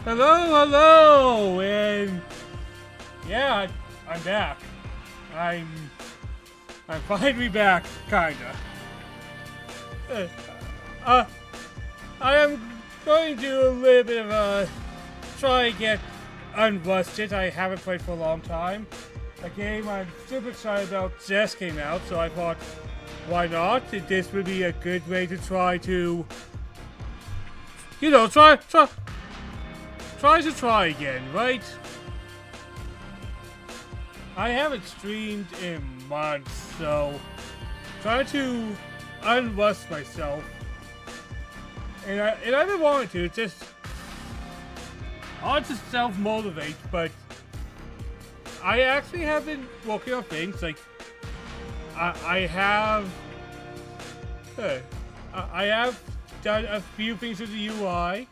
Hello, and yeah, I'm back. I'm I'm finally back, kinda. Uh, uh, I am going to do a little bit of a try and get Unrusted. I haven't played for a long time. A game I'm super excited about just came out, so I thought, why not? This would be a good way to try to, try again, right? I haven't streamed in months, so try to unrust myself. And I've been wanting to, it's just hard to self-motivate, but I actually have been working on things, like I have done a few things with the UI.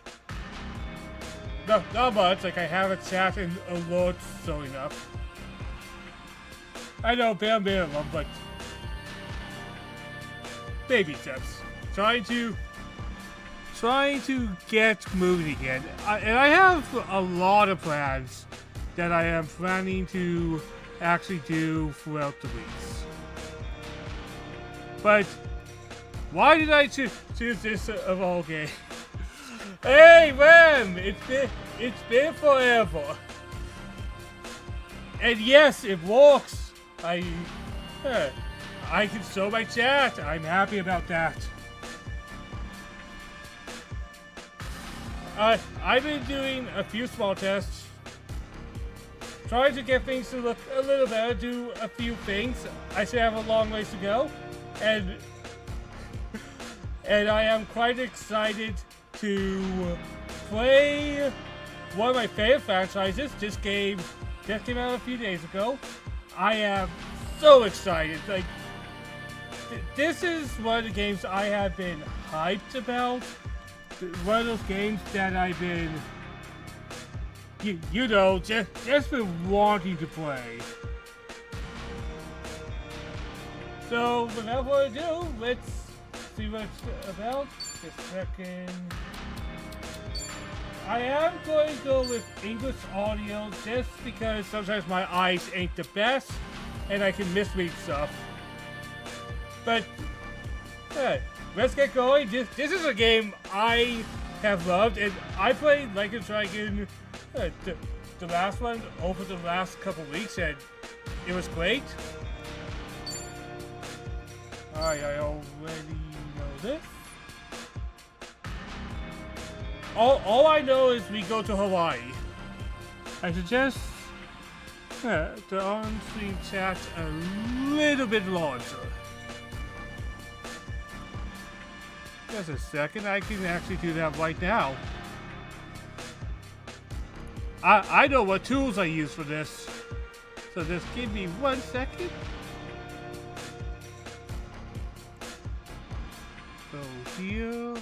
Not much, like I have a chat and alerts showing up. I know, bare minimum, but baby steps. Trying to get moving again. And I have a lot of plans that I am planning to actually do throughout the weeks. But why did I choose this of all games? Hey, Rem! It's been forever. And yes, it works. I can show my chat. I'm happy about that. I've been doing a few small tests, trying to get things to look a little better, do a few things. I still have a long ways to go, and I am quite excited to play one of my favorite franchises. This game just came out a few days ago. I am so excited. Like, this is one of the games I have been hyped about. One of those games that I've been, just been wanting to play. So, without further ado, let's see what it's about. Just a second. I am going to go with English audio just because sometimes my eyes ain't the best and I can misread stuff. But, hey, let's get going. This is a game I have loved, and I played Like a Dragon, the last one, over the last couple weeks, and it was great. I already know this. All I know is we go to Hawaii. I suggest the on-screen chat a little bit larger. Just a second, I can actually do that right now. I know what tools I use for this. So just give me 1 second. Go here.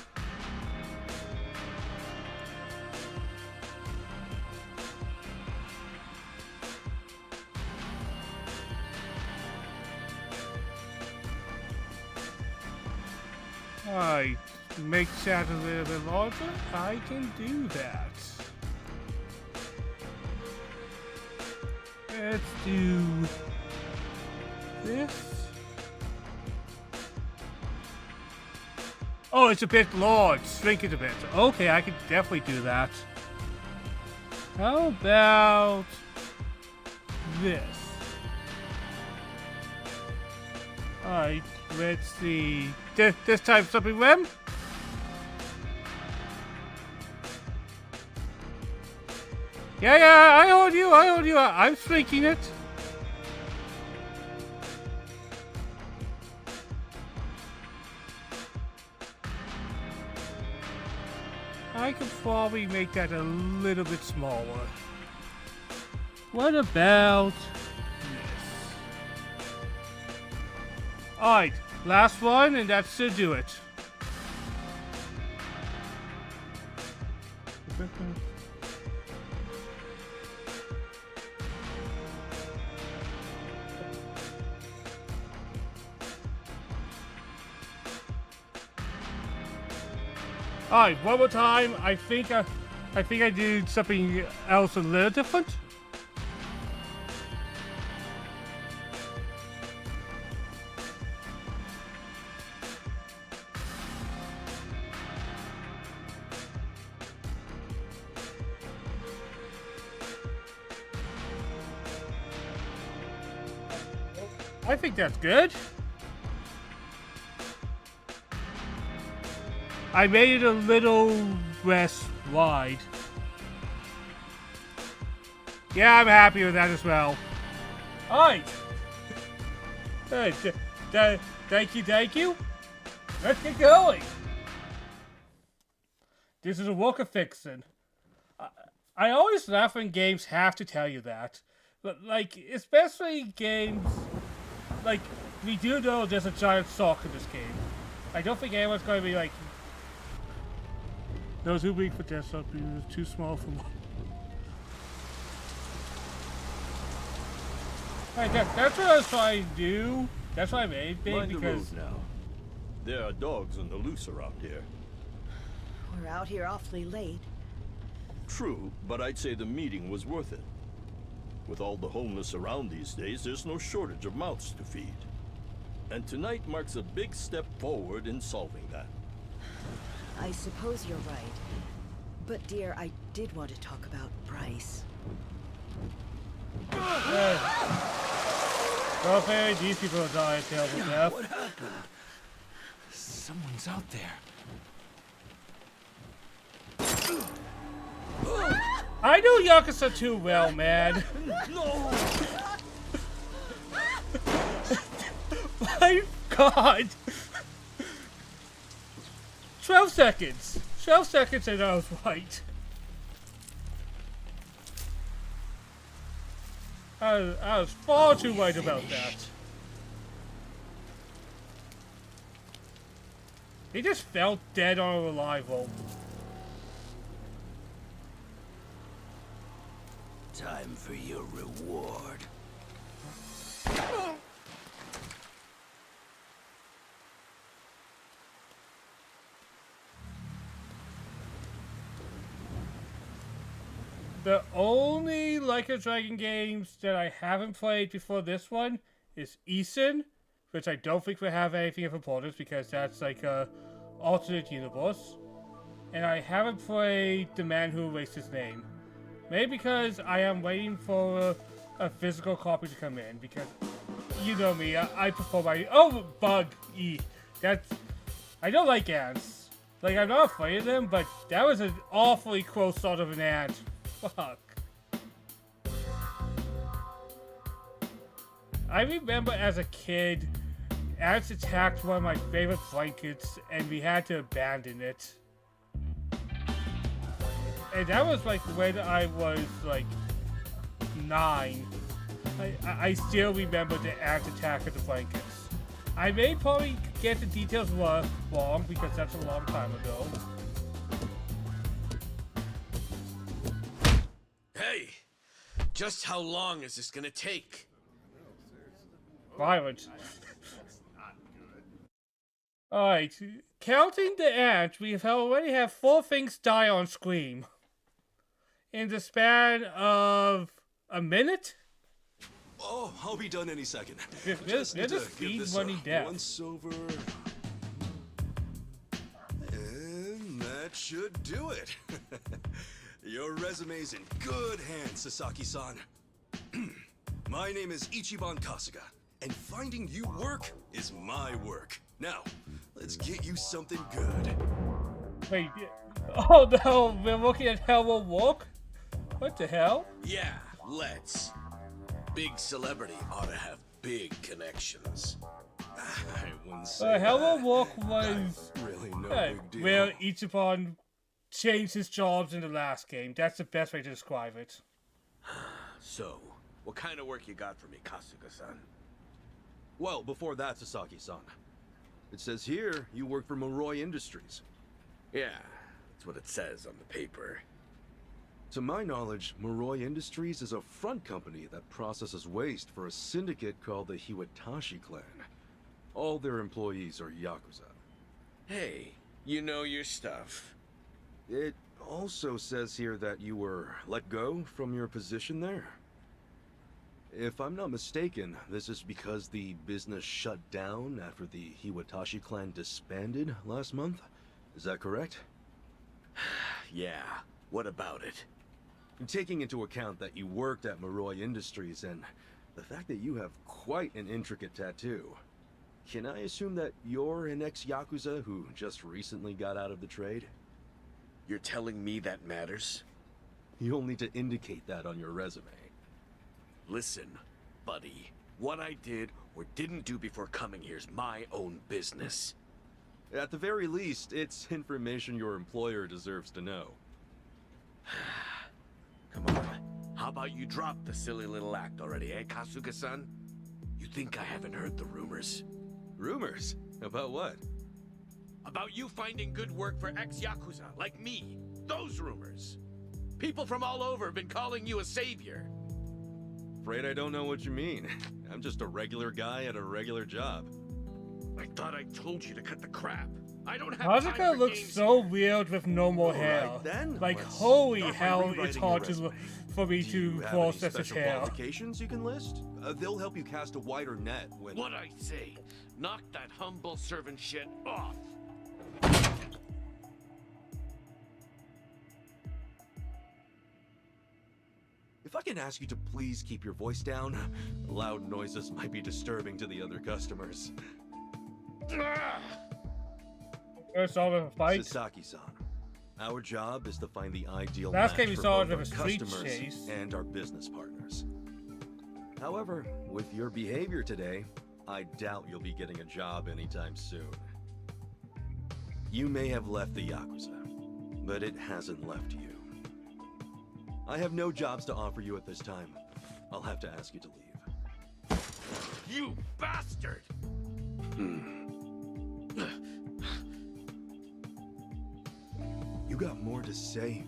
Alright, make chat a little bit larger. I can do that. Let's do this. Oh, it's a bit large. Shrink it a bit. Okay, I can definitely do that. How about this? Alright, let's see. This time something, Rem? Yeah, I hold you. I'm shrinking it. I could probably make that a little bit smaller. What about this? Alright, last one, and that should do it. Alright, one more time. I think I think I did something else a little different. I think that's good. I made it a little less wide. Yeah, I'm happy with that as well. Alright. Hey, thank you. Let's get going. This is a work of fiction. I always laugh when games have to tell you that. But, like, especially games... Like, we do know there's a giant sock in this game. I don't think anyone's going to be like... Those who weak for desktop is too small for one. Alright, that's what I was trying to do. That's why I made big, Mind because... the road now. There are dogs on the loose around here. We're out here awfully late. True, but I'd say the meeting was worth it. With all the homeless around these days, there's no shortage of mouths to feed. And tonight marks a big step forward in solving that. I suppose you're right. But dear, I did want to talk about Bryce. Okay, these people are dying a terrible death. What happened? Someone's out there. I know Yakuza too well, man. No! My God. 12 seconds. 12 seconds and I was right. I was far too right about that. He just fell dead on arrival. Time for your reward. The only Like a Dragon games that I haven't played before this one is Eason, which I don't think will have anything of importance because that's like a alternate universe. And I haven't played The Man Who Erased His Name. Maybe because I am waiting for a physical copy to come in, because you know me, I prefer my... Oh, bug! E. That's... I don't like ants. Like, I'm not afraid of them, but that was an awfully close sort of an ant. Fuck. I remember as a kid, ants attacked one of my favorite blankets, and we had to abandon it. And that was like when I was like 9. I still remember the ant attack of the blankets. I may probably get the details wrong because that's a long time ago. Hey! Just how long is this gonna take? Violent. Alright, counting the ant, we already have 4 things die on Scream. In the span of a minute? Oh, I'll be done any second. This speed running death. Once over. And that should do it. Your resume's in good hands, Sasaki-san. My name is Ichiban Kasuga, and finding you work is my work. Now, let's get you something good. Wait, oh no, we're looking at Hell Will Walk? What the hell? Yeah, let's. Big celebrity ought to have big connections. I wouldn't say Hell Will that. Walk was Really no big deal. where Ichiban changed his jobs in the last game. That's the best way to describe it. So, what kind of work you got for me, Kasuga-san? Well, before that, Sasaki-san. It says here you work for Moroi Industries. Yeah, that's what it says on the paper. To my knowledge, Moroi Industries is a front company that processes waste for a syndicate called the Hiwatashi clan. All their employees are Yakuza. Hey, you know your stuff. It also says here that you were let go from your position there. If I'm not mistaken, this is because the business shut down after the Hiwatashi clan disbanded last month. Is that correct? Yeah, what about it? Taking into account that you worked at Moroi Industries and the fact that you have quite an intricate tattoo, can I assume that you're an ex-Yakuza who just recently got out of the trade? You're telling me that matters? You'll need to indicate that on your resume. Listen, buddy. What I did or didn't do before coming here is my own business. At the very least, it's information your employer deserves to know. Come on. How about you drop the silly little act already, eh, Kasuga-san? You think I haven't heard the rumors? Rumors? About what? About you finding good work for ex-Yakuza, like me. Those rumors. People from all over have been calling you a savior. Afraid I don't know what you mean. I'm just a regular guy at a regular job. I thought I told you to cut the crap. I don't have time Hazuka for looks games so here. weird with normal hair. Alright then, Like, let's holy start by hell, rewriting it's your hard to resume. for me Do to you have process any his special hair. qualifications you can list? They'll help you cast a wider net when... What I say, knock that humble servant shit off. If I can ask you to please keep your voice down, loud noises might be disturbing to the other customers. First off, a fight. Sasaki-san, our job is to find the ideal Last match game we for saw both it our with a street customers chase. and our business partners. However, with your behavior today, I doubt you'll be getting a job anytime soon. You may have left the Yakuza, but it hasn't left you. I have no jobs to offer you at this time. I'll have to ask you to leave. You bastard! You got more to say?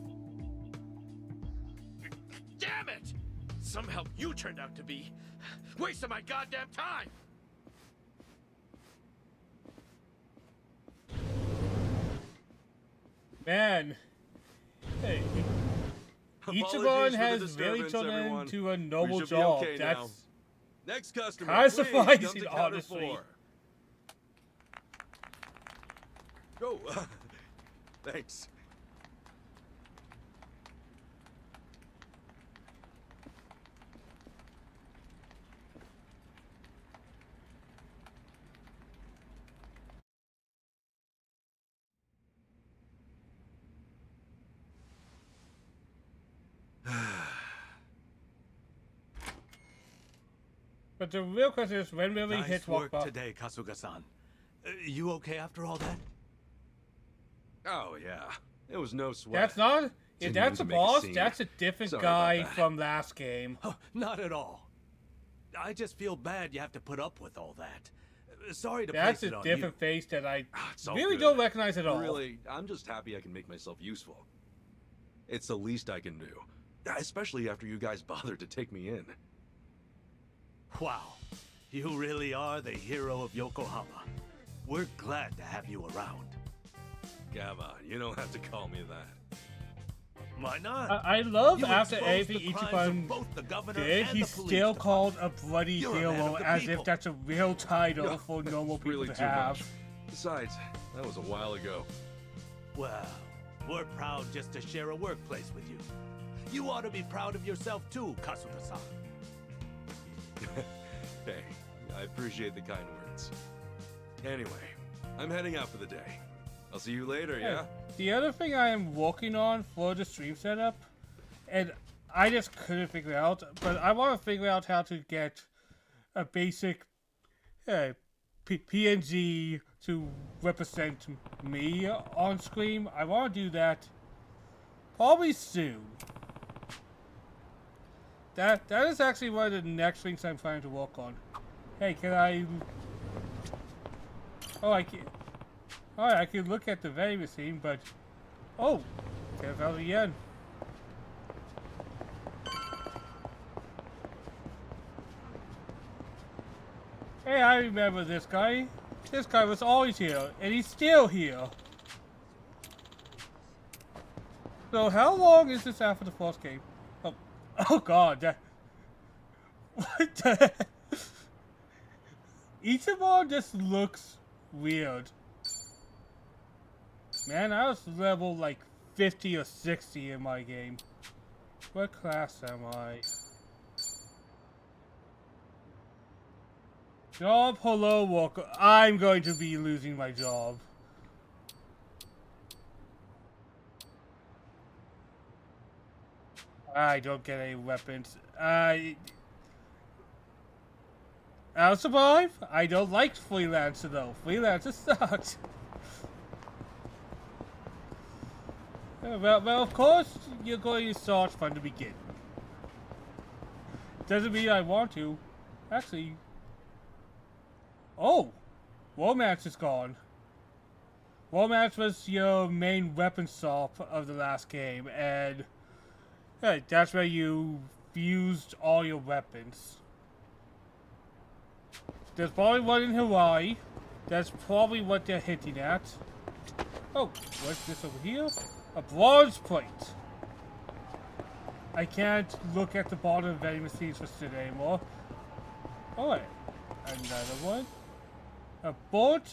Damn it! Some help you turned out to be. Wasting my goddamn time! Man. Hey, Apologies Ichiban for the has really disturbance, turned everyone. into a We noble should be job. okay That's now. Next customer, kinda please, come surprising, to counter honestly. 4. Go. Thanks. But the real question is, when will we Nice hit work Walkba? today, Kasuga-san. You okay after all that? Oh yeah, it was no sweat. That's not. If Didn't that's the mean to make a boss, scene. that's a different Sorry guy about that. from last game. Oh, not at all. I just feel bad you have to put up with all that. Sorry to That's place it a on different you. face that I It's all really good. don't recognize at all. Really, I'm just happy I can make myself useful. It's the least I can do, especially after you guys bothered to take me in. Wow, you really are the hero of Yokohama. We're glad to have you around. Come on, you don't have to call me that. Why not? I love You after exposed everything the crimes of Ichiban both the governor did, and he's the police still department. called a bloody You're a man hero, of the as people. if that's a real title No, for normal it's people really to too have. much. Besides, that was a while ago. Well, we're proud just to share a workplace with you. You ought to be proud of yourself too, Kasuga-san. Hey, I appreciate the kind words. Anyway, I'm heading out for the day. I'll see you later, yeah? The other thing I am working on for the stream setup, and I just couldn't figure out, but I want to figure out how to get a basic PNG to represent me on screen. I want to do that probably soon. That is actually one of the next things I'm trying to work on. Hey, can I? Oh, I can. Alright, I can look at the vending machine, but oh, there's out again. Hey, I remember this guy. This guy was always here, and he's still here. So how long is this after the first game? Oh god, that... What the heck? Ichiban just looks weird. Man, I was level like 50 or 60 in my game. What class am I? Job, hello, worker. I'm going to be losing my job. I don't get any weapons. I'll survive. I don't like Freelancer though. Freelancer sucks. Well, of course, you're going to start from the beginning. Doesn't mean I want to. Actually... Oh! Romance is gone. Romance was your main weapon shop of the last game, and... Hey, that's where you fused all your weapons. There's probably one in Hawaii. That's probably what they're hinting at. Oh, what's this over here? A bronze plate. I can't look at the bottom of vending machines for shit anymore. Alright. Another one. A board.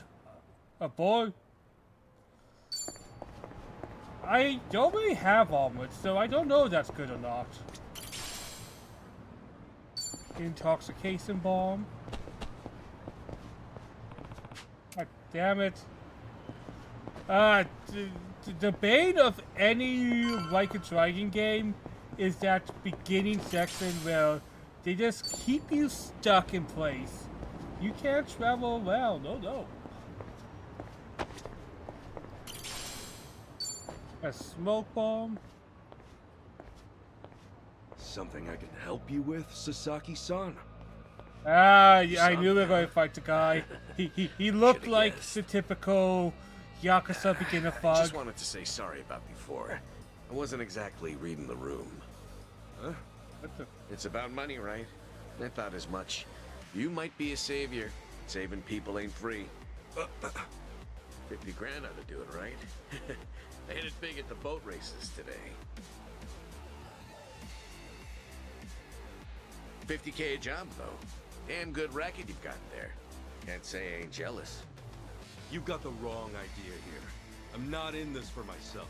I don't really have armor, so I don't know if that's good or not. Intoxication bomb. God damn it. The bane of any Like a Dragon game is that beginning section where they just keep you stuck in place. You can't travel around. No. A smoke bomb. Something I can help you with, Sasaki-san? I knew they were going to fight the guy. He looked Should've like guessed. the typical Yakuza beginner I thug. just wanted to say sorry about before. I wasn't exactly reading the room. Huh? What the? It's about money, right? I thought as much. You might be a savior. Saving people ain't free. 50 grand ought to do it, right? I hit it big at the boat races today. 50K a job, though. Damn good racket you've got there. Can't say I ain't jealous. You got the wrong idea here. I'm not in this for myself.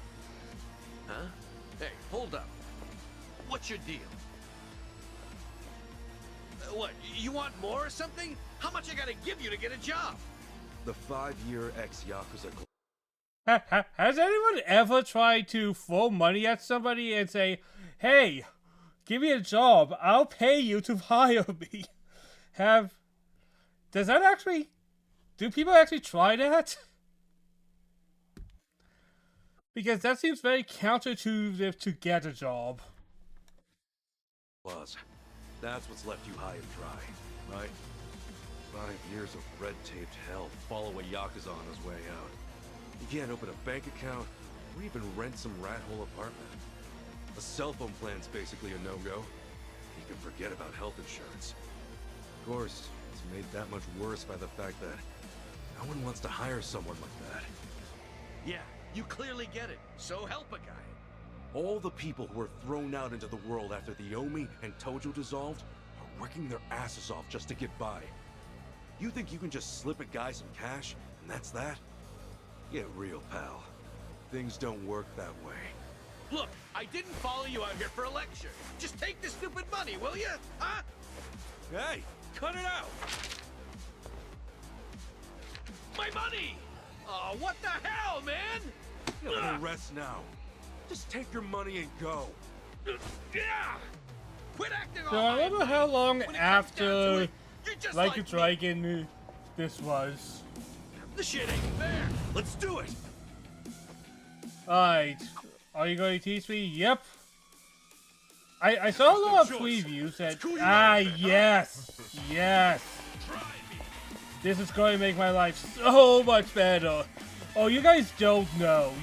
Huh? Hey, hold up. What's your deal? What, you want more or something? How much I gotta give you to get a job? The 5-year ex-Yakuza... Has anyone ever tried to throw money at somebody and say, hey, give me a job, I'll pay you to hire me? Does that actually... Do people actually try that? Because that seems very counterintuitive to get a job. That's what's left you high and dry, right? 5 years of red-taped hell follow a Yakuza on his way out. You can't open a bank account or even rent some rat hole apartment. A cell phone plan's basically a no-go. You can forget about health insurance. Of course, it's made that much worse by the fact that no one wants to hire someone like that. Yeah, you clearly get it. So help a guy. All the people who were thrown out into the world after the Omi and Tojo dissolved are working their asses off just to get by. You think you can just slip a guy some cash, and that's that? Get real, pal. Things don't work that way. Look, I didn't follow you out here for a lecture. Just take the stupid money, will you? Huh? Hey, cut it out! My money! Oh, what the hell, man? You know, rest now. Just take your money and go. Yeah! Quit acting all So I wonder how long When it comes down to after it, you're just Like a me. Dragon this was. The shit ain't fair. Let's do it! Alright. Are you going to teach me? Yep. I saw a lot of choice. previews that... cool you Ah, are, huh? yes! Yes! Try me. This is going to make my life so much better. Oh, you guys don't know.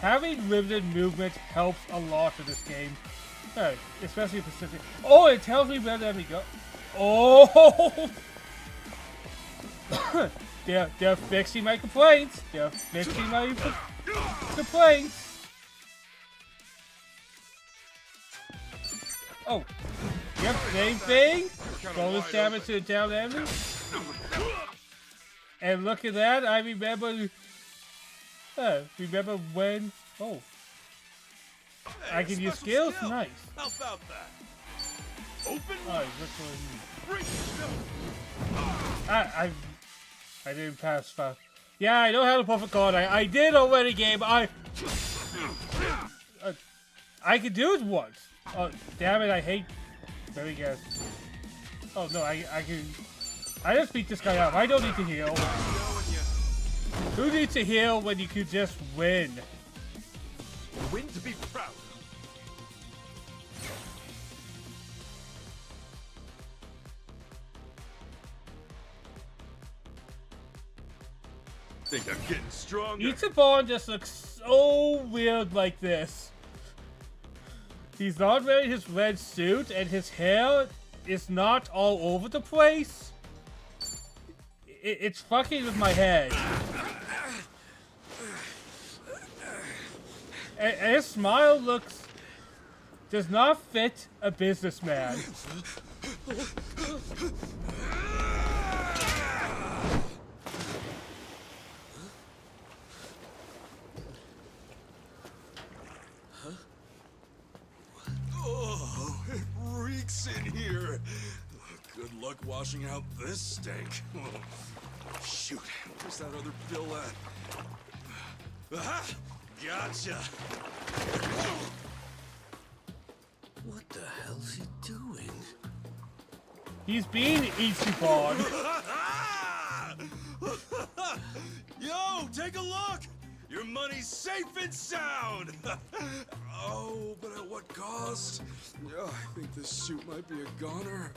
Having limited movement helps a lot in this game. Hey, especially Pacific. Oh, it tells me where let me go. Oh! they're fixing my complaints. They're fixing my... the place. Oh. Yep, same thing. Bonus damage to the down enemy. And look at that, I remember... remember when... Oh. I can use skills? Nice. How about that? Open. Alright, which one? I didn't pass fast. Yeah, I know how to perfect card. I did already, game. I could do it once. Oh, damn it! I hate. There we go. Oh no, I can. I just beat this guy up. I don't need to heal. Who needs to heal when you could just win? Win to be proud of. Think I'm getting stronger. Ichiban just looks so weird like this. He's not wearing his red suit, and his hair is not all over the place. It's fucking with my head. And his smile does not fit a businessman. Oh, it reeks in here. Good luck washing out this stink. Oh, shoot, where's that other bill at? Aha! Gotcha. What the hell's he doing? He's being Ichiban. Yo, take a look! Your money's safe and sound! Oh, but at what cost? Oh, I think this suit might be a goner.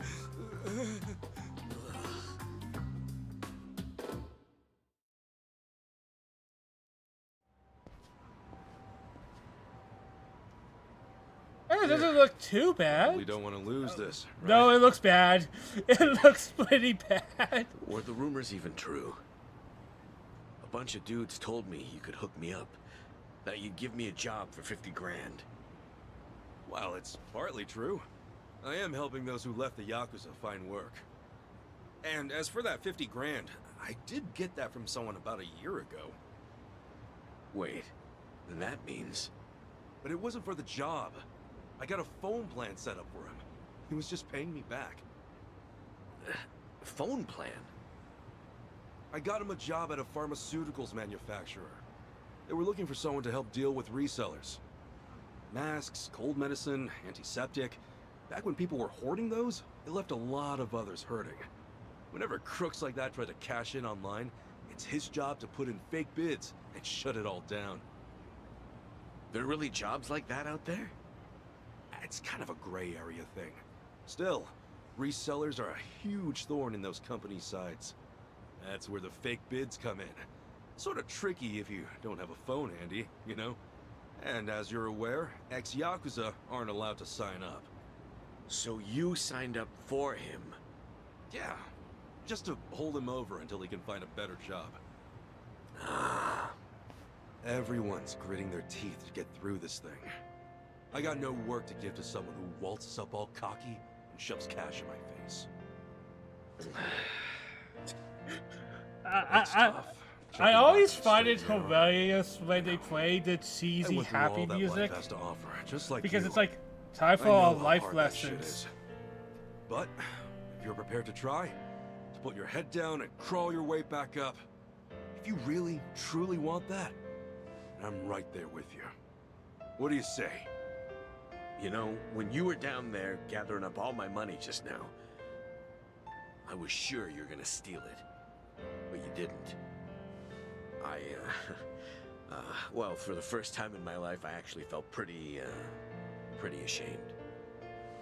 It doesn't look too bad. We don't want to lose this, right? No, it looks bad. It looks pretty bad. Were the rumors even true? A bunch of dudes told me you could hook me up. That you'd give me a job for 50 grand. Well, it's partly true. I am helping those who left the Yakuza find work. And as for that 50 grand, I did get that from someone about a year ago. Wait, then that means... But it wasn't for the job. I got a phone plan set up for him. He was just paying me back. Phone plan? I got him a job at a pharmaceuticals manufacturer. They were looking for someone to help deal with resellers. Masks, cold medicine, antiseptic. Back when people were hoarding those, it left a lot of others hurting. Whenever crooks like that try to cash in online, it's his job to put in fake bids and shut it all down. There are really jobs like that out there? It's kind of a gray area thing. Still, resellers are a huge thorn in those companies' sides. That's where the fake bids come in. Sort of tricky if you don't have a phone handy, you know? And as you're aware, ex-Yakuza aren't allowed to sign up. So you signed up for him? Yeah, just to hold him over until he can find a better job. Everyone's gritting their teeth to get through this thing. I got no work to give to someone who waltzes up all cocky and shoves cash in my face. That's tough. I always find it hilarious when they play the cheesy, And happy all that music. life has to offer, just like Because you. it's like, time I for know our how life hard that shit lessons. is. But if you're prepared to try, to put your head down and crawl your way back up, if you really, truly want that, I'm right there with you. What do you say? You know, when you were down there gathering up all my money just now, I was sure you were gonna steal it. But you didn't. Well, for the first time in my life, I actually felt pretty ashamed.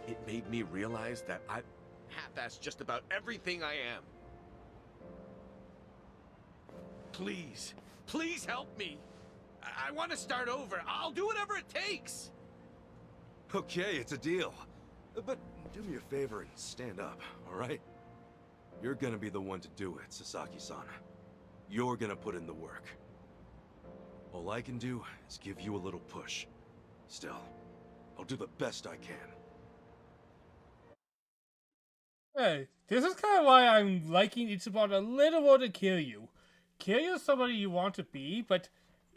It made me realize that I half-assed just about everything I am. Please, please help me. I want to start over. I'll do whatever it takes. Okay, it's a deal. But do me a favor and stand up, all right? You're gonna be the one to do it, Sasaki-san. You're gonna put in the work. All I can do is give you a little push. Still, I'll do the best I can. Hey, this is kind of why I'm liking Ichiban a little more than Kiryu. Kiryu is somebody you want to be, but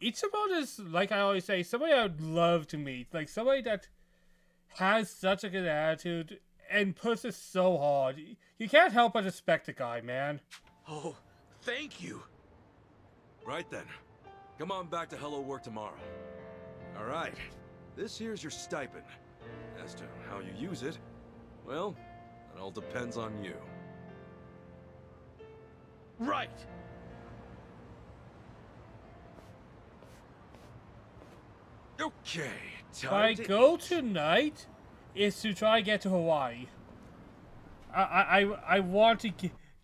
Ichiban is, like I always say, somebody I would love to meet. Like, somebody that has such a good attitude and pushes so hard. You can't help but respect the guy, man. Oh, thank you. Right then. Come on back to Hello Work tomorrow. Alright. This here's your stipend. As to how you use it, well, it all depends on you. Right. Okay, My time to goal eat. tonight is to try to get to Hawaii. I want to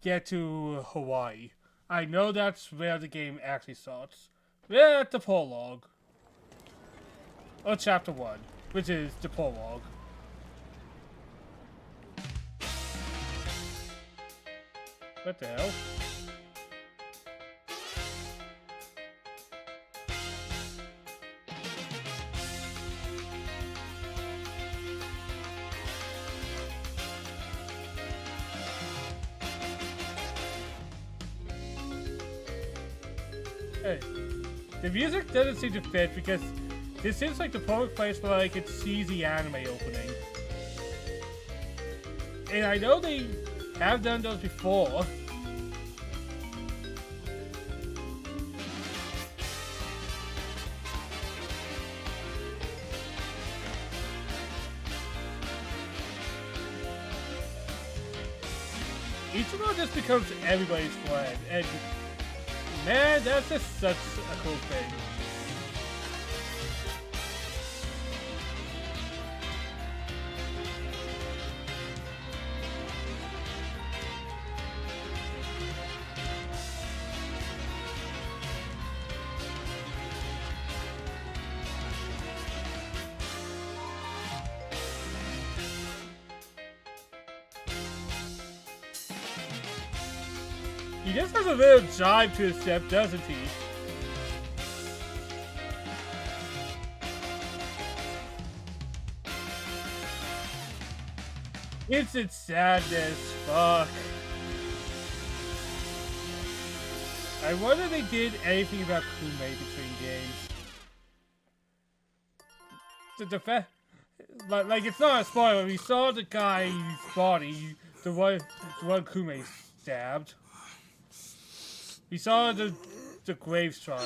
get to Hawaii. I know that's where the game actually starts. We're at the prologue. Or chapter 1, which is the prologue. What the hell? Hey, the music doesn't seem to fit because this seems like the perfect place where I could see the anime opening. And I know they have done those before. Ichigo just becomes everybody's friend, and man, that's just such a cool thing. He just has a little jive to his step, doesn't he? Instant sadness, fuck. I wonder if they did anything about Kume between games. The fact, like it's not a spoiler. We saw the guy's body, the one Kume stabbed. We saw the graves shrine.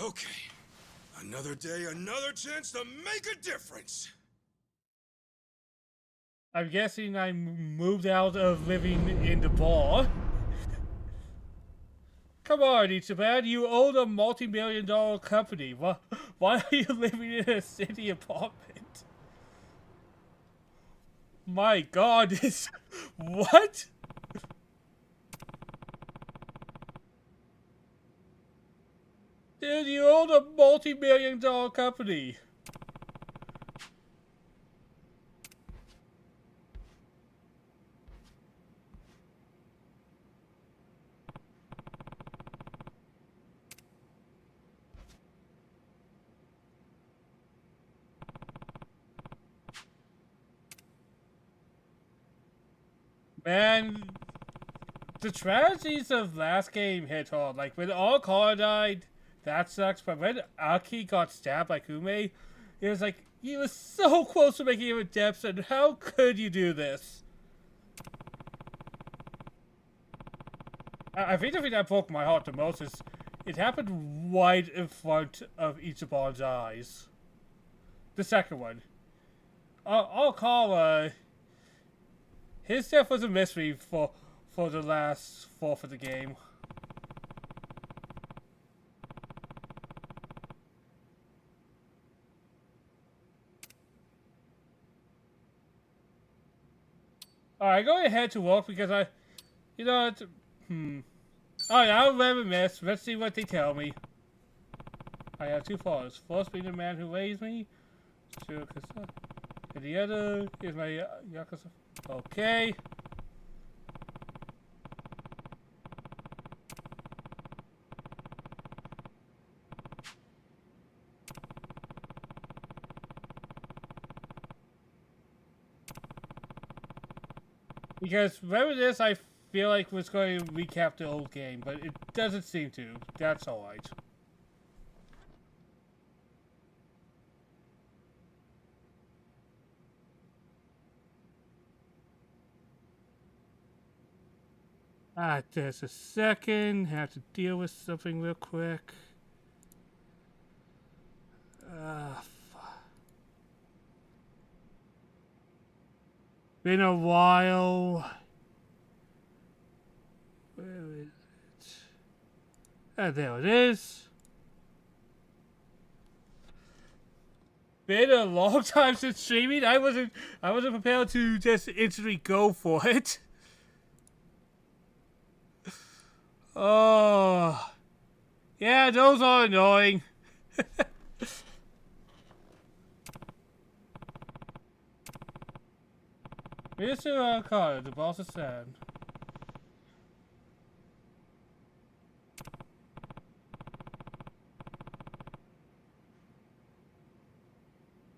Okay. Another day, another chance to make a difference. I'm guessing I moved out of living in the bar. Come on, Ichiban, you own a multi-million-dollar company. Why are you living in a city apartment? My God, this... What? Dude, you own a multi-million-dollar company. Man, the tragedies of last game hit hard. Like, when All-Car died, that sucks. But when Aki got stabbed by Kume, it was like, he was so close to making him a depth, and how could you do this? I think the thing that broke my heart the most is, it happened right in front of Ichiban's eyes. The second one. All-Car, his death was a mystery for the last fourth of the game. Alright, going ahead to work because Alright, I'll reminisce. Let's see what they tell me. I have two fathers. First being the man who raised me, Shirokasa, and the other is my Yakuza. Okay. Because remember this, I feel like was going to recap the old game, but it doesn't seem to. That's alright. There's a second. Have to deal with something real quick. Been a while. Where is it? There it is. Been a long time since streaming. I wasn't prepared to just instantly go for it. Oh. Yeah, those are annoying. Mr. Carter, the boss is sad.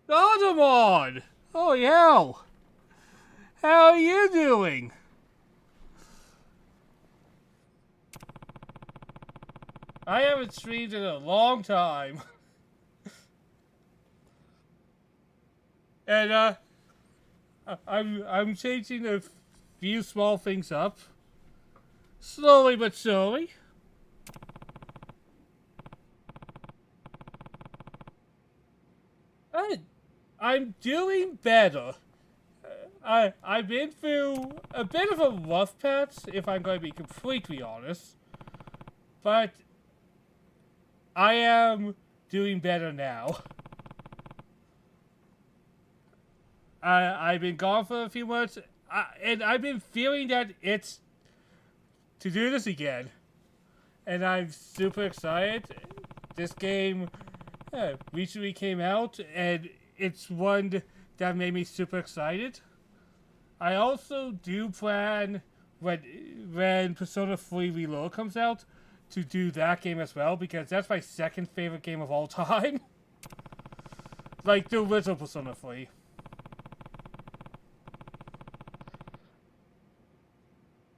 Dodemon! Oh, yeah! How are you doing? I haven't streamed in a long time. And, I'm changing a few small things up. Slowly but surely. I'm doing better. I've been through a bit of a rough patch, if I'm going to be completely honest. But I am doing better now. I've been gone for a few months, and I've been feeling that it's to do this again. And I'm super excited. This game recently came out, and it's one that made me super excited. I also do plan, when Persona 3 Reload comes out, to do that game as well, because that's my second favorite game of all time. Like the original Persona 3.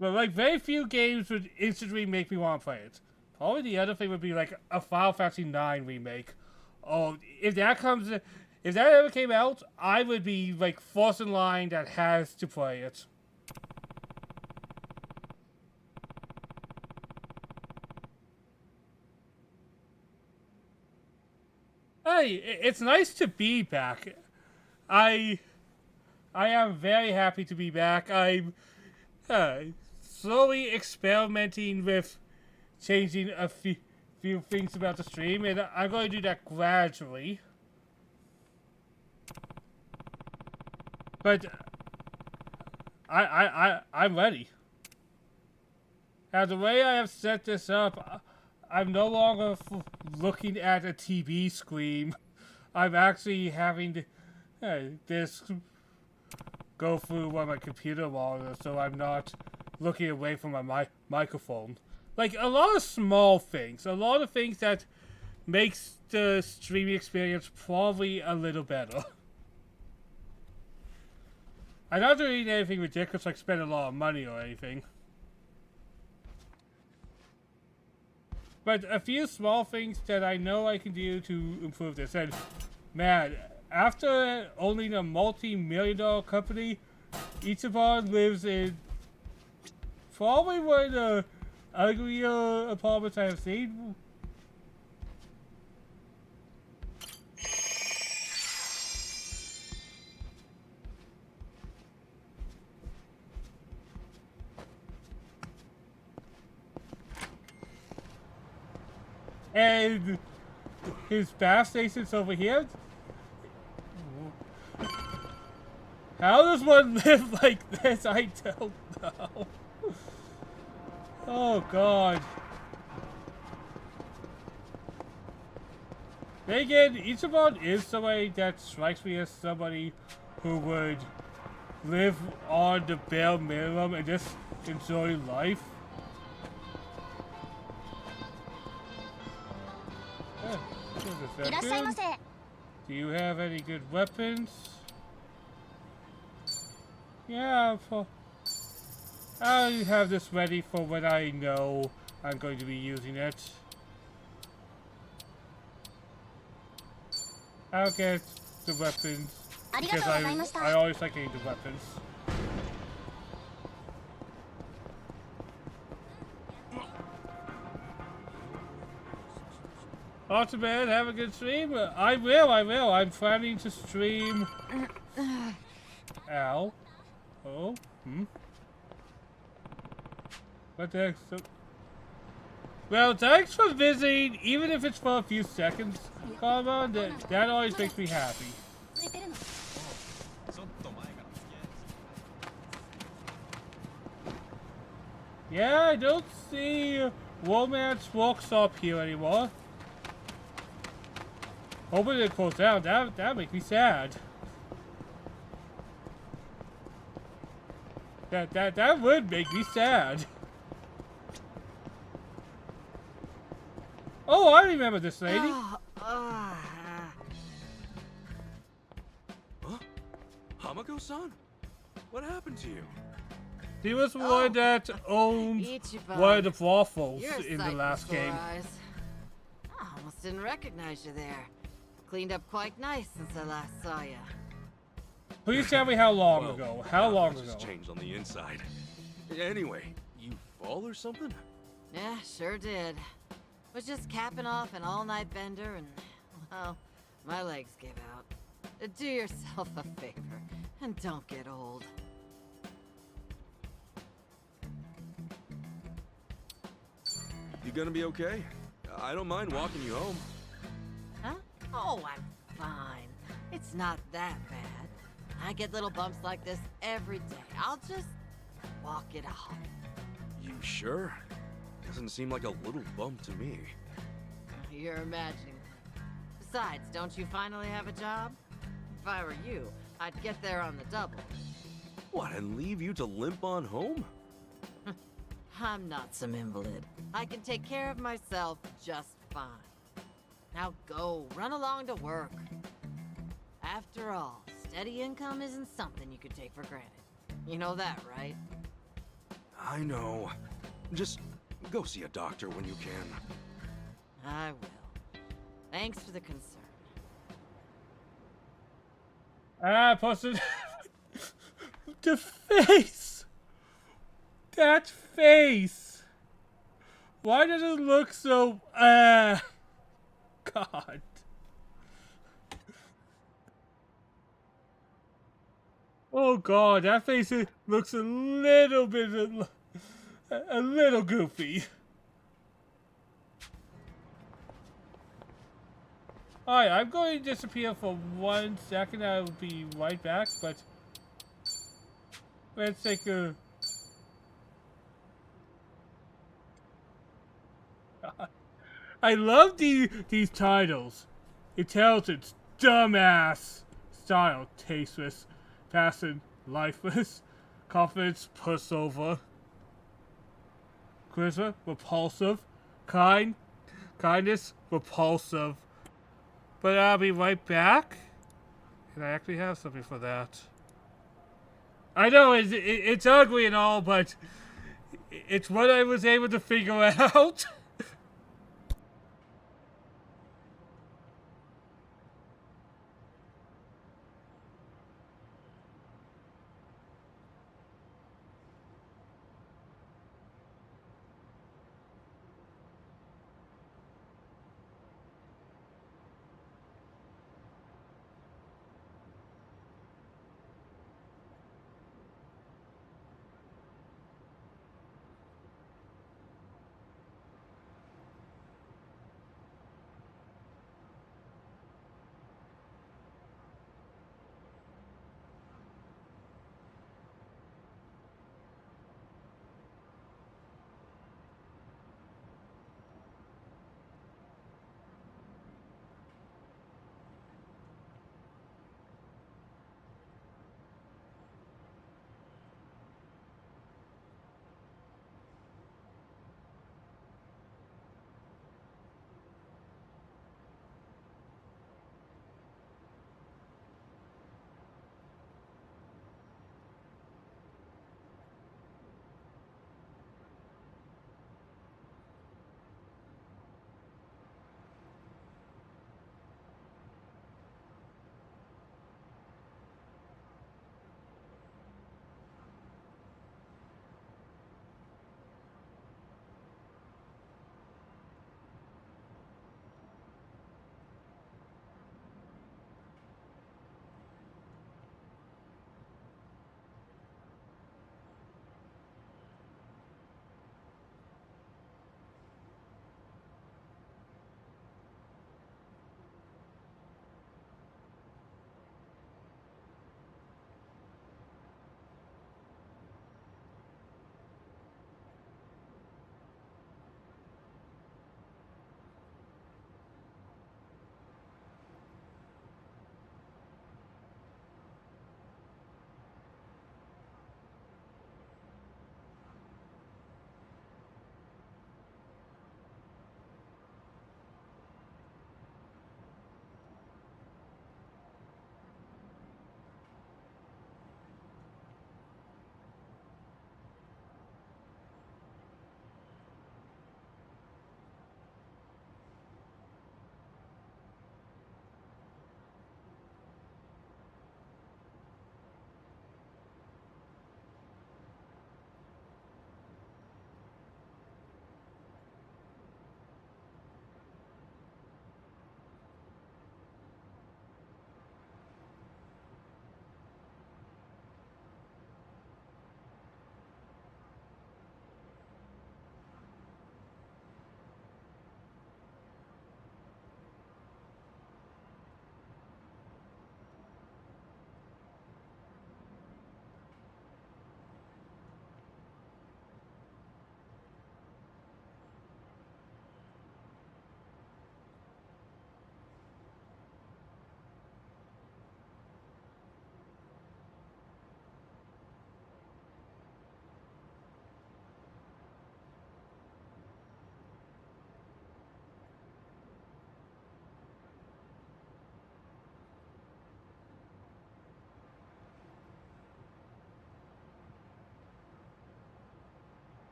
But like very few games would instantly make me want to play it. Probably the other thing would be like a Final Fantasy IX remake. Oh, if that ever came out, I would be like first in line that has to play it. Hey, it's nice to be back. I am very happy to be back. I'm slowly experimenting with changing a few things about the stream, and I'm going to do that gradually. But I'm ready. Now, the way I have set this up, I'm no longer looking at a TV screen. I'm actually having this go through one of my computer monitors, so I'm not looking away from my microphone. Like, a lot of small things. A lot of things that makes the streaming experience probably a little better. I'm not doing anything ridiculous like spending a lot of money or anything. But a few small things that I know I can do to improve this. And, man, after owning a multi-million-dollar company, Ichiban lives in probably one of the uglier apartments I have seen. And his bath station's over here. How does one live like this? I don't know. Oh, God. Then again, Ichiban is somebody that strikes me as somebody who would live on the bare minimum and just enjoy life. Do you have any good weapons? Yeah, I have this ready for when I know I'm going to be using it. I'll get the weapons because I always like getting the weapons. Ultimate, have a good stream. I will. I'm planning to stream. Ow. Oh. What the heck? Well, thanks for visiting, even if it's for a few seconds, Karma. That always makes me happy. Yeah, I don't see Romance Workshop here anymore. Hoping it closed down. That makes me sad. That would make me sad. Oh, I remember this lady. Huh? Hamako-san? What happened to you? He was one that owned Ichiban. one of the waffles You're a in the sight last before game. eyes. I almost didn't recognize you there. Cleaned up quite nice since I last saw you. Please tell me how long Well, ago. How long ago? just changed on the inside. Anyway, you fall or something? Yeah, sure did. Was just capping off an all-night bender and, well, my legs gave out. Do yourself a favor and don't get old. You gonna be okay? I don't mind walking you home. Huh? Oh, I'm fine. It's not that bad. I get little bumps like this every day. I'll just walk it off. You sure? Doesn't seem like a little bump to me. You're imagining. Besides, don't you finally have a job? If I were you, I'd get there on the double. What, and leave you to limp on home? I'm not some invalid. I can take care of myself just fine. Now go, run along to work. After all, steady income isn't something you can take for granted. You know that, right? I know. Just go see a doctor when you can. I will. Thanks for the concern. Ah, posted the face. That face. Why does it look so? God. Oh God, that face looks a little bit, a little goofy. Alright, I'm going to disappear for 1 second. I'll be right back, but let's take a... I love these titles. Intelligence, dumbass, style, tasteless, passion, lifeless, confidence, pushover, charisma, repulsive, kindness, repulsive. But I'll be right back. And I actually have something for that. I know it's ugly and all, but it's what I was able to figure out.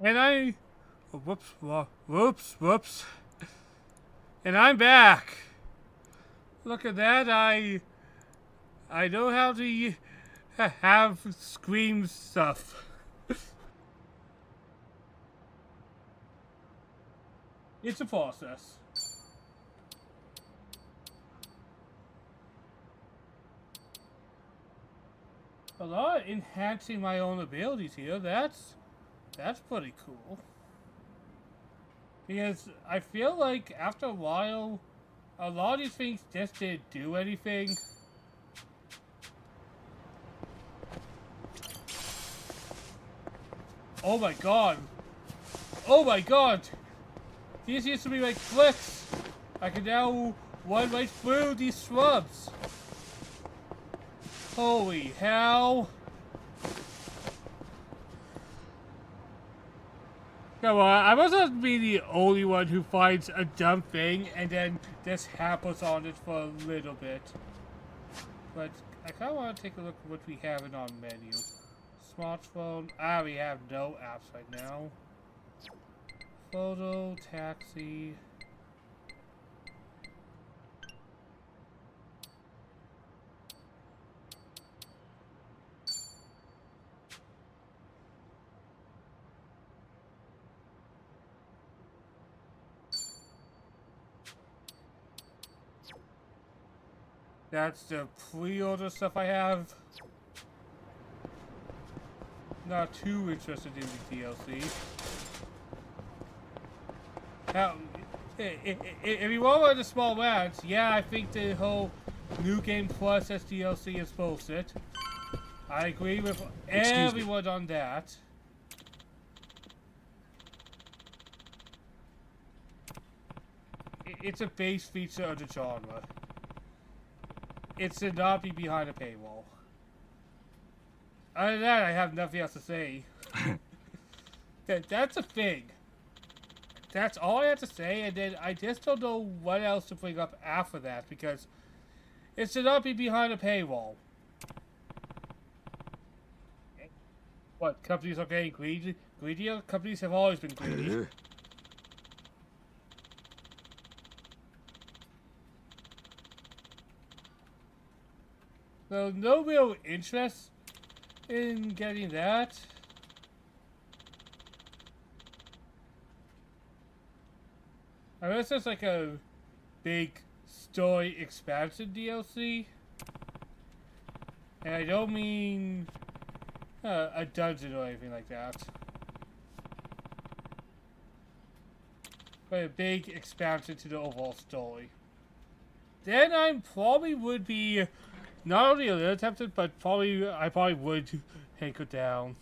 And whoops. And I'm back. Look at that, I know how to have scream stuff. It's a process. A lot of enhancing my own abilities here. That's pretty cool. Because I feel like after a while, a lot of these things just didn't do anything. Oh my god. Oh my god. These used to be like flicks. I can now run right through these shrubs. Holy hell. Come on, I must not be the only one who finds a dumb thing and then just happens on it for a little bit. But I kind of want to take a look at what we have in our menu. Smartphone. We have no apps right now. Photo, taxi. That's the pre-order stuff I have. Not too interested in the DLC. Now, if you want the small ads, yeah, I think the whole New Game Plus as DLC is bullshit. I agree with everyone on that. It's a base feature of the genre. It should not be behind a paywall. Other than that, I have nothing else to say. That's a thing. That's all I have to say, and then I just don't know what else to bring up after that, because it should not be behind a paywall. What, companies are getting greedier? Companies have always been greedy. So, no real interest in getting that. Unless it's like a big story expansion DLC. And I don't mean a dungeon or anything like that. But a big expansion to the overall story. Then I probably would be not only a little tempted, but I probably would hanker down.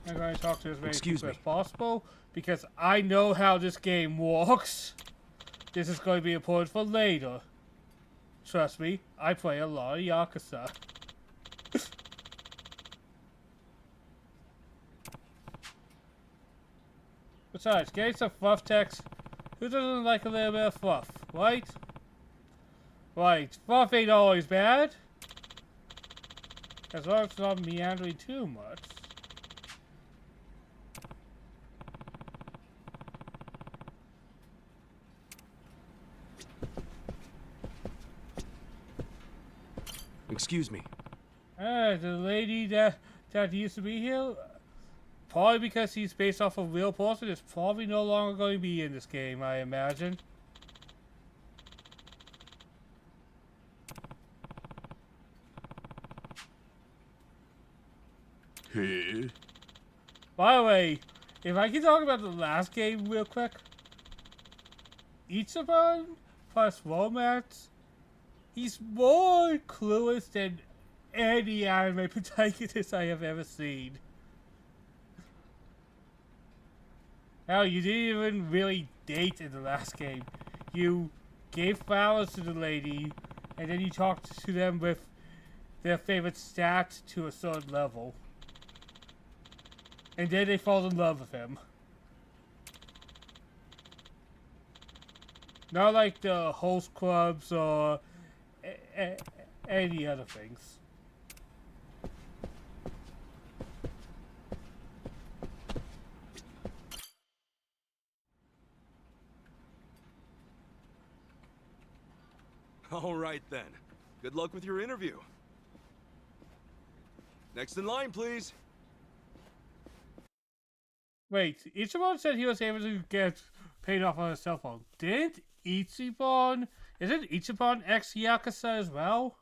I'm going to talk to as many people as possible, because I know how this game works. This is going to be important for later. Trust me, I play a lot of Yakuza. Besides, getting some fluff text. Who doesn't like a little bit of fluff, right? Right, fluff ain't always bad. As long as it's not meandering too much. Excuse me. The lady that used to be here, probably because he's based off a real person, is probably no longer going to be in this game, I imagine. Hey. By the way, if I can talk about the last game real quick. Ichiban plus romance. He's more clueless than any anime protagonist I have ever seen. Hell, you didn't even really date in the last game. You gave flowers to the lady, and then you talked to them with their favorite stat to a certain level. And then they fall in love with him. Not like the host clubs or any other things. All right then. Good luck with your interview. Next in line, please. Wait, Ichiban said he was able to get paid off on his cell phone. Did Ichiban? Isn't Ichiban ex-Yakuza as well?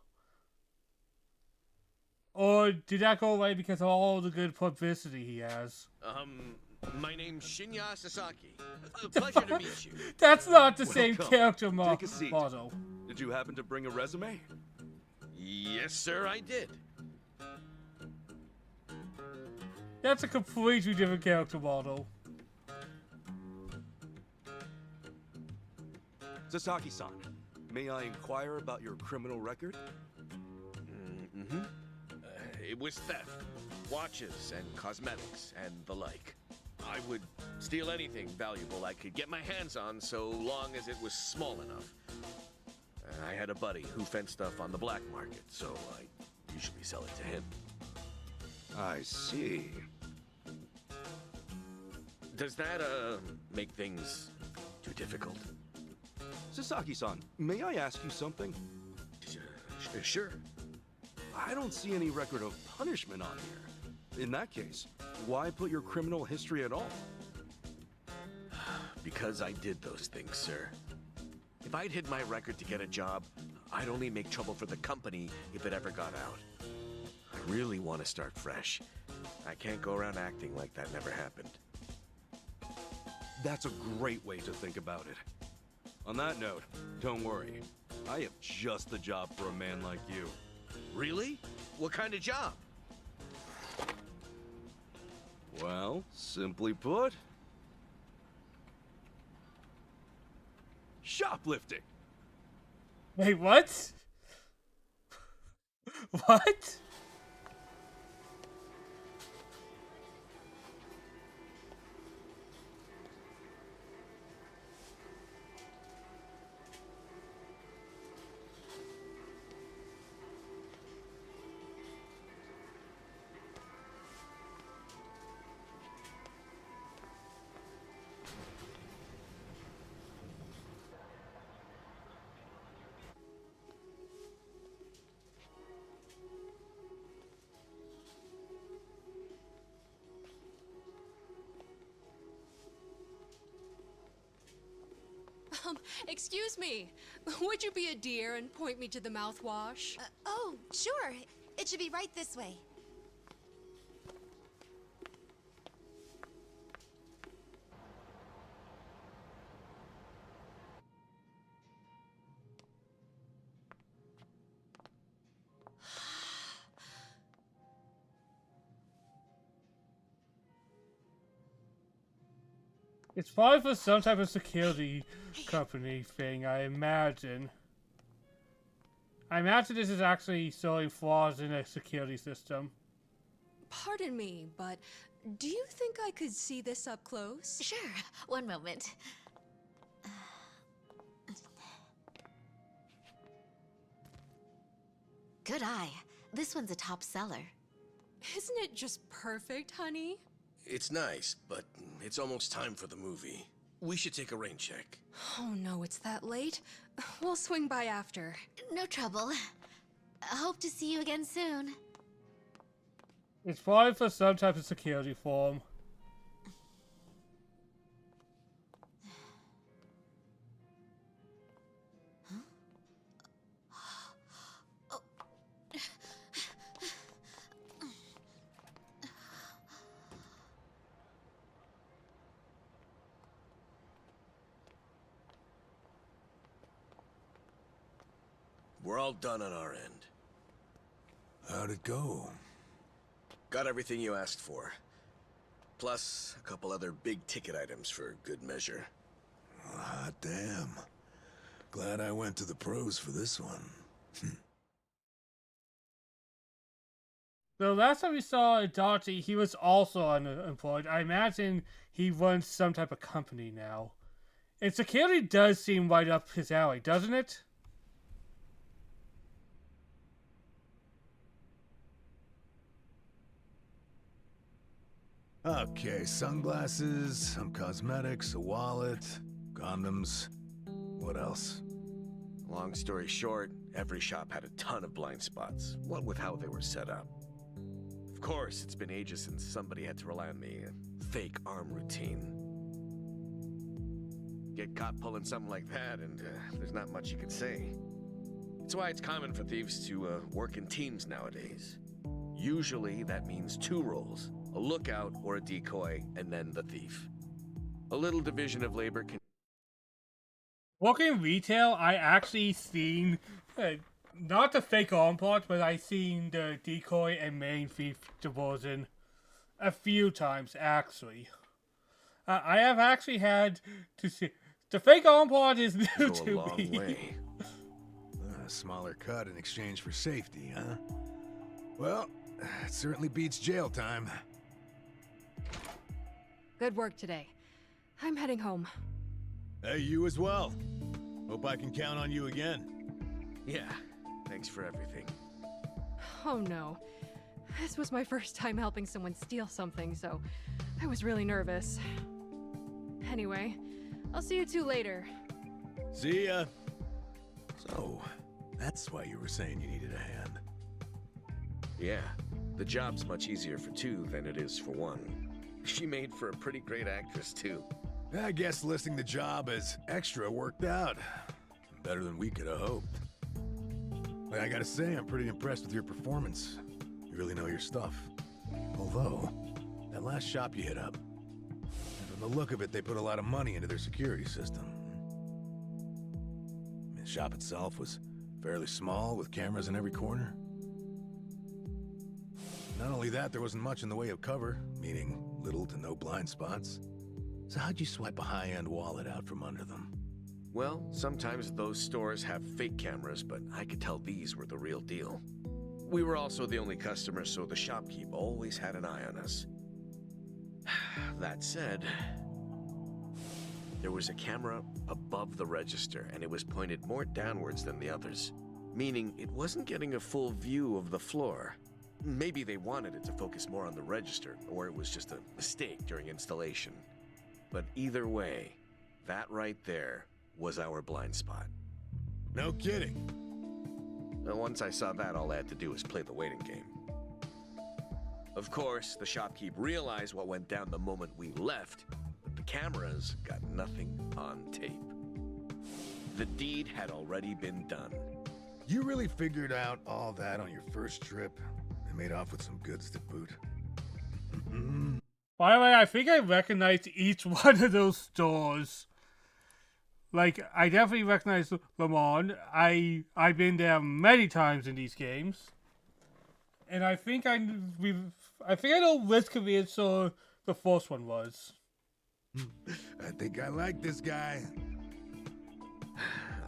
Or did that go away because of all the good publicity he has? My name's Shinya Sasaki. Pleasure to meet you. That's not the same Welcome. character Take a seat. model. Did you happen to bring a resume? Yes, sir, I did. That's a completely different character model. Sasaki-san, may I inquire about your criminal record? It was theft, watches and cosmetics and the like. I would steal anything valuable I could get my hands on so long as it was small enough. I had a buddy who fenced stuff on the black market, so I usually sell it to him. I see. Does that, make things too difficult? Sasaki-san, may I ask you something? Sure. I don't see any record of punishment on here. In that case, why put your criminal history at all? Because I did those things, sir. If I'd hid my record to get a job, I'd only make trouble for the company if it ever got out. I really want to start fresh. I can't go around acting like that never happened. That's a great way to think about it. On that note, don't worry. I have just the job for a man like you. Really? What kind of job? Well, simply put, shoplifting. Wait, what? What? Excuse me. Would you be a dear and point me to the mouthwash? Oh, sure. It should be right this way. It's probably for some type of security company thing, I imagine. I imagine this is actually showing flaws in a security system. Pardon me, but do you think I could see this up close? Sure. One moment. Good eye. This one's a top seller. Isn't it just perfect, honey? It's nice, but it's almost time for the movie. We should take a rain check. Oh no, it's that late. We'll swing by after. No trouble. I hope to see you again soon. It's probably for some type of security form. We're all done on our end. How'd it go? Got everything you asked for. Plus, a couple other big-ticket items for good measure. Hot damn. Glad I went to the pros for this one. The last time we saw Adachi, he was also unemployed. I imagine he runs some type of company now. And security does seem right up his alley, doesn't it? Okay, sunglasses, some cosmetics, a wallet, condoms. What else? Long story short, every shop had a ton of blind spots, what with how they were set up. Of course, it's been ages since somebody had to rely on the fake arm routine. Get caught pulling something like that, and there's not much you can say. It's why it's common for thieves to work in teams nowadays. Usually, that means 2 roles, a lookout or a decoy, and then the thief. A little division of labor can... Working retail, I actually seen, not the fake arm part, but I seen the decoy and main thief division a few times, actually. I have actually had to see... The fake arm part is new go to a long me. way. A smaller cut in exchange for safety, huh? Well, it certainly beats jail time. Good work today. I'm heading home. Hey, you as well. Hope I can count on you again. Yeah, thanks for everything. Oh no. This was my first time helping someone steal something, so I was really nervous. Anyway, I'll see you two later. See ya. So, that's why you were saying you needed a hand. Yeah, the job's much easier for 2 than it is for 1. She made for a pretty great actress, too. I guess listing the job as extra worked out. Better than we could have hoped. But I gotta say, I'm pretty impressed with your performance. You really know your stuff. Although, that last shop you hit up, from the look of it, they put a lot of money into their security system. The shop itself was fairly small, with cameras in every corner. Not only that, there wasn't much in the way of cover, meaning little to no blind spots. So how'd you swipe a high-end wallet out from under them? Well, sometimes those stores have fake cameras, but I could tell these were the real deal. We were also the only customers, so the shopkeep always had an eye on us. That said, there was a camera above the register, and it was pointed more downwards than the others, meaning it wasn't getting a full view of the floor. Maybe they wanted it to focus more on the register, or it was just a mistake during installation. But either way, that right there was our blind spot. No kidding. Now, once I saw that, all I had to do was play the waiting game. Of course, the shopkeep realized what went down the moment we left, but the cameras got nothing on tape. The deed had already been done. You really figured out all that on your first trip and made off with some goods to boot. By the way, I think I recognized each one of those stores. Like, I definitely recognize Le Mans. I've been there many times in these games. And I think I know which convenience store the first one was. I think I like this guy.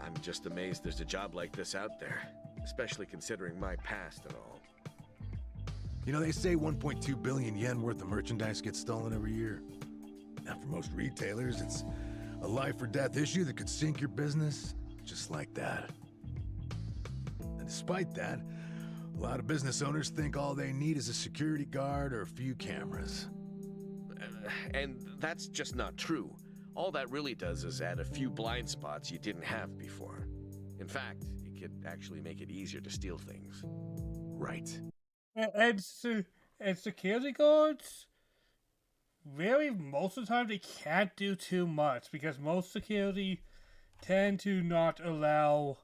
I'm just amazed there's a job like this out there, especially considering my past and all. You know, they say 1.2 billion yen worth of merchandise gets stolen every year. Now, for most retailers, it's a life or death issue that could sink your business, just like that. And despite that, a lot of business owners think all they need is a security guard or a few cameras. And that's just not true. All that really does is add a few blind spots you didn't have before. In fact, it could actually make it easier to steal things. Right. And security guards, really, most of the time they can't do too much because most security tend to not allow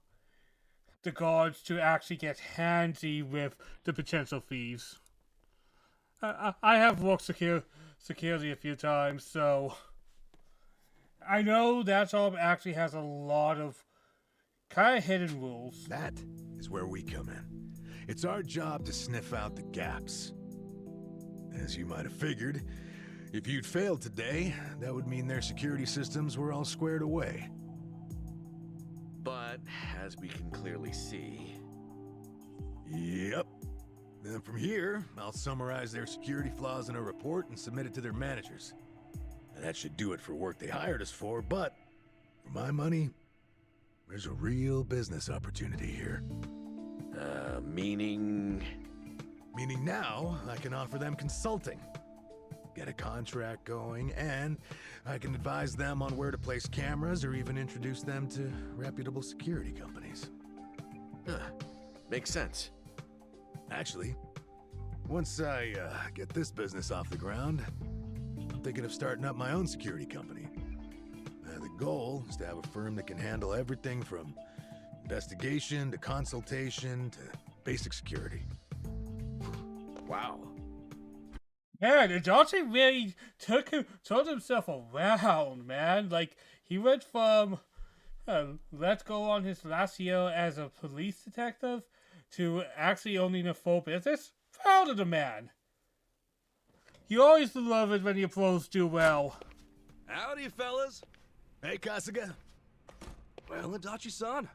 the guards to actually get handsy with the potential thieves. I have worked security a few times, so I know that job actually has a lot of kind of hidden rules. That is where we come in. It's our job to sniff out the gaps. As you might have figured, if you'd failed today, that would mean their security systems were all squared away. But, as we can clearly see... Yep. Then from here, I'll summarize their security flaws in a report and submit it to their managers. And that should do it for work they hired us for, but for my money, there's a real business opportunity here. Meaning? Meaning now, I can offer them consulting. Get a contract going, and I can advise them on where to place cameras or even introduce them to reputable security companies. Makes sense. Actually, once I get this business off the ground, I'm thinking of starting up my own security company. The goal is to have a firm that can handle everything from investigation to consultation to basic security. Wow. Yeah, Dodgy really turned himself around, man. Like, he went from let go on his last year as a police detective to actually owning a full business. Proud of the man. You always love it when your pros do well. Howdy, fellas. Hey, Kasuga. Well, Adachi-san,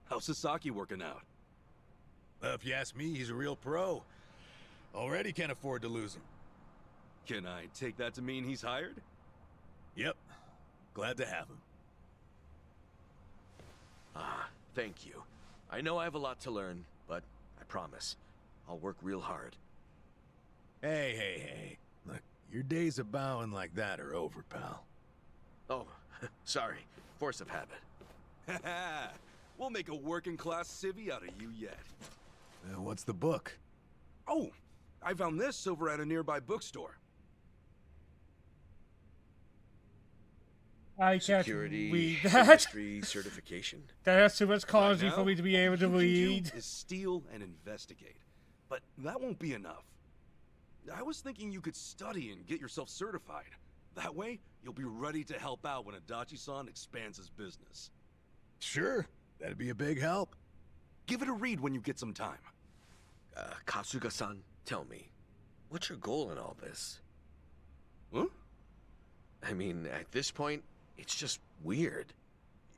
how's Sasaki working out? If you ask me, he's a real pro. Already can't afford to lose him. Can I take that to mean he's hired? Yep. Glad to have him. Thank you. I know I have a lot to learn, but I promise, I'll work real hard. Hey. Look, your days of bowing like that are over, pal. Oh, sorry. Force of habit. We'll make a working-class civvy out of you yet. What's the book? Oh, I found this over at a nearby bookstore. I can't Security, read that. industry certification. That's too much kanji Right for now, me to be able to all you can read. do is steal and investigate. But that won't be enough. I was thinking you could study and get yourself certified. That way, you'll be ready to help out when Adachi-san expands his business. Sure, that'd be a big help. Give it a read when you get some time. Kasuga-san, tell me, what's your goal in all this? Huh? I mean, at this point, it's just weird.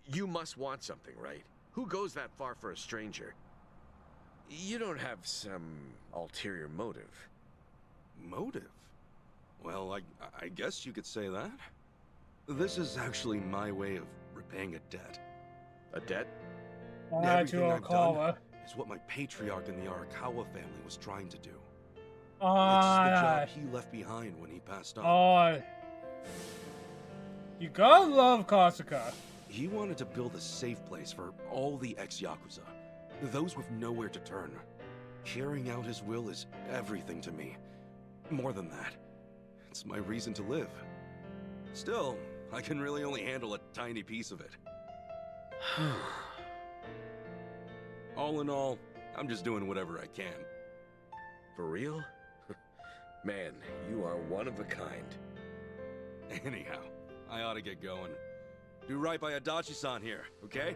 You must want something, right? Who goes that far for a stranger? You don't have some ulterior motive. Motive? Well, I guess you could say that. This is actually my way of repaying a debt. A debt? Everything To I've done Okawa. is what my patriarch in the Arakawa family was trying to do. It's the Ah, job he left behind when he passed on. oh. You gotta love Kasuga. He wanted to build a safe place for all the ex-Yakuza, those with nowhere to turn. Carrying out his will is everything to me. More than that, it's my reason to live. Still, I can really only handle a tiny piece of it. All in all, I'm just doing whatever I can. For real? Man, you are one of a kind. Anyhow, I ought to get going. Do right by Adachi-san here, okay?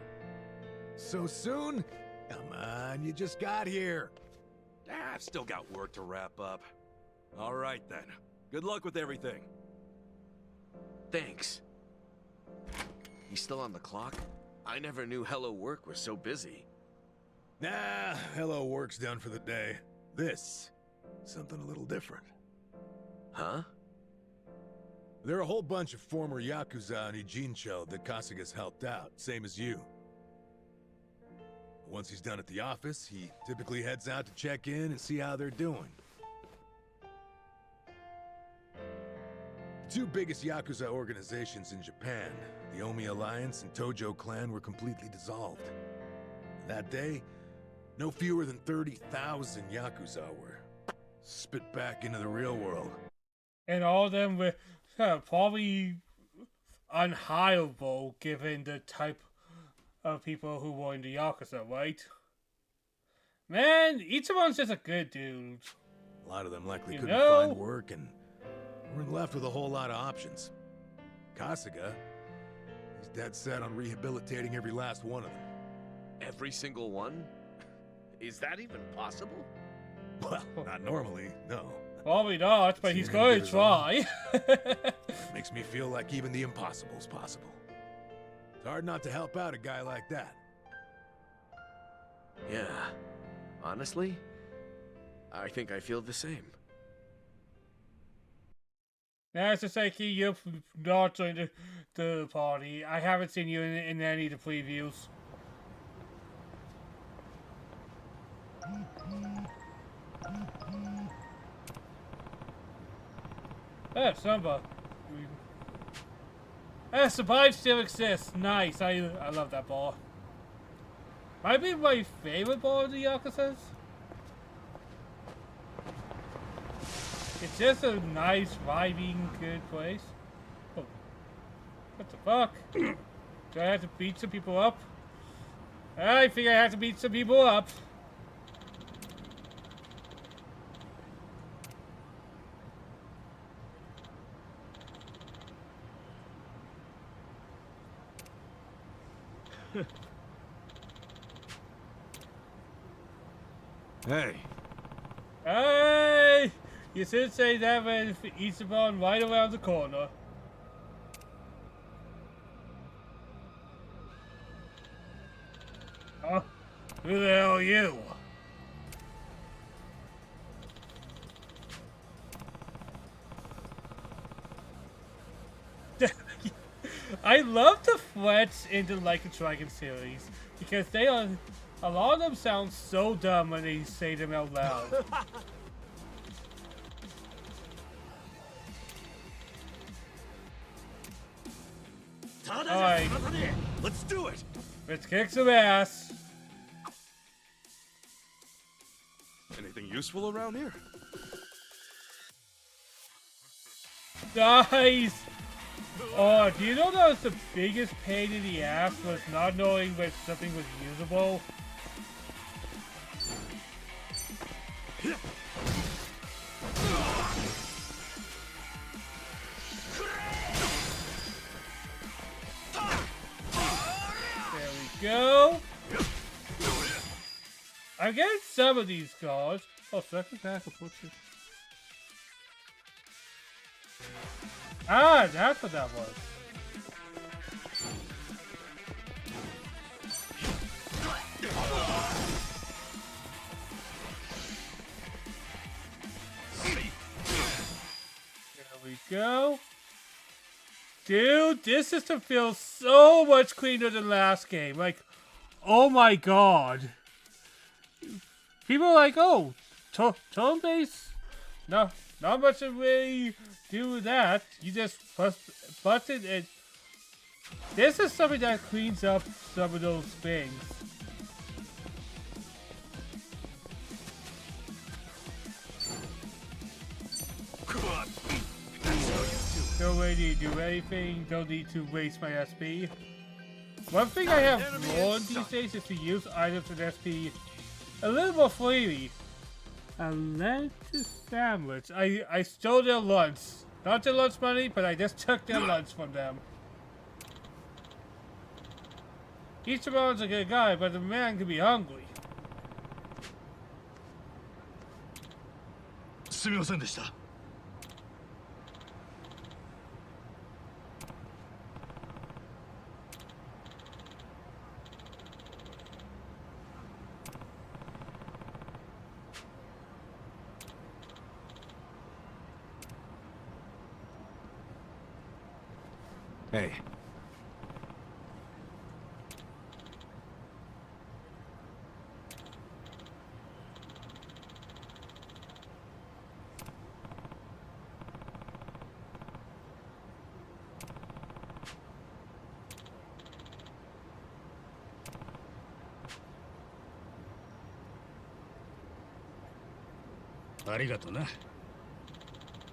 So soon? Come on, you just got here. I've still got work to wrap up. All right then. Good luck with everything. Thanks. He's still on the clock? I never knew Hello Work was so busy. Nah, hello work's done for the day. This, something a little different. Huh? There are a whole bunch of former Yakuza in Ijincho that Kasuga's helped out, same as you. Once he's done at the office, he typically heads out to check in and see how they're doing. The two biggest Yakuza organizations in Japan, the Omi Alliance and Tojo Clan, were completely dissolved. That day, no fewer than 30,000 Yakuza were spit back into the real world. And all of them were probably unhireable given the type of people who were in the Yakuza, right? Man, Ichiban's just a good dude. A lot of them likely You couldn't know? find work and weren't left with a whole lot of options. Kasuga, he's dead set on rehabilitating every last one of them. Every single one? Is that even possible? Well, not normally, no. Probably not, but See he's him going get to his own. try. Makes me feel like even the impossible's possible. It's hard not to help out a guy like that. Yeah. Honestly, I think I feel the same. Nasaseki, you're not joining the party. I haven't seen you in any of the previews. Yeah, Samba. Survive still exists. Nice. I love that bar. Might be my favorite part of the Yakuzas. It's just a nice, vibing, good place. Oh. What the fuck? Do I have to beat some people up? I think I have to beat some people up. Hey. Hey! You should say that when Ichiban right around the corner. Huh? Who the hell are you? I love the threats in the Like a Dragon series because they are, a lot of them sound so dumb when they say them out loud. Alright, Let's do it. let's kick some ass. Anything useful around here? Nice! Oh, do you know that was the biggest pain in the ass was not knowing when something was usable? There we go. I'm getting some of these cards. Oh, second pack of butcher. Ah, that's what that was. There we go. Dude, this system feels so much cleaner than last game. Like, oh my god. People are like, oh, tone base? No, not much to really do with that. You just bust it and... This is something that cleans up some of those things. Don't really need to do anything, don't need to waste my SP. One thing I have learned these days is to use items with SP a little more freely. A lettuce sandwich. I stole their lunch. Not their lunch money, but I just took their lunch from them. Ichiban's a good guy, but the man can be hungry. すみませんでした。Hey.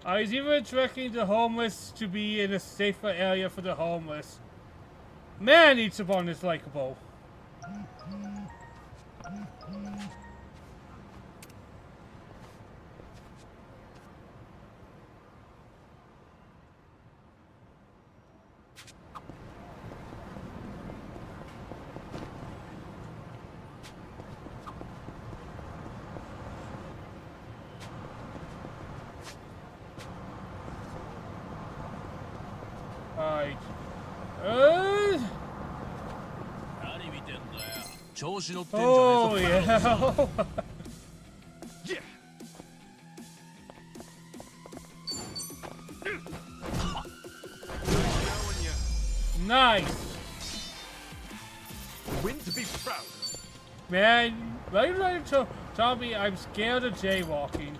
I was even directing the homeless to be in a safer area for the homeless. Man, Ichiban is likable. Alright. Oh, yeah. Nice. Win to be proud. Man, right tell me I'm scared of jaywalking.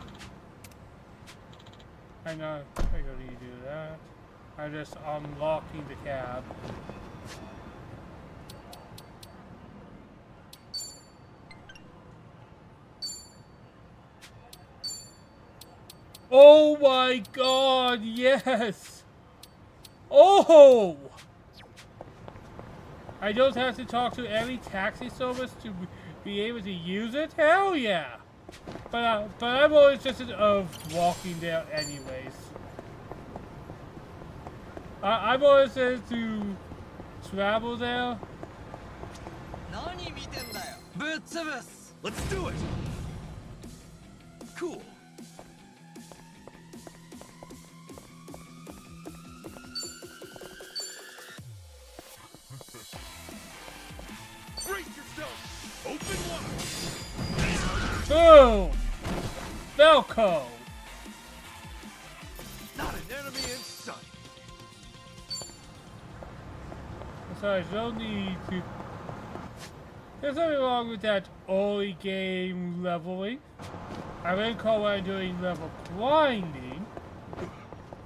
I know, I don't need to do that. I'm just unlocking the cab. Oh my god, yes! Oh! I don't have to talk to every taxi service to be able to use it? Hell yeah! But I'm always interested of walking there anyways. I'm always interested to travel there. Let's do it! Cool. Brace yourself! Open wide! Boom! Velcro! Not an enemy in sight! Besides, no need to... There's nothing wrong with that early game leveling. I wouldn't call what I'm doing level grinding.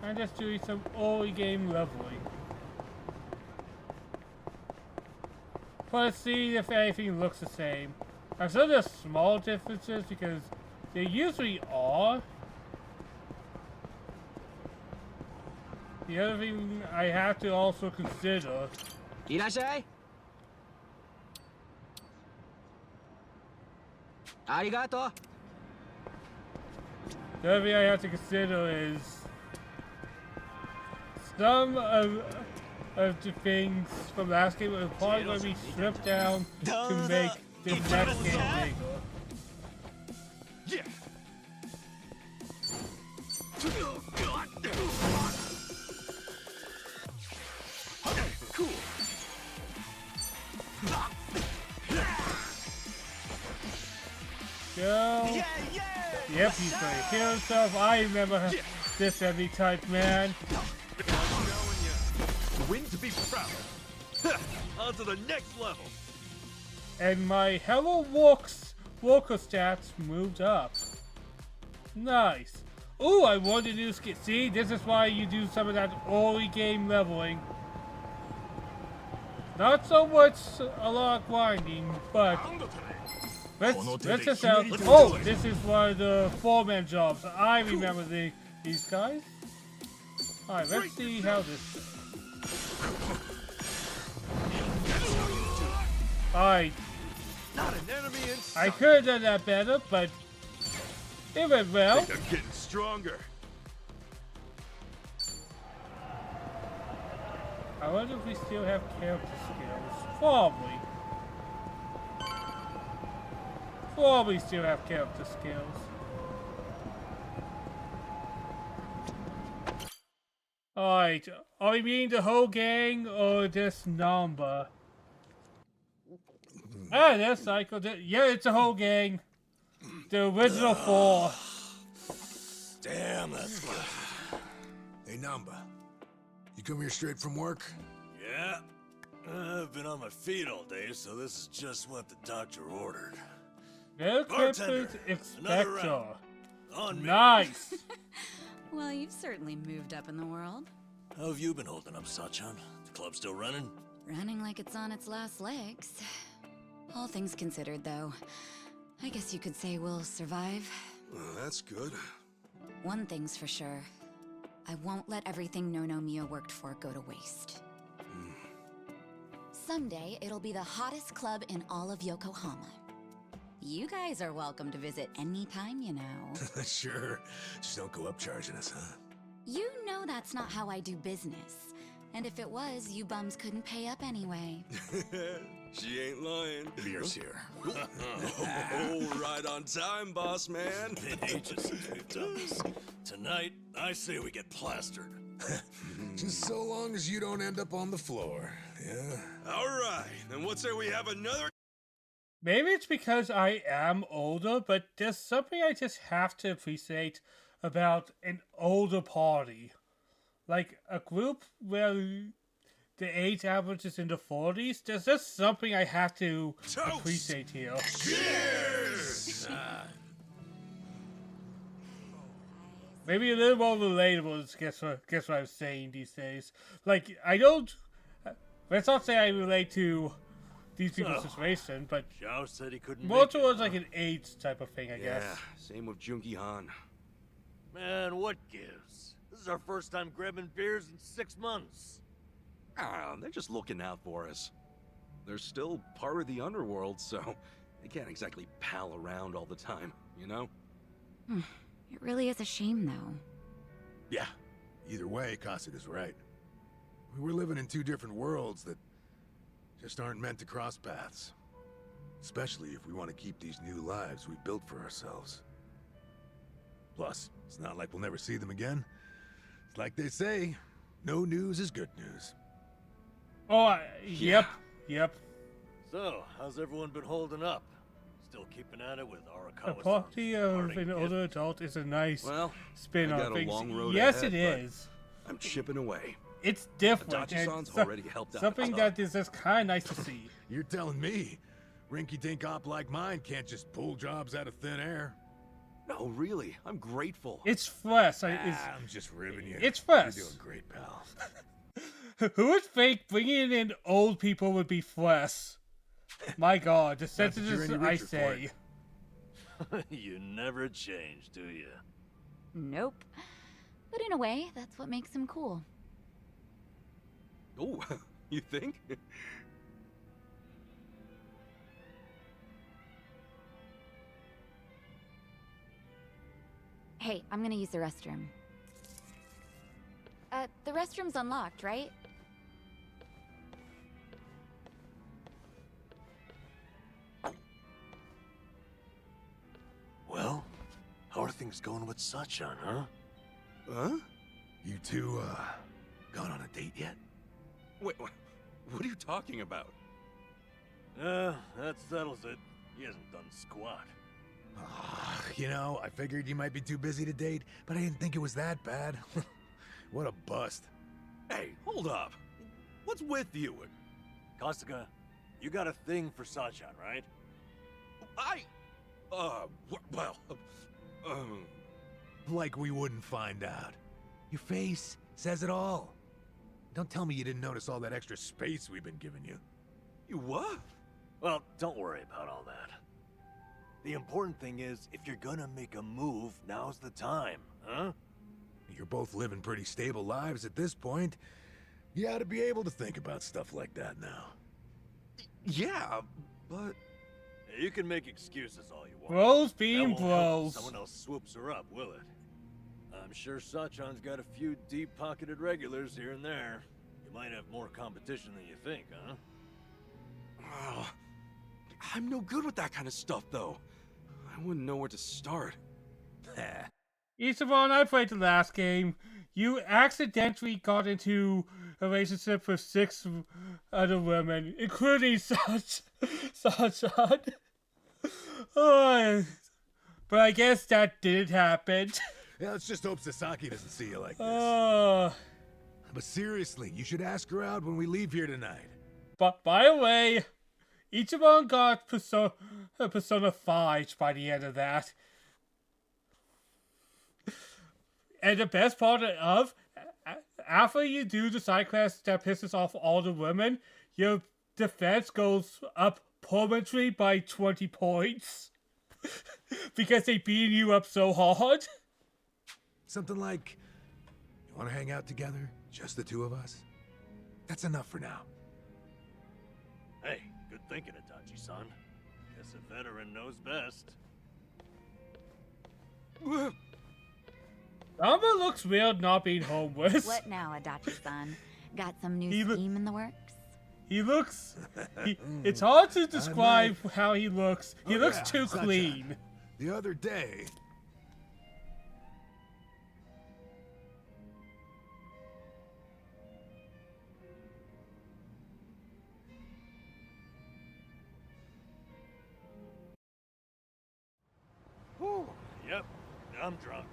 I'm just doing some early game leveling. Let's see if anything looks the same. I'm sure there's small differences because they usually are. The other thing I have to also consider. Arigato. The other thing I have to consider is some of the things from last game are probably going to be stripped down to make the next game bigger. Yeah. Cool. Go. Yep, he's going to kill himself. I remember this every type, man. Win to be proud of. On to the next level. And my Hello Walker stats moved up. Nice. Ooh, I won a new skin. See, this is why you do some of that early game leveling. Not so much a lot of grinding, but let's just out. Oh, this is one of the foreman jobs. I remember these guys. Alright, let's see how this. Alright. Not an enemy in sight. I could have done that better, but it went well. They're getting stronger. I wonder if we still have character skills. Probably. Probably still have character skills. Alright, are we meaning the whole gang or this number? Ah, there's Psycho. Yeah, it's a whole gang. The original 4. Damn, that's good. Hey, Namba. You come here straight from work? Yeah. I've been on my feet all day, so this is just what the doctor ordered. No Bartender, Clippers another Expector. round. On me. Nice. Well, you've certainly moved up in the world. How have you been holding up, Sachan? The club still running? Running like it's on its last legs. All things considered, though, I guess you could say we'll survive. Well, that's good. One thing's for sure. I won't let everything Nono Mio worked for go to waste. Someday, it'll be the hottest club in all of Yokohama. You guys are welcome to visit anytime, you know. Sure. Just don't go up charging us, huh? You know that's not how I do business. And if it was, you bums couldn't pay up anyway. She ain't lying. Beer's here. Oh, right on time, boss man. Been ages since we've done this. Tonight, I say we get plastered. Just so long as you don't end up on the floor, yeah? All right, then what say we have another? Maybe it's because I am older, but there's something I just have to appreciate about an older party. Like a group where the age average is in the 40s, there's just something I have to appreciate here. Cheers! Maybe a little more relatable is guess what I'm saying these days. Like, I don't... Let's not say I relate to these people's situation, but Zhao said he couldn't more make it, towards huh? like an AIDS type of thing, I guess. Yeah, same with Junkie Han. Man, what gives? This is our first time grabbing beers in 6 months. Ah, they're just looking out for us. They're still part of the underworld, so they can't exactly pal around all the time, you know? It really is a shame, though. Yeah. Either way, Kasuga's right. We're living in two different worlds that just aren't meant to cross paths. Especially if we want to keep these new lives we built for ourselves. Plus, it's not like we'll never see them again. It's like they say, no news is good news. Oh, yep. So, how's everyone been holding up? Still keeping at it with The Arakawa? party of an older adult is a nice Well, spin I on got a things. long road Yes, ahead, it but is. I'm chipping away. It's different. Adachi-san's and already helped out a something ton. that is just kind of nice to see. You're telling me, rinky-dink op like mine can't just pull jobs out of thin air? No, really, I'm grateful. It's fresh. I'm just ribbing you. It's fresh. You're doing great, pal. Who would think bringing in old people would be fresh? My God, the Not that you're sentences any I richer for say. it. You never change, do you? Nope. But in a way, that's what makes him cool. Oh, you think? Hey, I'm gonna use the restroom. The restroom's unlocked, right? Well, how are things going with Sachan, huh? Huh? You two, gone on a date yet? Wait, what are you talking about? That settles it. He hasn't done squat. You know, I figured you might be too busy to date, but I didn't think it was that bad. What a bust. Hey, hold up. What's with you? Kasuga, you got a thing for Sachan, right? Well, Like we wouldn't find out. Your face says it all. Don't tell me you didn't notice all that extra space we've been giving you. you what? Well, don't worry about all that. The important thing is, if you're gonna make a move, now's the time, huh? You're both living pretty stable lives at this point. You ought to be able to think about stuff like that now. Yeah, but You can make excuses all you want. Bros That being won't help if bros. someone else swoops her up, will it? I'm sure Sachan's got a few deep-pocketed regulars here and there. You might have more competition than you think, huh? oh, I'm no good with that kind of stuff, though. I wouldn't know where to start. Ichiban, I played the last game. You accidentally got into a relationship with 6 other women, including Sachan. Oh, but I guess that didn't happen. Yeah, let's just hope Sasaki doesn't see you like this. Oh. But seriously, you should ask her out when we leave here tonight. But by the way, Ichiban got Persona 5 by the end of that. And the best part of, after you do the side quest that pisses off all the women, your defense goes up permanently by 20 points. Because they beat you up so hard. Something like, you want to hang out together? Just the two of us? That's enough for now. Hey, good thinking, Itachi-san. Guess a veteran knows best. Rama looks weird not being homeless. What now, Adachi-san? Got some new He loo- scheme in the works? He looks... it's hard to describe how he looks. He Oh, looks yeah, too Sachan. clean. The other day... Whew. Yep, I'm drunk.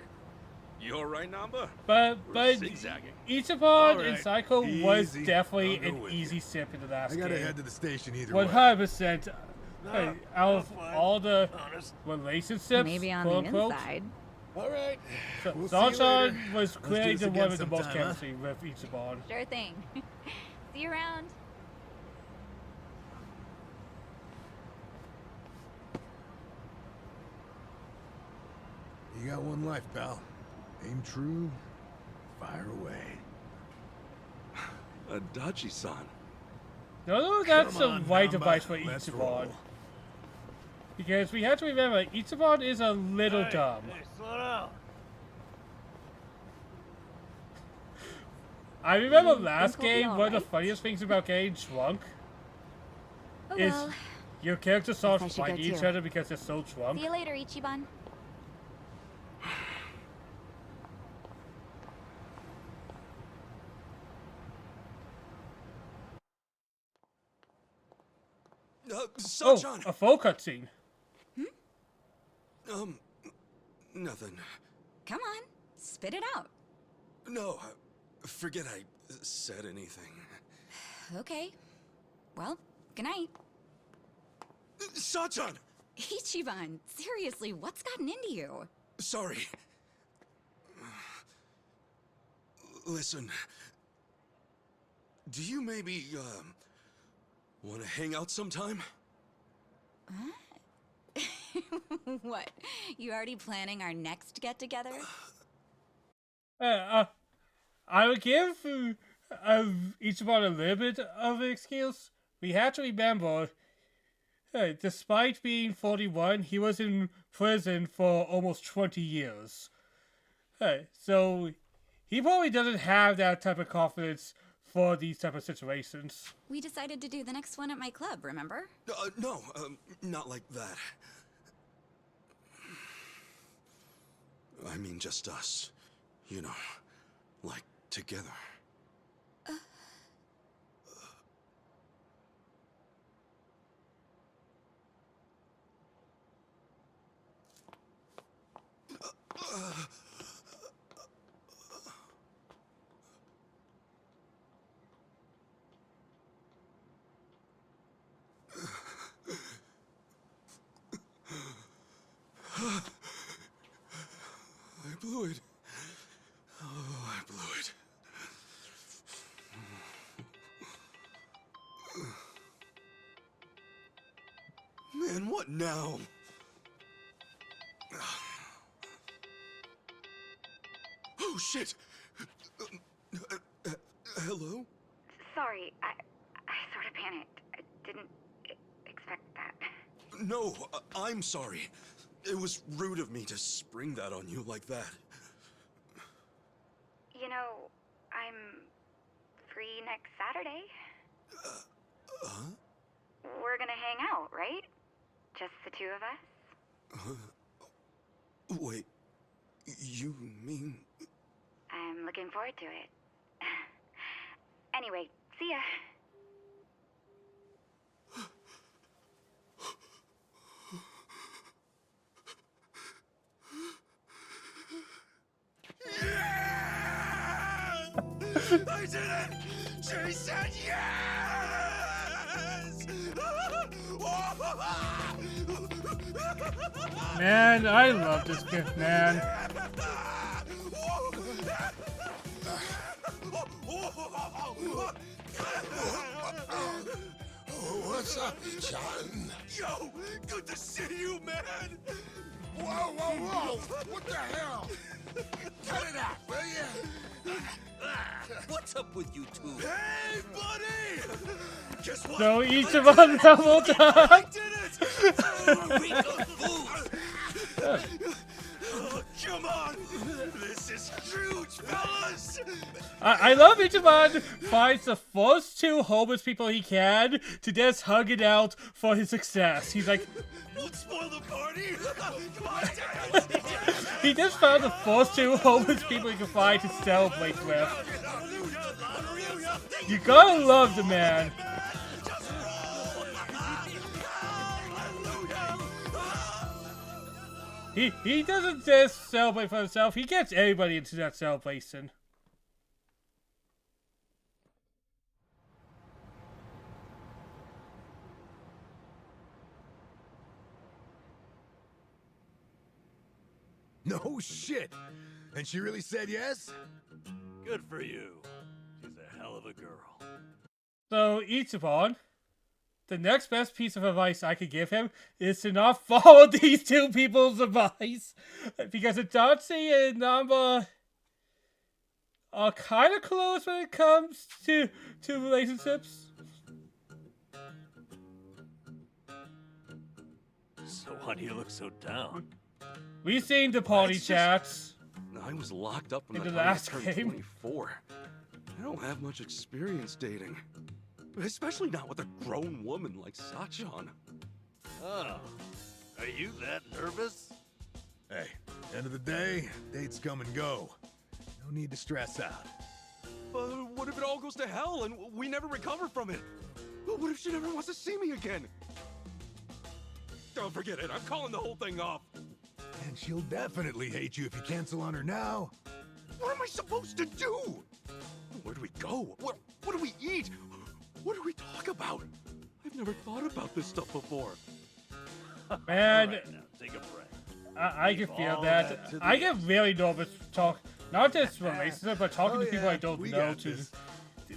You alright, Namba? But Zigzagging. Ichiban Alright, and Psycho was easy. definitely I'll go an with easy you. sip in the last I gotta game. head to the station either way. 100%. Out of fine. all the Honest. relationships, Maybe on quote the unquote, inside. All right. So- We'll see you later. Sachan was Let's do this created again one of the most sometime, huh? chemistry with Ichiban. Sure thing. See you around. You got one life, pal. Aim true, fire away. Adachi-san. No, that's Come the on, right Namba, advice for let's Ichiban. roll. Because we have to remember, Ichiban is a little dumb. Hey, slow down. I remember think last we'll be game, one of the alright? funniest things about getting drunk Oh is well. your characters start I should fighting go each too. other because they're so drunk. See you later, Ichiban. Oh, Sachan! a full cutscene. Nothing. Come on, spit it out. No, forget I said anything. Okay. Well, good night. Sachan! Ichiban, seriously, what's gotten into you? Sorry. Listen. Do you maybe, want to hang out sometime? What? You already planning our next get-together? I would give Ichiban a little bit of an excuse. We have to remember, despite being 41, he was in prison for almost 20 years. So he probably doesn't have that type of confidence for these type of situations. We decided to do the next one at my club, remember? No, not like that. I mean just us. You know, like together. I blew it. Oh, I blew it. Man, what now? Oh, shit! Hello? Sorry, I sort of panicked. I didn't expect that. No, I'm sorry. It was rude of me to spring that on you like that. You know, I'm free next Saturday. Huh? We're gonna hang out, right? Just the two of us? Wait, you mean... I'm looking forward to it. Anyway, see ya. I did it! She said yes! Man, I love this gift, man. What's up, John? Yo, good to see you, man! Whoa, whoa, whoa! What the hell? Cut it out, will you? What's up with you two? Hey, buddy! Guess what? So Ichiban leveled up. I did it! Oh, come on! This is huge, fellas! I love Ichiban finds the first two homeless people he can to just hug it out for his success. He's like, Don't spoil the party! Come on, he just found the first two homeless people he can find to celebrate with. You gotta love the man. He doesn't just celebrate for himself, he gets everybody into that celebration. No shit. And she really said yes? Good for you. She's a hell of a girl. So Ichiban, the next best piece of advice I could give him is to not follow these two people's advice. Because Itachi and Namba are kind of close when it comes to relationships. So why do you look so down? We've seen the party It's just- chats. I was locked up from In the the time I last turned game. 24. I don't have much experience dating. Especially not with a grown woman like Sachan. Oh, are you that nervous? Hey, end of the day, dates come and go. No need to stress out. But what if it all goes to hell and we never recover from it? What if she never wants to see me again? Don't forget it. I'm calling the whole thing off. And she'll definitely hate you if you cancel on her now. What am I supposed to do? Where do we go? What do we eat? What do we talk about? I've never thought about this stuff before. Man, All right, now, take a breath. I can feel all that. that to the I get really nervous not just relationship, but talking Oh, to people yeah, I don't we know. got To this.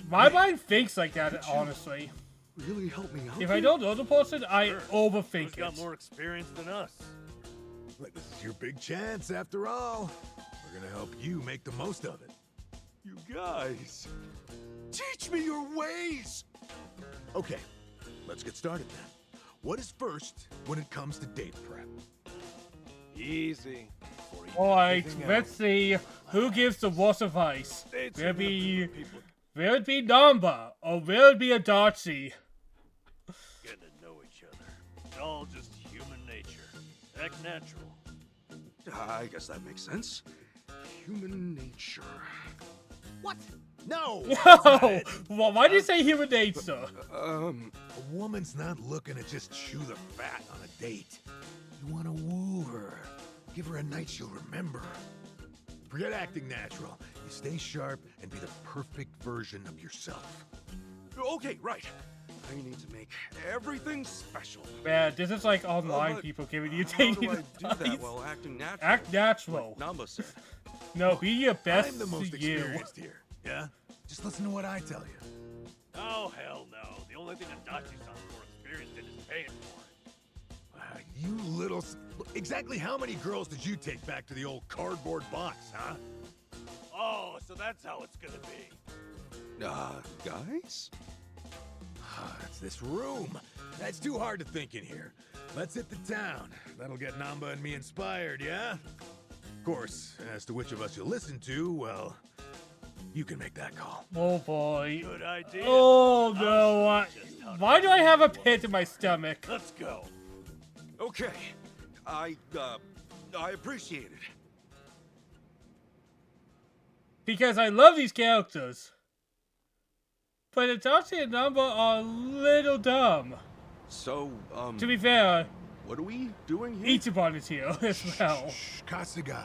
my mind thinks like that, honestly. Really help me out? If I don't know the person, I Sure. overthink Who's got it. more experience than us? Look, this is your big chance after all. We're gonna help you make the most of it. You guys, teach me your ways. Okay, let's get started then. What is first when it comes to date prep? Easy. Before you do Alright, anything let's else. see who gives the worst advice. Dates Will are it be, nothing but people will it be Namba, or will it be Adachi? getting to know each other. It's all just human nature. Act natural. I guess that makes sense. Human nature. What? No! No! Well, why do you say human nature? A woman's not looking to just chew the fat on a date. You want to woo her. Give her a night she'll remember. Forget acting natural. You stay sharp and be the perfect version of yourself. Okay, right. I need to make everything special. Man, this is like online but people giving you How dating do I do that advice. while acting natural? Act natural. Like Namba said. No, be your best I'm the most you. experienced here. Yeah? Just listen to what I tell you. Oh, hell no. The only thing Adachi-san's more experienced in is paying for it. You little... Exactly how many girls did you take back to the old cardboard box, huh? Oh, so that's how it's gonna be. Guys? It's this room. That's too hard to think in here. Let's hit the town. That'll get Namba and me inspired, yeah? Of course, as to which of us you'll listen to, well, you can make that call. Oh boy. Good idea. Oh no. I'll show you just how to Why do I make have a it work. pit in my stomach? Let's go. Okay. I appreciate it. Because I love these characters. But Itachi and Namba are a little dumb. So, To be fair, what are we doing here? Ichiban is here as well. Shh, Kasuga.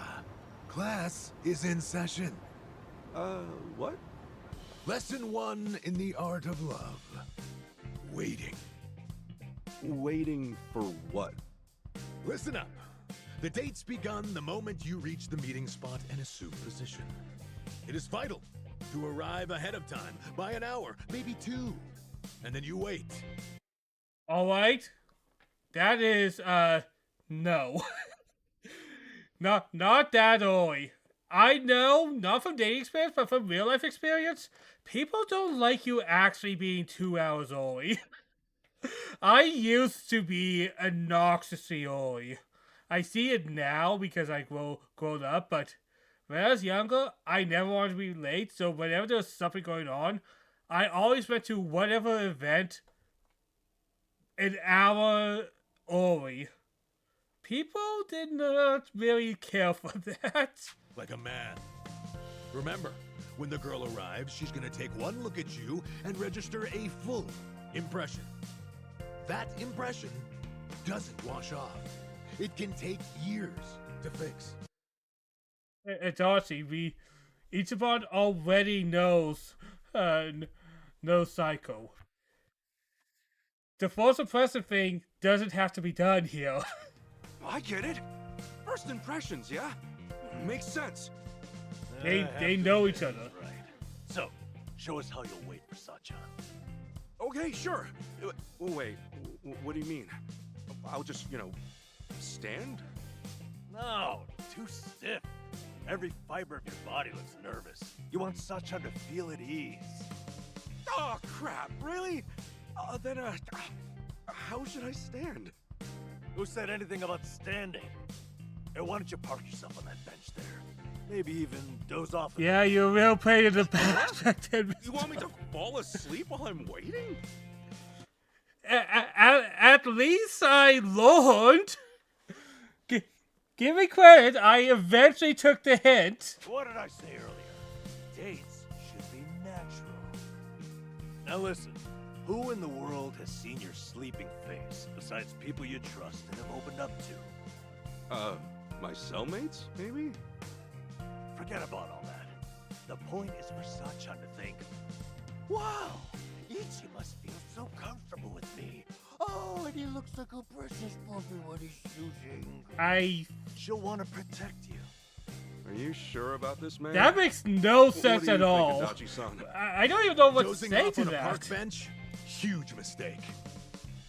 Class is in session. What? Lesson 1 in the art of love. Waiting. Waiting for what? Listen up. The date's begun the moment you reach the meeting spot and assume position. It is vital to arrive ahead of time by an hour, maybe 2. And then you wait. Alright. That is, no. Not that early. I know, not from dating experience, but from real life experience, people don't like you actually being 2 hours early. I used to be obnoxiously early. I see it now because I grown up, but when I was younger, I never wanted to be late, so whenever there was something going on, I always went to whatever event an hour early. People did not really care for that. Like a man. Remember, when the girl arrives, she's gonna take one look at you and register a full impression. That impression doesn't wash off. It can take years to fix. Itachi, Ichiban already knows Psycho. The first impression thing doesn't have to be done here. I get it. First impressions, yeah? Makes sense. They know each other. Right. So, show us how you'll wait for Sachan. Okay, sure. Wait, what do you mean? I'll just, stand? No, too stiff. Every fiber of your body looks nervous. You want Sachan to feel at ease. Oh, crap, really? Then, how should I stand? Who said anything about standing? Hey, why don't you park yourself on that bench there? Maybe even doze off. Yeah, you're real pain in the back. You want me to fall asleep while I'm waiting? At least I learned. Give me credit, I eventually took the hint. What did I say earlier? Dates should be natural. Now listen, who in the world has seen your sleeping face, besides people you trust and have opened up to? My cellmates, maybe? Forget about all that. The point is for Sachan to think, wow, Ichi must feel so comfortable with me. Oh, and he looks like a precious puppy when he's shooting. She'll want to protect you. Are you sure about this, man? That makes no sense at all. I don't even know what to say to on that. A park bench? Huge mistake.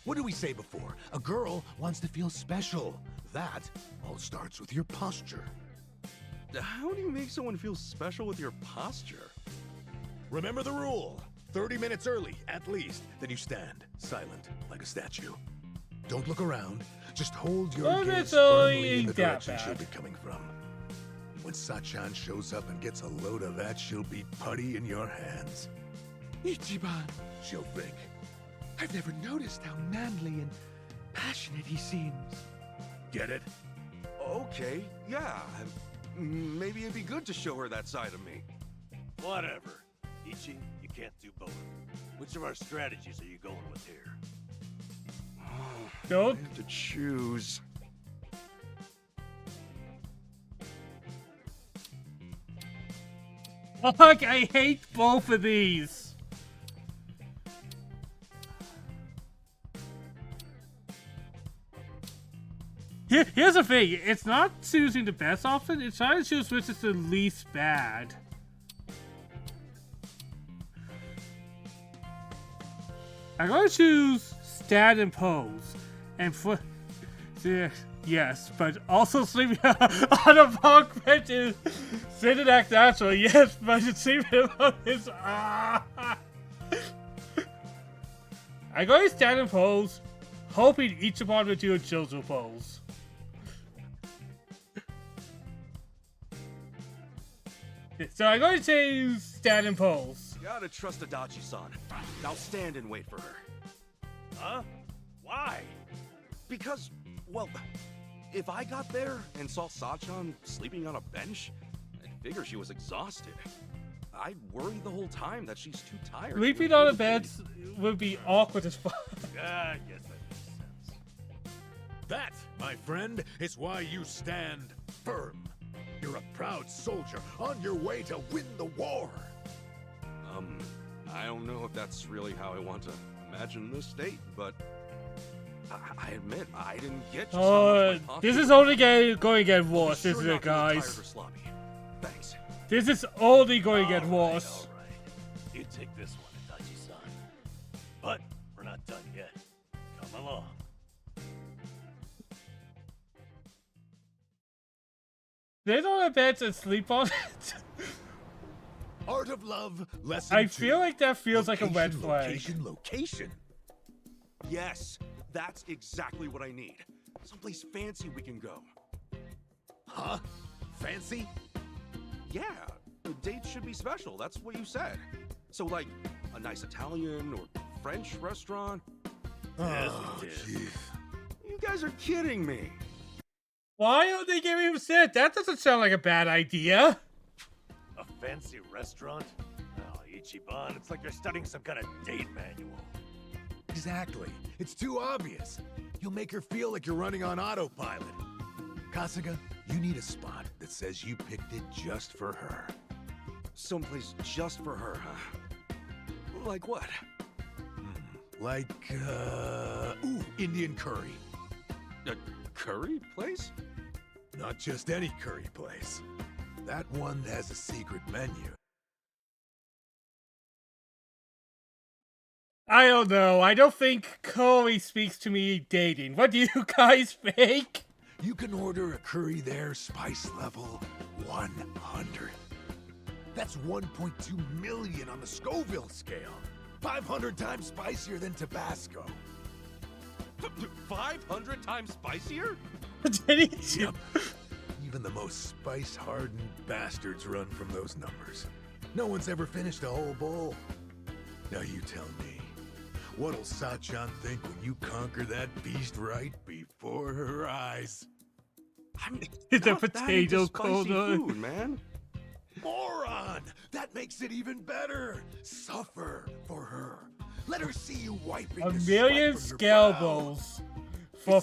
What did we say before? A girl wants to feel special. That all starts with your posture. How do you make someone feel special with your posture? Remember the rule. 30 minutes early, at least. Then you stand, silent, like a statue. Don't look around. Just hold your gaze firmly in the direction she'll be coming from. When Sachan shows up and gets a load of that, she'll be putty in your hands. Ichiban, She'll think. I've never noticed how manly and passionate he seems. Get it? Okay, yeah. Maybe it'd be good to show her that side of me. Whatever. Ichi, you can't do both. Which of our strategies are you going with here? Don't. I have to choose. Fuck, I hate both of these. Here's the thing, it's not choosing the best option, it's trying to choose which is the least bad. I'm going to choose stand and pose. And yes, but also sleeping on a park bench is sit and act natural, yes, but sleeping on his I'm going to stand and pose, hoping Ichiban will do a Jojo pose. So I'm going to choose stand and pose. Gotta trust Adachi-san. I'll stand and wait for her. Huh? Why? Because, well, if I got there and saw Sachan sleeping on a bench, I'd figure she was exhausted. I'd worry the whole time that she's too tired. Sleeping on a bed would be awkward as fuck. Yeah, I guess that makes sense. That, my friend, is why you stand firm. You're a proud soldier on your way to win the war. I don't know if that's really how I want to imagine this date, but I admit I didn't get just how much my this is only going to get worse, isn't it, guys? Thanks. This is only going to get worse. All right. You take this one, Adachi-san. But we're not done yet. Come along. They don't have beds and sleep on it. Art of Love, lesson I 2. feel like that feels like a red flag. Location. Yes, that's exactly what I need. Someplace fancy we can go. Huh? Fancy? Yeah, the date should be special. That's what you said. So, like, a nice Italian or French restaurant. Oh, jeez. You guys are kidding me. Why don't they give him sit? That doesn't sound like a bad idea. A fancy restaurant? Oh, Ichiban, it's like you're studying some kind of date manual. Exactly. It's too obvious. You'll make her feel like you're running on autopilot. Kasuga, you need a spot that says you picked it just for her. Someplace just for her, huh? Like what? Like, Indian curry. A curry place? Not just any curry place. That one has a secret menu. I don't know. I don't think curry speaks to me dating. What do you guys think? You can order a curry there, spice level 100. That's 1.2 million on the Scoville scale. 500 times spicier than Tabasco. 500 times spicier? Yep. Even the most spice-hardened bastards run from those numbers. No one's ever finished a whole bowl. Now you tell me, what'll Sachan think when you conquer that beast right before her eyes? I mean, It's a not that potato into spicy corner. food, man. Moron! That makes it even better. Suffer for her. Let her see you wiping A the million sweat from your brow. scalpels. For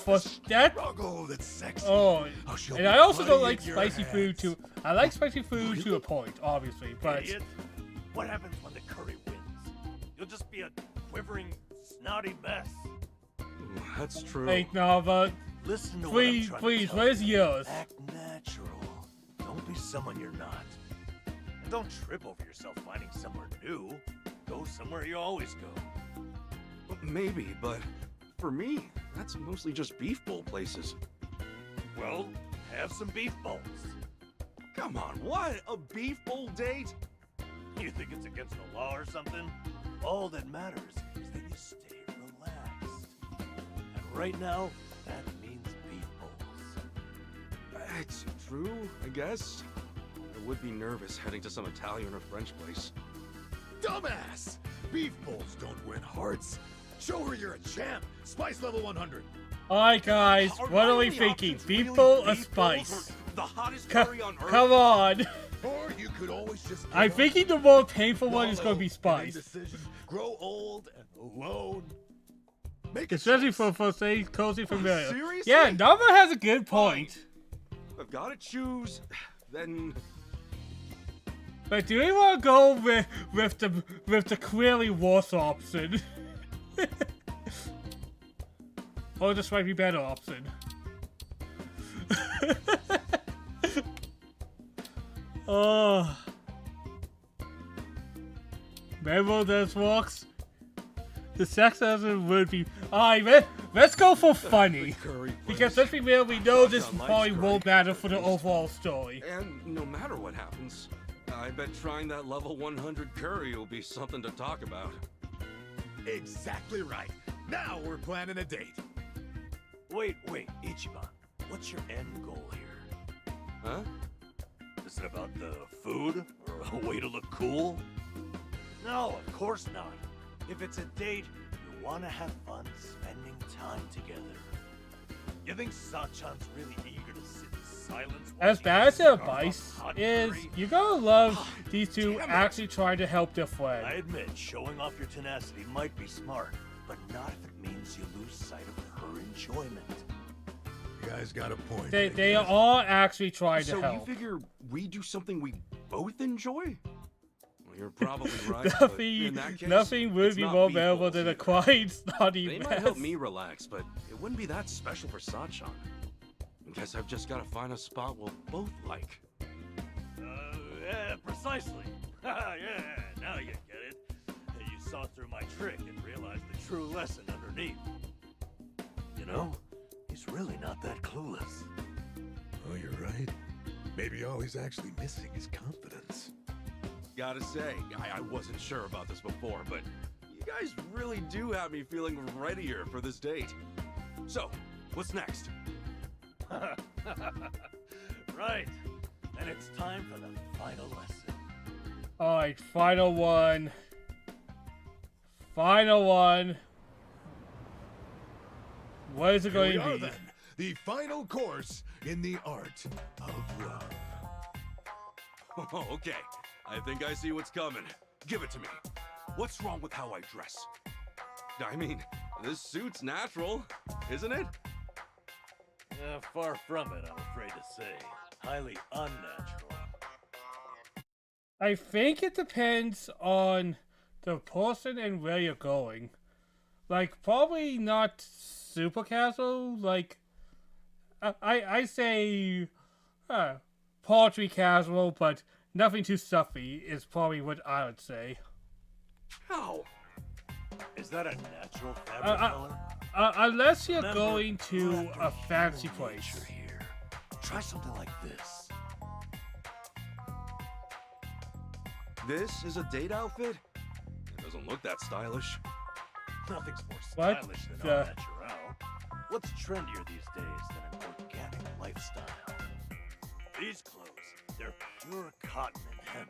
that. Struggle that's sexy. Oh, How she'll and be I also don't bloody like in your spicy food hands. too. I like spicy food to a point, obviously, but Idiot. What happens when the curry wins? You'll just be a quivering, snotty mess. That's true. like Nava, Listen to please, what I'm trying please, to tell where's you. yours? Act natural. Don't be someone you're not. And don't trip over yourself finding somewhere new. Go somewhere you always go. Maybe, but for me, that's mostly just beef bowl places. Well, have some beef bowls. Come on, what? A beef bowl date? You think it's against the law or something? All that matters is that you stay relaxed. And right now, that means beef bowls. It's true, I guess. I would be nervous heading to some Italian or French place. Dumbass! Beef bowls don't win hearts. Show her you're a champ. Spice level 100. Alright guys, Are what are my we only thinking? options Beef really bowl or beef bowls spice? The hottest Co- curry on earth? Come on! Or you could always just give I'm up, thinking the more painful one is going to be wallow in spice. indecision, grow old and alone. Make a Especially choice. for say cozy familiar. seriously? Yeah, Nava has a good point. I've got to choose. Then But do we want to go with the clearly worse option? Or the slightly better option? Oh. Remember this works? The sex lesson would be. Alright, let's go for funny. curry Because place. let's be real, we know this Sasha likes probably curry. won't matter for the overall story. And no matter what happens, I bet trying that level 100 curry will be something to talk about. Exactly right. Now we're planning a date. Wait, Ichiban. What's your end goal here? Huh? Is it about the food or a way to look cool? No, of course not. If it's a date, you want to have fun spending time together. You think Sachan's really eager to sit in silence? while As you bad as their scarf up advice hot is, curry? you gotta love these two Damn it. actually trying to help their I friend. admit, showing off your tenacity might be smart, but not if it means you lose sight of her enjoyment. You guys got a point. They are all actually trying to So help. you figure we do something we both enjoy? Well, you're probably right. but in that case, nothing would it's be not more beef memorable bowls than a either. quiet, snotty They mess. might help me relax, but it wouldn't be that special for Sachan. Guess I've just got to find a spot we'll both like. Yeah, precisely. Yeah, now you get it. You saw through my trick and realized the true lesson underneath. You know, he's really not that clueless. Oh, you're right. Maybe all he's actually missing is confidence. Gotta say, I wasn't sure about this before, but you guys really do have me feeling readier for this date. So, what's next? Right. And it's time for the final lesson. Alright, final one. Final one. What is it Here going we to are be? then. The final course in the art of love. Oh, okay. I think I see what's coming. Give it to me. What's wrong with how I dress? I mean, this suit's natural, isn't it? Far from it, I'm afraid to say. Highly unnatural. I think it depends on the person and where you're going. Like, probably not super casual. Like, I say paltry casual, but nothing too stuffy is probably what I would say. How? Is that a natural fabric color? Unless you're Remember, going to we're a after fancy human place. nature here. Try something like this. This is a date outfit? It doesn't look that stylish. Nothing's more What stylish than the- au naturel. What's trendier these days than an organic lifestyle? These clothes, they're pure cotton and hemp.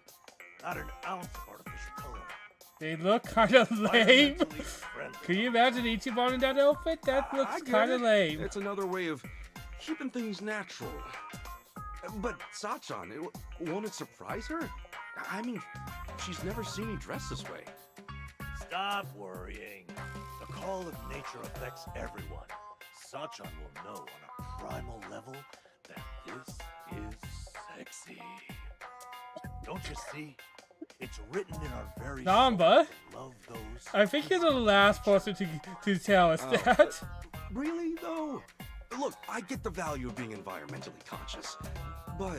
Not an ounce of artificial color. They look kind of lame. Environmentally friendly. Can you imagine Ichiban in that outfit? That I looks get kind of it. lame. It's another way of keeping things natural. But Sachan, won't it surprise her? I mean, she's never seen me dressed this way. Stop worrying. The call of nature affects everyone. Sachan will know on a primal level that this is sexy. Don't you see? It's written in our very Namba? soul to love those. I think you're the last person to tell us that. Really, though? Look, I get the value of being environmentally conscious, but...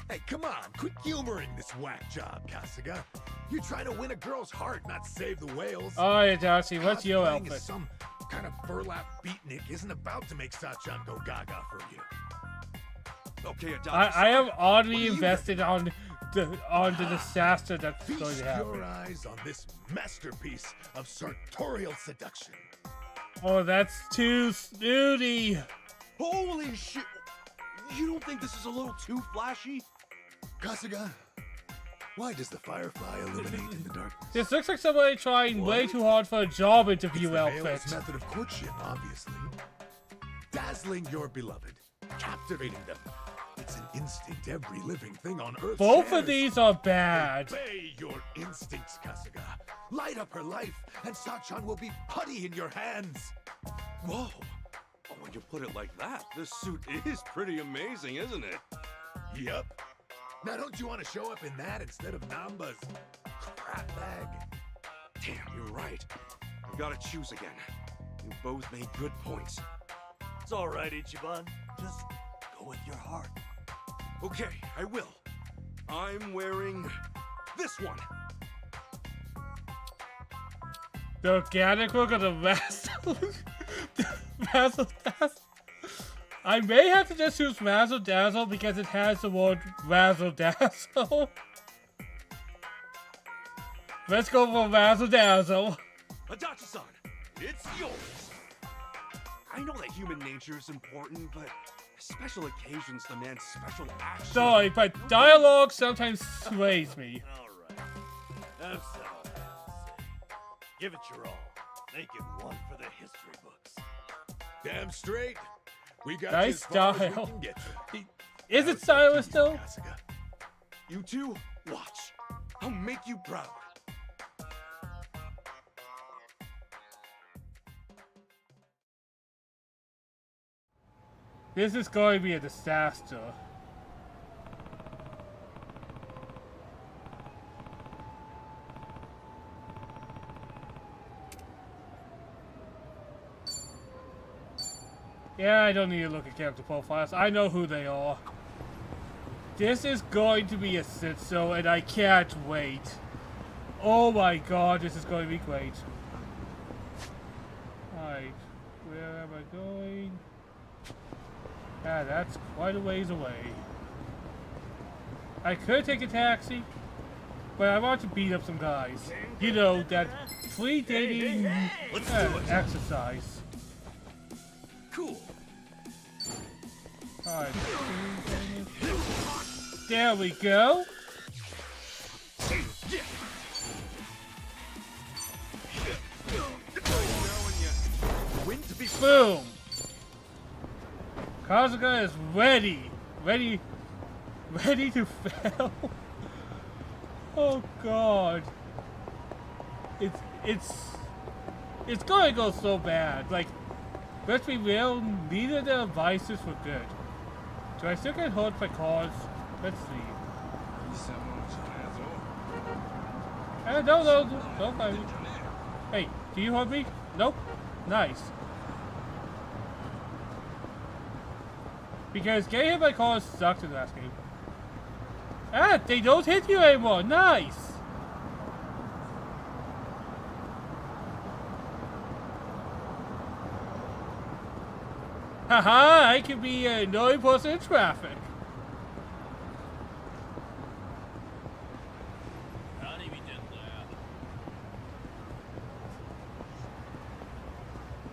Hey, come on, quit humoring this whack job, Kasuga. You're trying to win a girl's heart, not save the whales. Oh, yeah, Darcy, what's your Cosplaying outfit? as some kind of burlap beatnik isn't about to make Sachan go gaga for you. Okay, I am oddly What do you invested on the disaster that's going Feast to your happen. eyes on this masterpiece of sartorial seduction. Oh, that's too snooty. Holy shit! You don't think this is a little too flashy? Kasuga, why does the firefly illuminate in the darkness? This looks like somebody trying way too hard for a job interview It's the outfit. Veil's method of courtship, obviously. Dazzling your beloved, captivating them. It's an instinct every living thing on Earth Both shares. of these are bad. Obey your instincts, Kasuga. Light up her life, and Sachan will be putty in your hands. Whoa! Oh, when you put it like that, this suit is pretty amazing, isn't it? Yep. Now don't you want to show up in that instead of Namba's crap bag? Damn, you're right. We gotta choose again. You both made good points. It's all right, Ichiban. Just go with your heart. Okay, I will. I'm wearing this one. The organic look of the Razzle. Razzle Dazzle. I may have to just choose Razzle Dazzle because it has the word Razzle Dazzle. Let's go for Razzle Dazzle. Adachi-san, it's yours. I know that human nature is important, but special occasions demand special action. Sorry, but dialogue sometimes sways me. All right. I've said all I have to say. Give it your all. Make it one for the history books. Damn straight. We got Nice you as far as we style. can get you. Is it stylish though? Kasuga. You two, watch. I'll make you proud. This is going to be a disaster. Yeah, I don't need to look at character profiles. I know who they are. This is going to be a Sitso, and I can't wait. Oh my god, this is going to be great. Alright, where am I going? Ah, that's quite a ways away. I could take a taxi, but I want to beat up some guys. You know, that free dating exercise. Cool. Alright. There we go. Boom. Kasuga is ready. Ready to fail. Oh god. It's gonna go so bad. Like, let's be real, neither of the advices were good. Do I still get hurt by cars? Let's see. No, don't fight me. Hey, do you hurt me? Nope. Nice. Because getting hit by cars sucked in the last game. Ah, they don't hit you anymore. Nice. Haha, I could be a annoying person in traffic.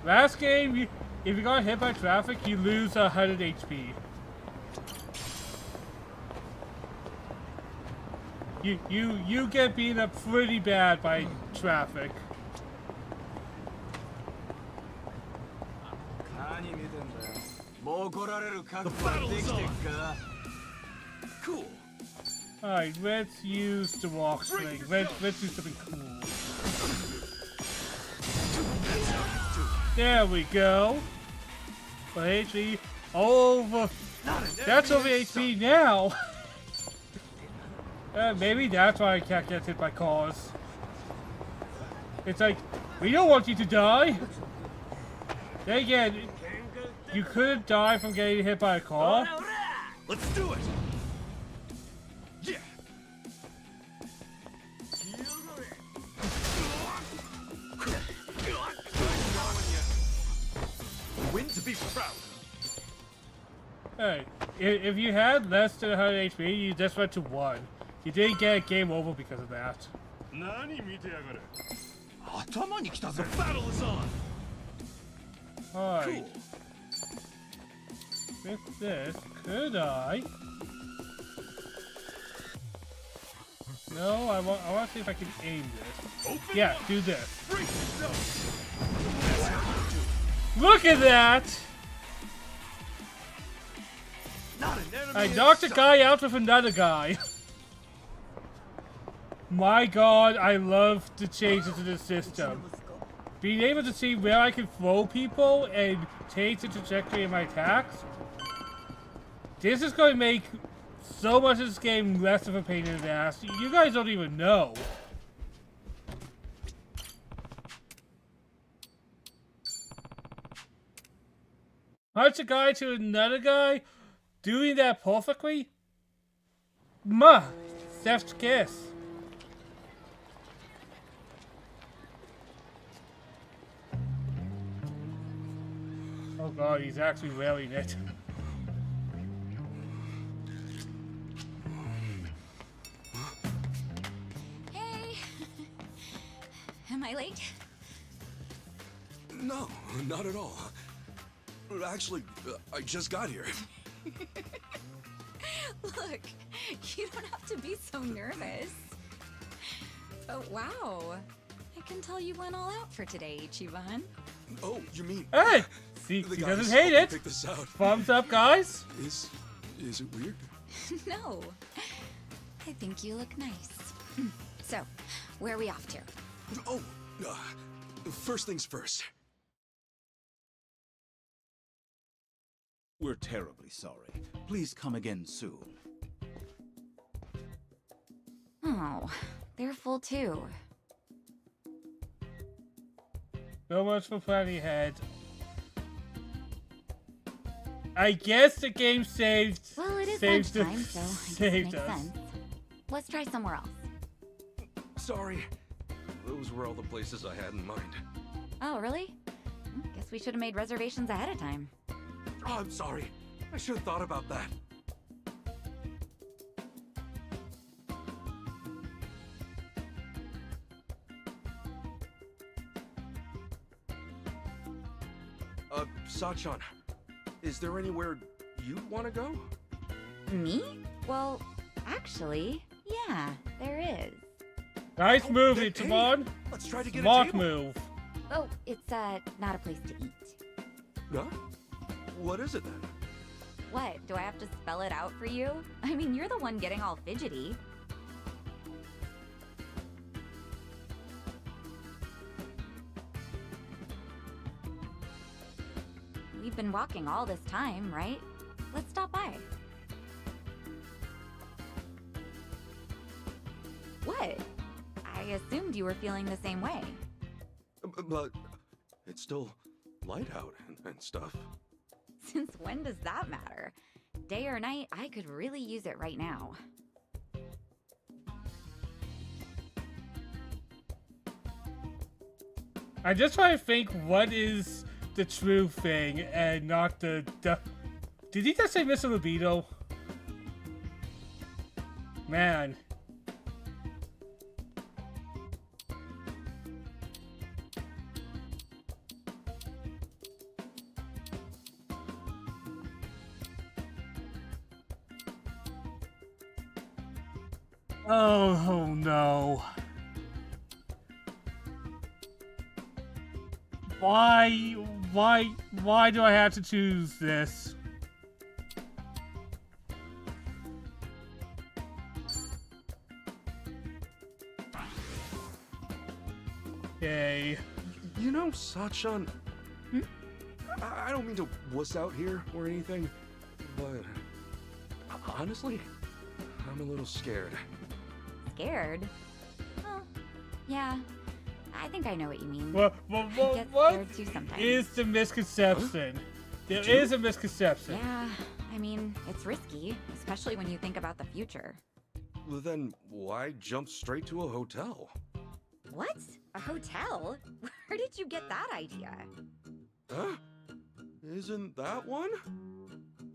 Last game, if you got hit by traffic, you lose 100 HP. You get beaten up pretty bad by traffic. The battle is on. Cool. Alright, let's use the walk swing. Let's do something cool. There we go. But HP over. That's over HP now. Maybe that's why I can't get hit by cars. It's like, we don't want you to die. Then again, you couldn't die from getting hit by a car. Let's do it. Yeah. Win to be proud. Hey, if you had less than 100 HP, you just went to 1. You didn't get a game over because of that. The battle is on. Alright. Cool. With this, could I? No, I want to see if I can aim this. Yeah, do this. Look at that! I knocked a guy out with another guy. My god, I love the changes to the system. Being able to see where I can throw people and change the trajectory of my attacks. This is going to make so much of this game less of a pain in the ass. You guys don't even know. Punch a guy to another guy, doing that perfectly? Chef's kiss. Oh god, he's actually wearing it. Hey! Am I late? No, not at all. Actually, I just got here. Look, you don't have to be so nervous. But wow, I can tell you went all out for today, Ichiban. Oh, you mean? Hey! See, he doesn't hate it. Pick this out. Thumbs up, guys. Is it weird? No, I think you look nice. So, where are we off to? Oh, first things first. We're terribly sorry. Please come again soon. Oh, they're full too. So much for planning ahead. I guess the game saved. Well, it is saved lunchtime, so I guess it saved makes us. sense. Let's try somewhere else. Sorry. Those were all the places I had in mind. Oh, really? Guess we should have made reservations ahead of time. Oh, I'm sorry. I should have thought about that. Sachan, is there anywhere you'd want to go? Me? Well, actually, yeah, there is. Nice move, Ichiban. Let's try to get Smart a table. move. Oh, it's, not a place to eat. Huh? What is it then? What, do I have to spell it out for you? I mean, you're the one getting all fidgety. We've been walking all this time, right? Let's stop by. What? I assumed you were feeling the same way. But it's still light out and stuff. Since when does that matter? Day or night, I could really use it right now. I just try to think what is the true thing and not the Did he just say Mr. Libido? Man. Oh no. Why do I have to choose this? Okay. You know, Sachan, I don't mean to wuss out here or anything, but honestly, I'm a little scared. Scared? Oh, yeah. I think I know what you mean. What scared too sometimes. Is the misconception? There is a misconception. Yeah, I mean, it's risky, especially when you think about the future. Well, then why jump straight to a hotel? What? A hotel? Where did you get that idea? Huh? Isn't that one?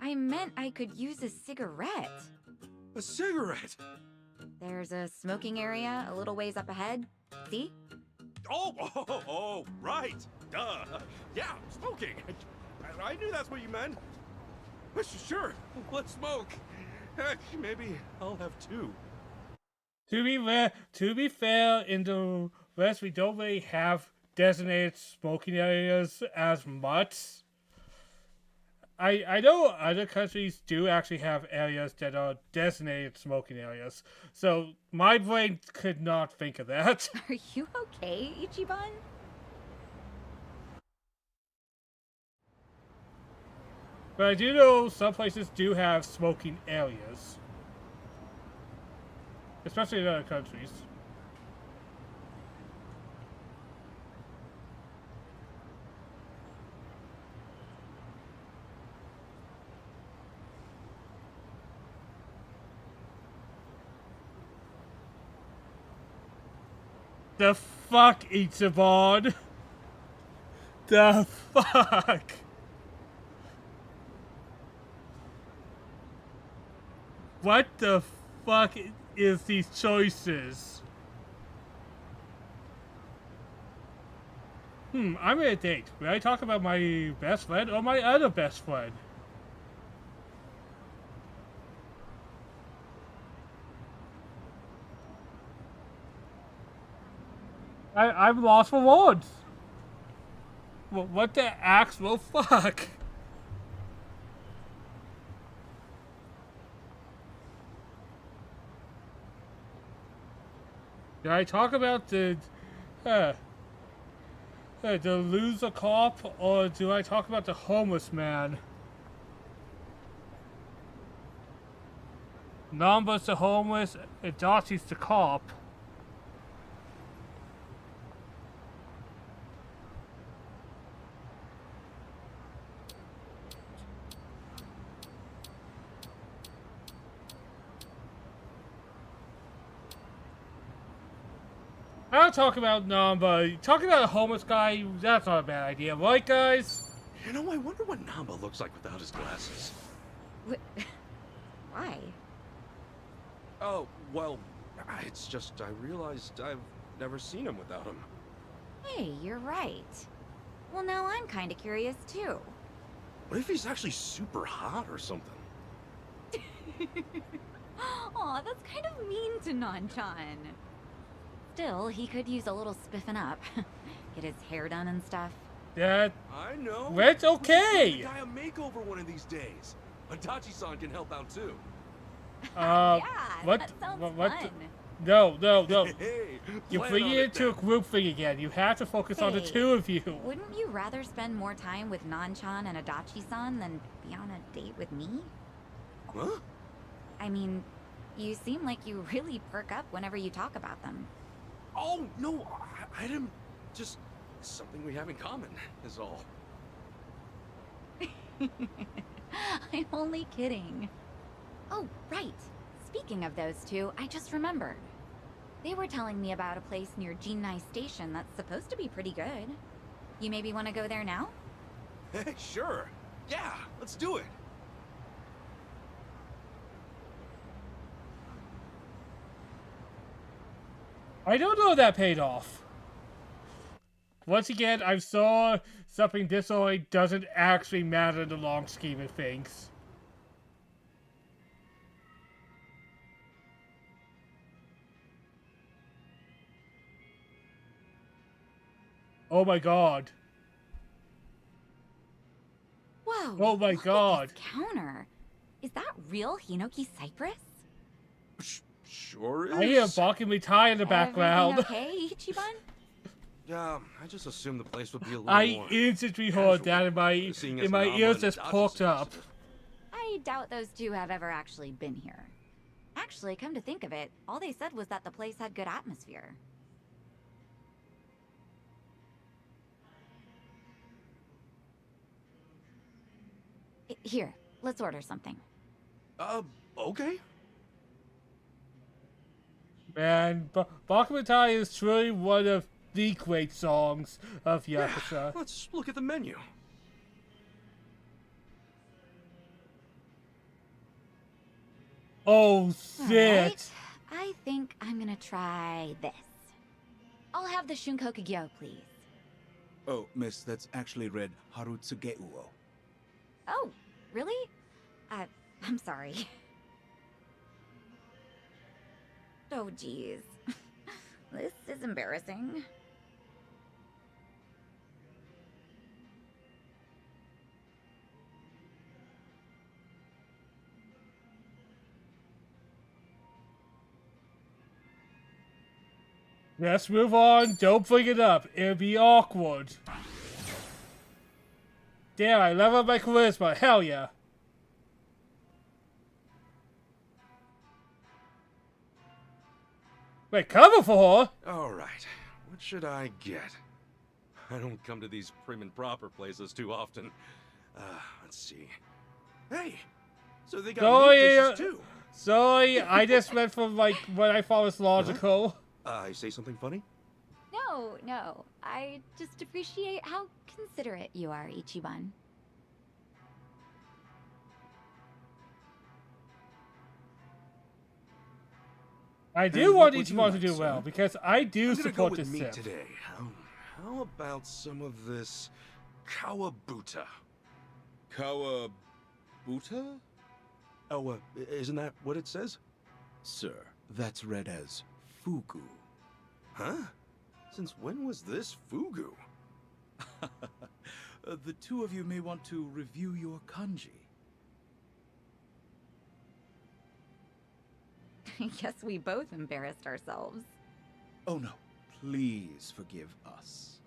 I meant I could use a cigarette. A cigarette? There's a smoking area a little ways up ahead. See? Oh, right. Duh. Yeah, smoking. I knew that's what you meant. Sure, let's smoke. Heck, maybe I'll have two. To be fair, in the West, we don't really have designated smoking areas as much. I know other countries do actually have areas that are designated smoking areas, so my brain could not think of that. Are you okay, Ichiban? But I do know some places do have smoking areas. Especially in other countries. The fuck, Ichiban? The fuck? What the fuck is these choices? I'm in a date. Will I talk about my best friend or my other best friend? I'm lost for words. What the actual fuck? Did I talk about the loser cop, or do I talk about the homeless man? Namba's the homeless, and Dachi's the cop. I'll talk about Namba. Talking about a homeless guy, that's not a bad idea, right, guys? You know, I wonder what Namba looks like without his glasses. Why? Oh, well, it's just I realized I've never seen him without him. Hey, you're right. Well, now I'm kind of curious, too. What if he's actually super hot or something? Aw, that's kind of mean to Nanchan. Still, he could use a little spiffing up. Get his hair done and stuff. That... I know. It's okay. Give the guy a makeover one of these days. Adachi-san can help out too. Yeah, what? That sounds what? fun. No. Hey, You're bringing it into a group thing again. You have to focus on the two of you. Wouldn't you rather spend more time with Nanchan and Adachi-san than be on a date with me? Huh? I mean, you seem like you really perk up whenever you talk about them. Oh, no, I didn't... Just something we have in common, is all. I'm only kidding. Oh, right. Speaking of those two, I just remembered. They were telling me about a place near Jinnai Station that's supposed to be pretty good. You maybe want to go there now? Hey, sure. Yeah, let's do it. I don't know if that paid off. Once again, I saw something this early doesn't actually matter in the long scheme of things. Oh my god. Whoa! Oh my look god. At this counter. Is that real Hinoki cypress? Sure is. I hear Bakumitai in the background. Okay, Ichiban? I just assumed the place would be a little more. I instantly heard that in my ears just perked up. I doubt those two have ever actually been here. Actually, come to think of it, all they said was that the place had good atmosphere. Here, let's order something. Okay. Man, Bakumitai is truly one of the great songs of Yakuza. Yeah, let's look at the menu. Oh, shit. Alright, I think I'm gonna try this. I'll have the Shunkokugyo, please. Oh, miss, that's actually read Harutsugeuo. Oh, really? I'm sorry. Oh, geez. This is embarrassing. Let's move on. Don't bring it up. It'll be awkward. Damn, I level up my charisma. Hell yeah. Wait, cover for her? Alright, what should I get? I don't come to these prim and proper places too often. Let's see. Hey! So they got meat dishes too! Sorry, I just meant from like what I thought was logical. I say something funny? No. I just appreciate how considerate you are, Ichiban. I do want Ichiban to do well, because I do support this meat sip. Today. How about some of this kawabuta? Kawabuta? Oh, isn't that what it says? Sir, that's read as fugu. Huh? Since when was this fugu? The two of you may want to review your kanji. I guess we both embarrassed ourselves. Oh no, please forgive us.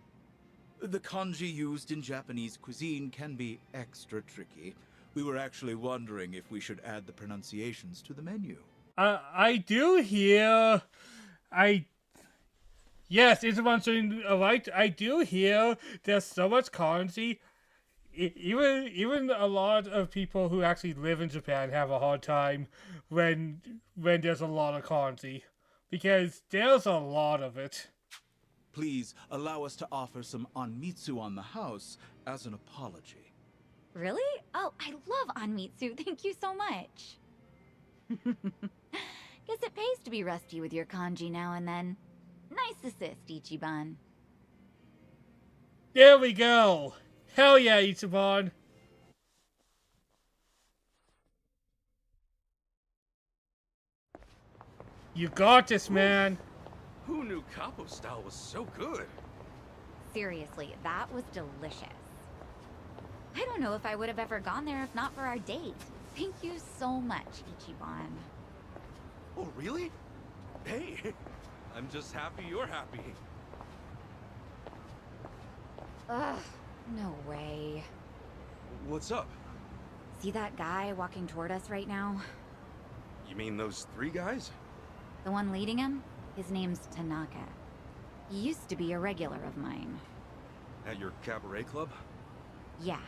The kanji used in Japanese cuisine can be extra tricky. We were actually wondering if we should add the pronunciations to the menu. I do hear... Yes, Ichiban's doing right. I do hear there's so much kanji. Even a lot of people who actually live in Japan have a hard time when there's a lot of kanji, because there's a lot of it. Please allow us to offer some onmitsu on the house as an apology. Really? Oh, I love onmitsu. Thank you so much. Guess it pays to be rusty with your kanji now and then. Nice assist, Ichiban. There we go. Hell yeah, Ichiban. You got this, man. Who knew Capo style was so good? Seriously, that was delicious. I don't know if I would have ever gone there if not for our date. Thank you so much, Ichiban. Oh, really? Hey, I'm just happy you're happy. Ugh, no way. What's up? See that guy walking toward us right now? You mean those three guys? The one leading him? His name's Tanaka. He used to be a regular of mine. At your cabaret club? Yeah.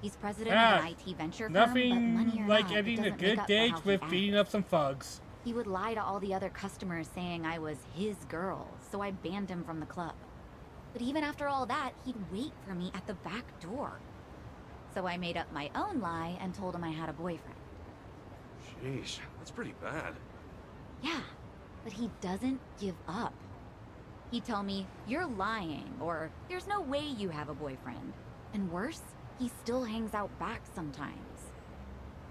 He's president of an IT venture firm, but money Nothing or like not, it ending a doesn't make good up for date how he with acts. beating up some thugs. He would lie to all the other customers saying I was his girl, so I banned him from the club. But even after all that, he'd wait for me at the back door. So I made up my own lie and told him I had a boyfriend. Sheesh, that's pretty bad. Yeah, but he doesn't give up. He'd tell me, "You're lying," or "There's no way you have a boyfriend." And worse, he still hangs out back sometimes.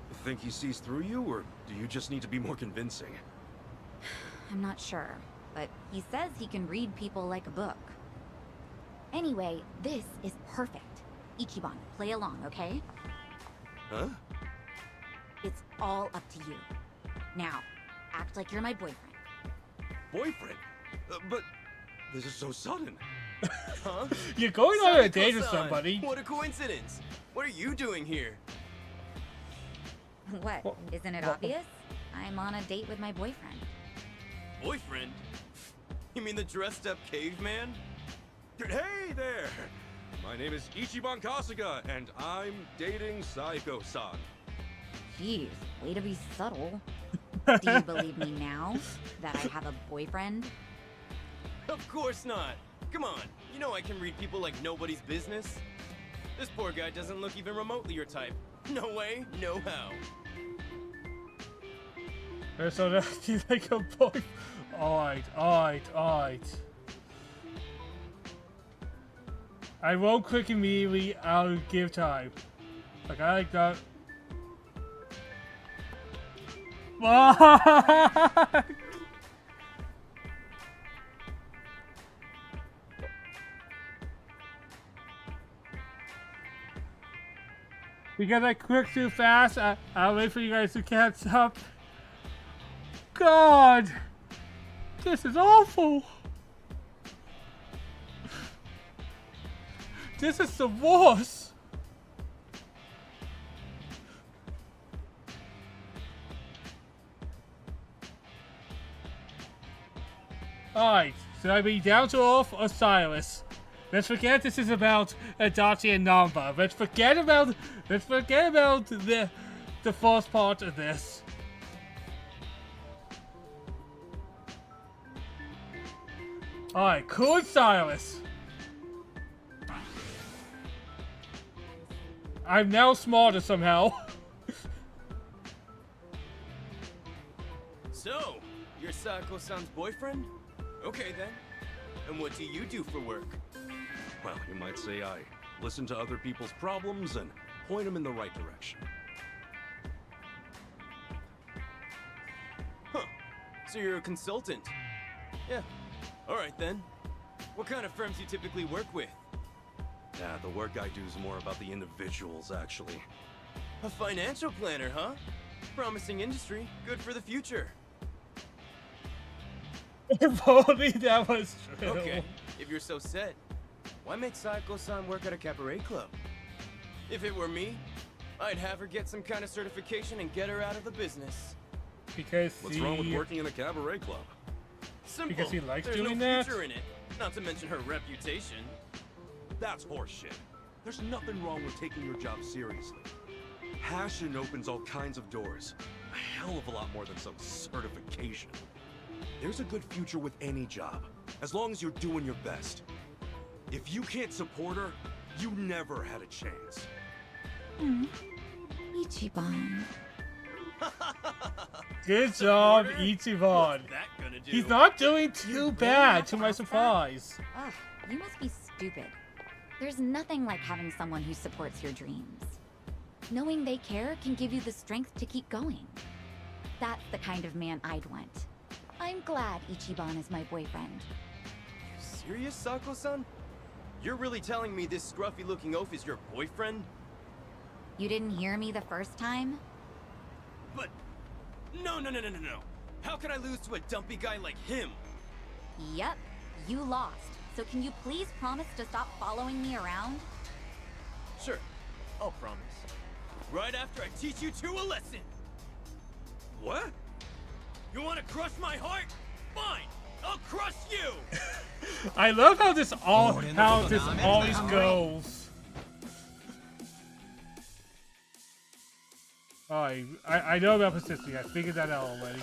You think he sees through you, or do you just need to be more convincing? I'm not sure, but he says he can read people like a book. Anyway, this is perfect. Ichiban, play along, okay? Huh? It's all up to you. Now, act like you're my boyfriend. Boyfriend? But this is so sudden. Huh? You're going on a date with Sakuko-san, somebody. What a coincidence. What are you doing here? What? Isn't it obvious? I'm on a date with my boyfriend. Boyfriend? You mean the dressed up caveman? Hey there! My name is Ichiban Kasuga, and I'm dating Saiko-san. Jeez, way to be subtle. Do you believe me now that I have a boyfriend? Of course not. Come on, you know I can read people like nobody's business. This poor guy doesn't look even remotely your type. No way, no how. So that's like a boy. Alright. I won't click immediately, I'll give time. Like, I like that. Because I clicked too fast, I'll wait for you guys to catch up. God! This is awful! This is the worst! Alright, should I be down to earth or Silas? Let's forget this is about Adachi and Namba. Let's forget about the first part of this. Alright, cool Silas. I'm now smarter somehow. So, you're Saiko-san's boyfriend? Okay then. And what do you do for work? Well, you might say I listen to other people's problems and point them in the right direction. Huh. So you're a consultant? Yeah. Alright then. What kind of firms you typically work with? Yeah, the work I do is more about the individuals, actually. A financial planner, huh? Promising industry. Good for the future. If only that was true. Okay, if you're so set, why make Saiko-san work at a cabaret club? If it were me, I'd have her get some kind of certification and get her out of the business. Because What's wrong with working in a cabaret club? Simple. Because he likes There's doing no that? future in it, not to mention her reputation. That's horseshit. There's nothing wrong with taking your job seriously. Passion opens all kinds of doors. A hell of a lot more than some certification. There's a good future with any job, as long as you're doing your best. If you can't support her, you never had a chance. Ichiban. Good job, Supporter? Ichiban. What's that gonna do? He's not doing too bad, to my surprise. Ugh, you must be stupid. There's nothing like having someone who supports your dreams. Knowing they care can give you the strength to keep going. That's the kind of man I'd want. I'm glad Ichiban is my boyfriend. You serious, Sako-san? You're really telling me this scruffy-looking oaf is your boyfriend? You didn't hear me the first time? But... No. How can I lose to a dumpy guy like him? Yep, you lost. So can you please promise to stop following me around? Sure, I'll promise. Right after I teach you two a lesson! What? You want to crush my heart? Fine! I'll crush you! I love how this always goes. Alright, I know about persisting. I figured that out already.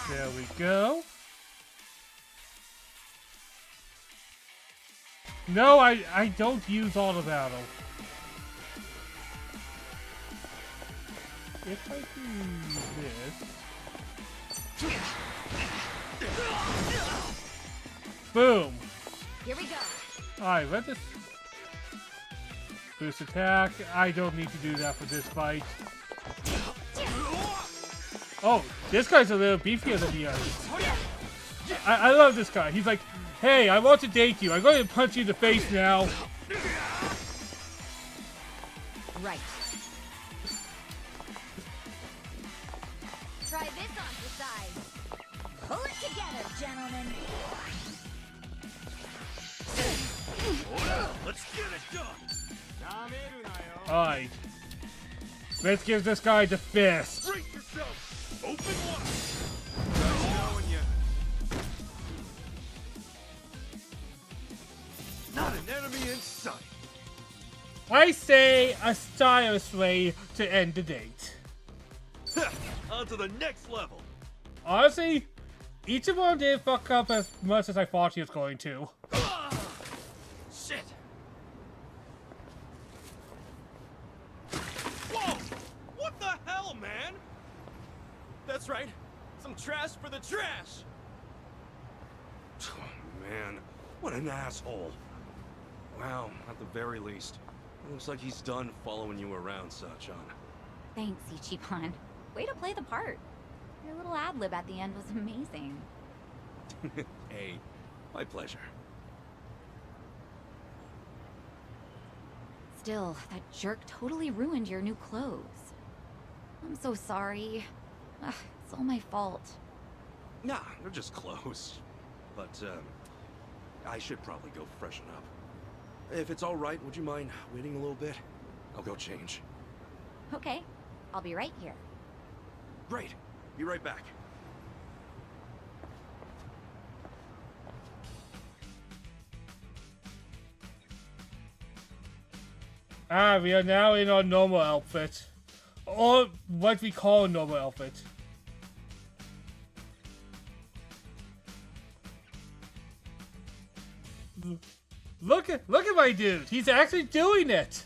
There we go. No, I don't use all the battle. If I do this... Boom! Here we go. Alright, let this... Boost attack. I don't need to do that for this fight. Oh, this guy's a little beefier than the others. I love this guy. He's like, hey, I want to date you. I'm going to punch you in the face now. Right. Try this on the side. Pull it together, gentlemen. Let's get it done. Alright. Let's give this guy the fist. Brace yourself. Open wide. Not knowing you. Not an enemy in sight. I say a stylish way to end the date. On to the next level. Honestly, Ichiban didn't fuck up as much as I thought he was going to. Shit. Whoa! What the hell, man? That's right. Some trash for the trash. Oh, man, what an asshole. Wow, at the very least. It looks like he's done following you around, Sachan. Thanks, Ichiban. Way to play the part. Your little ad-lib at the end was amazing. Hey, my pleasure. Still, that jerk totally ruined your new clothes. I'm so sorry. Ugh, it's all my fault. Nah, they're just clothes. But, I should probably go freshen up. If it's alright, would you mind waiting a little bit? I'll go change. Okay, I'll be right here. Great. Be right back. We are now in our normal outfit. Or what we call a normal outfit. Look at my dude. He's actually doing it.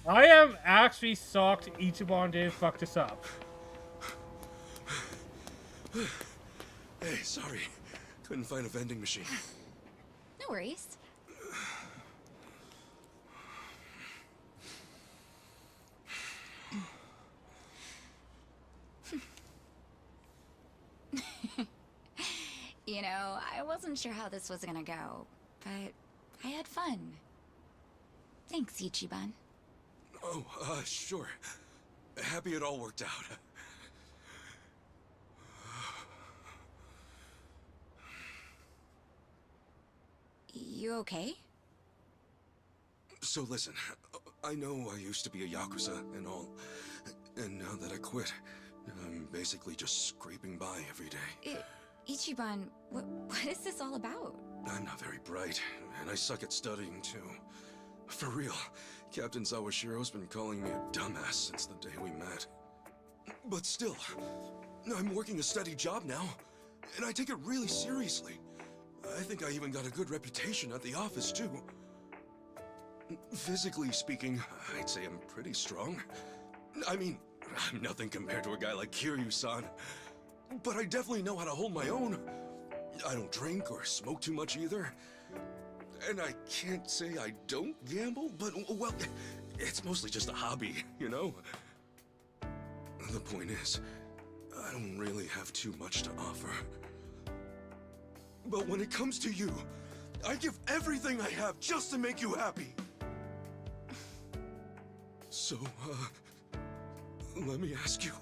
I am actually shocked Ichiban didn't fuck this up. Hey, sorry. Couldn't find a vending machine. No worries. You know, I wasn't sure how this was gonna go, but I had fun. Thanks, Ichiban. Oh, sure. Happy it all worked out. You okay? So listen, I know I used to be a Yakuza and all, and now that I quit, I'm basically just scraping by every day. Ichiban, what is this all about? I'm not very bright, and I suck at studying too. For real, Captain Sawashiro's been calling me a dumbass since the day we met. But still, I'm working a steady job now, and I take it really seriously. I think I even got a good reputation at the office too. Physically speaking, I'd say I'm pretty strong. I mean, I'm nothing compared to a guy like Kiryu-san. But I definitely know how to hold my own. I don't drink or smoke too much either. And I can't say I don't gamble, but, well, it's mostly just a hobby, you know? The point is, I don't really have too much to offer. But when it comes to you, I give everything I have just to make you happy. So, let me ask you.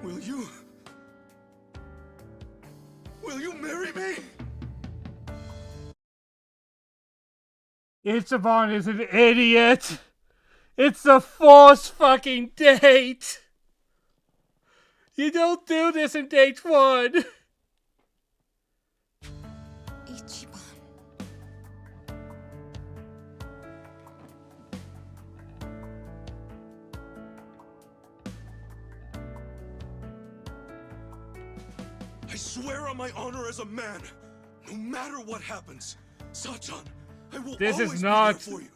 Will you marry me? Ichiban is an idiot. It's a forced fucking date. You don't do this in date one. Ichiban. I swear on my honor as a man, no matter what happens, Sachan, I will This always is not. be there for you.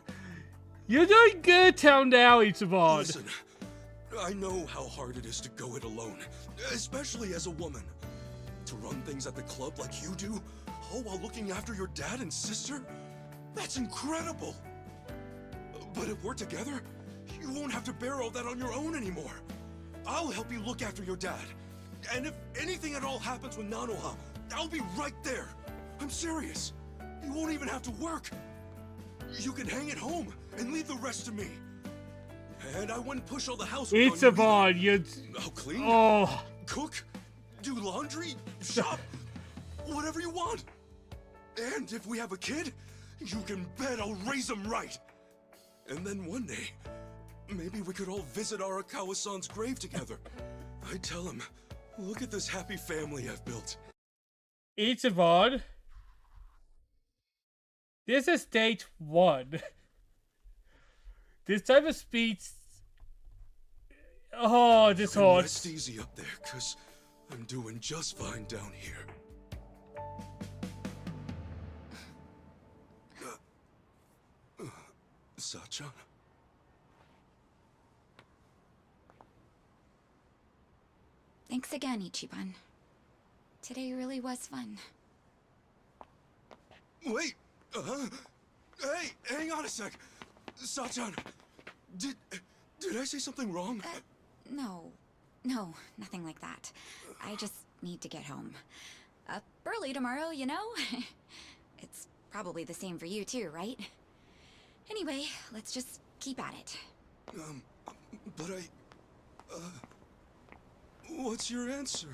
You're doing good, Town now, Ichiban. Listen, I know how hard it is to go it alone, especially as a woman. To run things at the club like you do, all while looking after your dad and sister? That's incredible! But if we're together, you won't have to bear all that on your own anymore. I'll help you look after your dad. And if anything at all happens with Nanoha, I'll be right there. I'm serious. You won't even have to work. You can hang at home and leave the rest to me. And I wouldn't push all the housework on you Ichiban, either. you. I'll clean, Oh. cook, do laundry, shop, whatever you want. And if we have a kid, you can bet I'll raise him right. And then one day, maybe we could all visit Arakawa-san's grave together. I tell him, look at this happy family I've built. Ichiban. This is stage 1. This type of speech. Oh, this You can hurts. rest easy up there, cause I'm doing just fine down here. Sachan? Thanks again, Ichiban. Today really was fun. Wait! Hey, hang on a sec! Sachan, did I say something wrong? No, nothing like that. I just need to get home. Up early tomorrow, you know? It's probably the same for you too, right? Anyway, let's just keep at it. But what's your answer?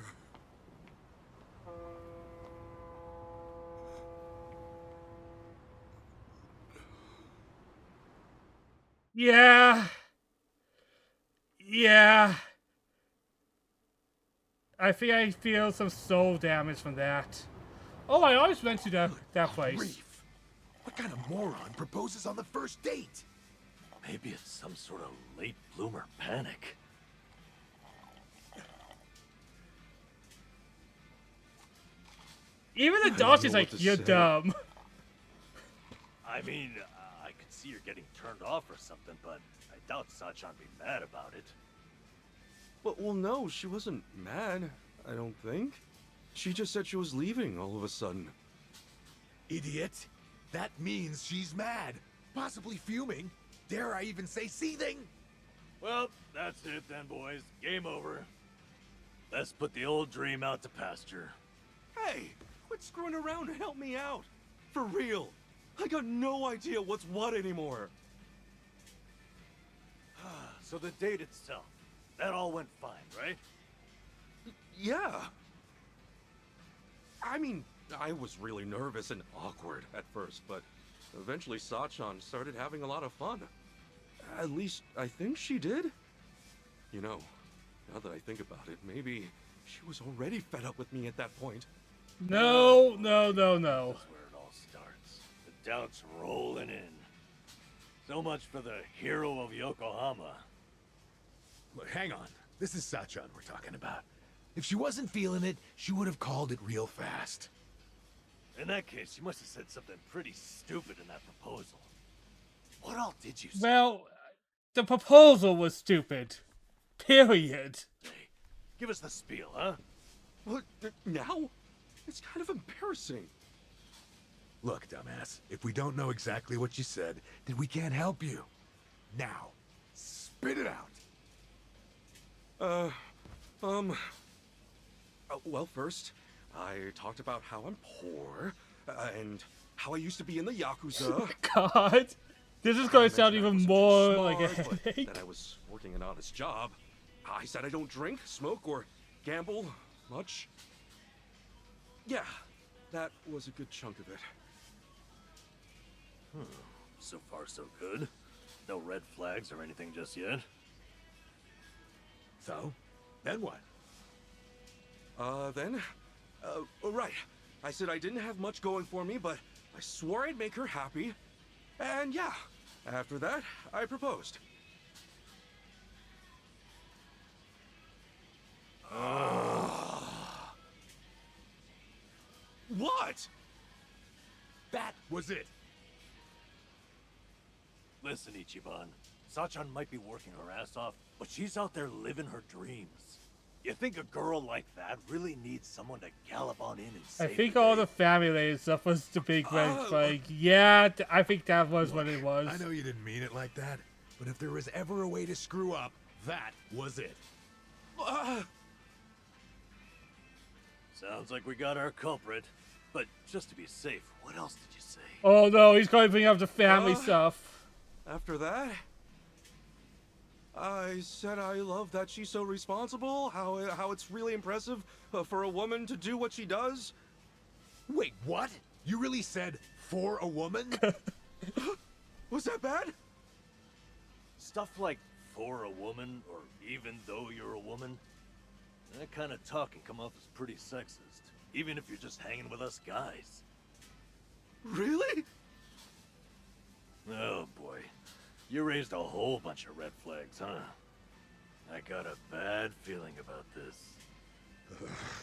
Yeah. Yeah. I think I feel some soul damage from that. Oh, I always went to that place. Grief. What kind of moron proposes on the first date? Maybe it's some sort of late bloomer panic. Even the dog is like, you're dumb. I mean, I could see her getting turned off or something, but I doubt Sachan be mad about it. Well, no, she wasn't mad, I don't think. She just said she was leaving all of a sudden. Idiot. That means she's mad. Possibly fuming. Dare I even say seething? Well, that's it then, boys. Game over. Let's put the old dream out to pasture. Hey, quit screwing around and help me out. For real. I got no idea what's what anymore. So the date itself, that all went fine, right? Yeah. I mean, I was really nervous and awkward at first, but eventually Sachan started having a lot of fun. At least, I think she did. You know, now that I think about it, maybe she was already fed up with me at that point. No. That's where it all starts. The doubts rolling in. So much for the hero of Yokohama. Look, hang on. This is Sachan we're talking about. If she wasn't feeling it, she would have called it real fast. In that case, you must have said something pretty stupid in that proposal. What all did you say? Well, the proposal was stupid. Period. Hey, give us the spiel, huh? What, now? It's kind of embarrassing. Look, dumbass, if we don't know exactly what you said, then we can't help you. Now, spit it out. Well, first, I talked about how I'm poor, and how I used to be in the Yakuza. God. This is going to sound even more like a headache. That I was working an honest job. I said I don't drink, smoke, or gamble much. Yeah, that was a good chunk of it. So far, so good. No red flags or anything just yet. So, then what? Right. I said I didn't have much going for me, but I swore I'd make her happy. And yeah, after that, I proposed. was it? Listen, Ichiban. Sachan might be working her ass off, but she's out there living her dreams. You think a girl like that really needs someone to gallop on in and I save think the all day? the family stuff was the big red flag. Yeah, I think that was what it was. I know you didn't mean it like that, but if there was ever a way to screw up, that was it. Sounds like we got our culprit. But just to be safe, what else did you say? Oh no, he's going to bring up the family stuff. After that, I said I love that she's so responsible, how it's really impressive for a woman to do what she does. Wait, what? You really said for a woman? Was that bad? Stuff like for a woman, or even though you're a woman, that kind of talk can come off as pretty sexist, even if you're just hanging with us guys. Really? Oh boy, you raised a whole bunch of red flags, huh? I got a bad feeling about this.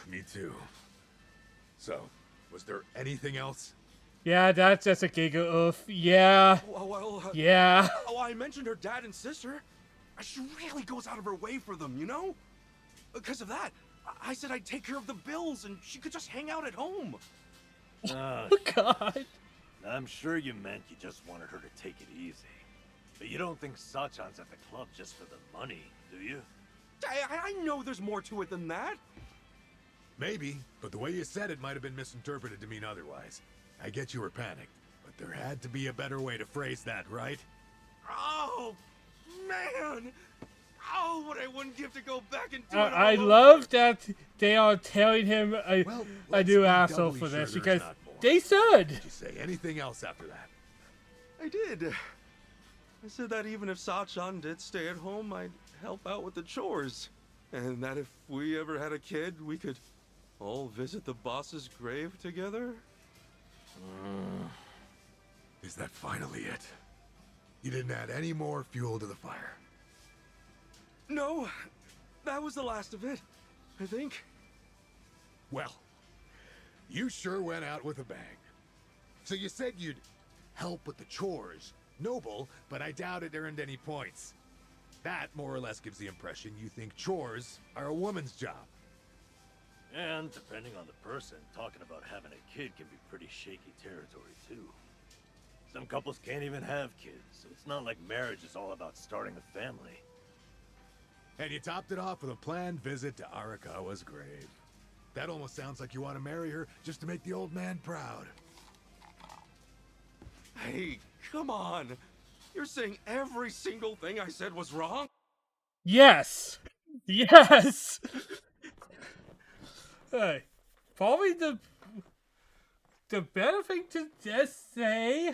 Me too. So, was there anything else? Yeah, that's just a giggle of, yeah. Yeah. Oh, I mentioned her dad and sister. She really goes out of her way for them, you know? Because of that, I said I'd take care of the bills and she could just hang out at home. Oh, God. I'm sure you meant you just wanted her to take it easy. But you don't think Sachan's at the club just for the money, do you? I know there's more to it than that. Maybe, but the way you said it might have been misinterpreted to mean otherwise. I get you were panicked, but there had to be a better way to phrase that, right? Oh, man! Oh, what I wouldn't give to go back and do it I all love over. that they are telling him a new asshole for this because they said. Did you say anything else after that? I did. I said that even if Sachan did stay at home, I'd help out with the chores. And that if we ever had a kid, we could all visit the boss's grave together. Is that finally it? You didn't add any more fuel to the fire? No, that was the last of it, I think. Well, you sure went out with a bang. So you said you'd help with the chores. Noble, but I doubt it earned any points. That more or less gives the impression you think chores are a woman's job. And depending on the person, talking about having a kid can be pretty shaky territory too. Some couples can't even have kids, so it's not like marriage is all about starting a family. And you topped it off with a planned visit to Arakawa's grave. That almost sounds like you want to marry her just to make the old man proud. Hey, come on. You're saying every single thing I said was wrong? Yes. Yes. Hey, probably the better thing to just say.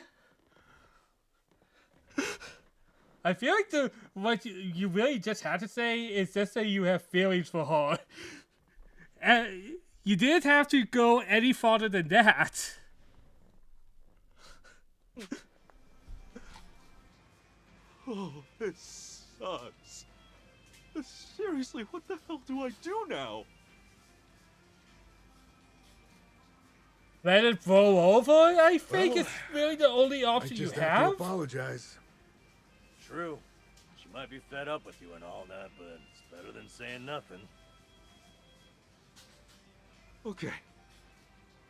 I feel like what you really just had to say is just say you have feelings for her. And you didn't have to go any farther than that. Oh, this sucks. Seriously, what the hell do I do now? Let it blow over? I think Well, it's really the only I option you just have. to apologize. True. She might be fed up with you and all that, but it's better than saying nothing. Okay.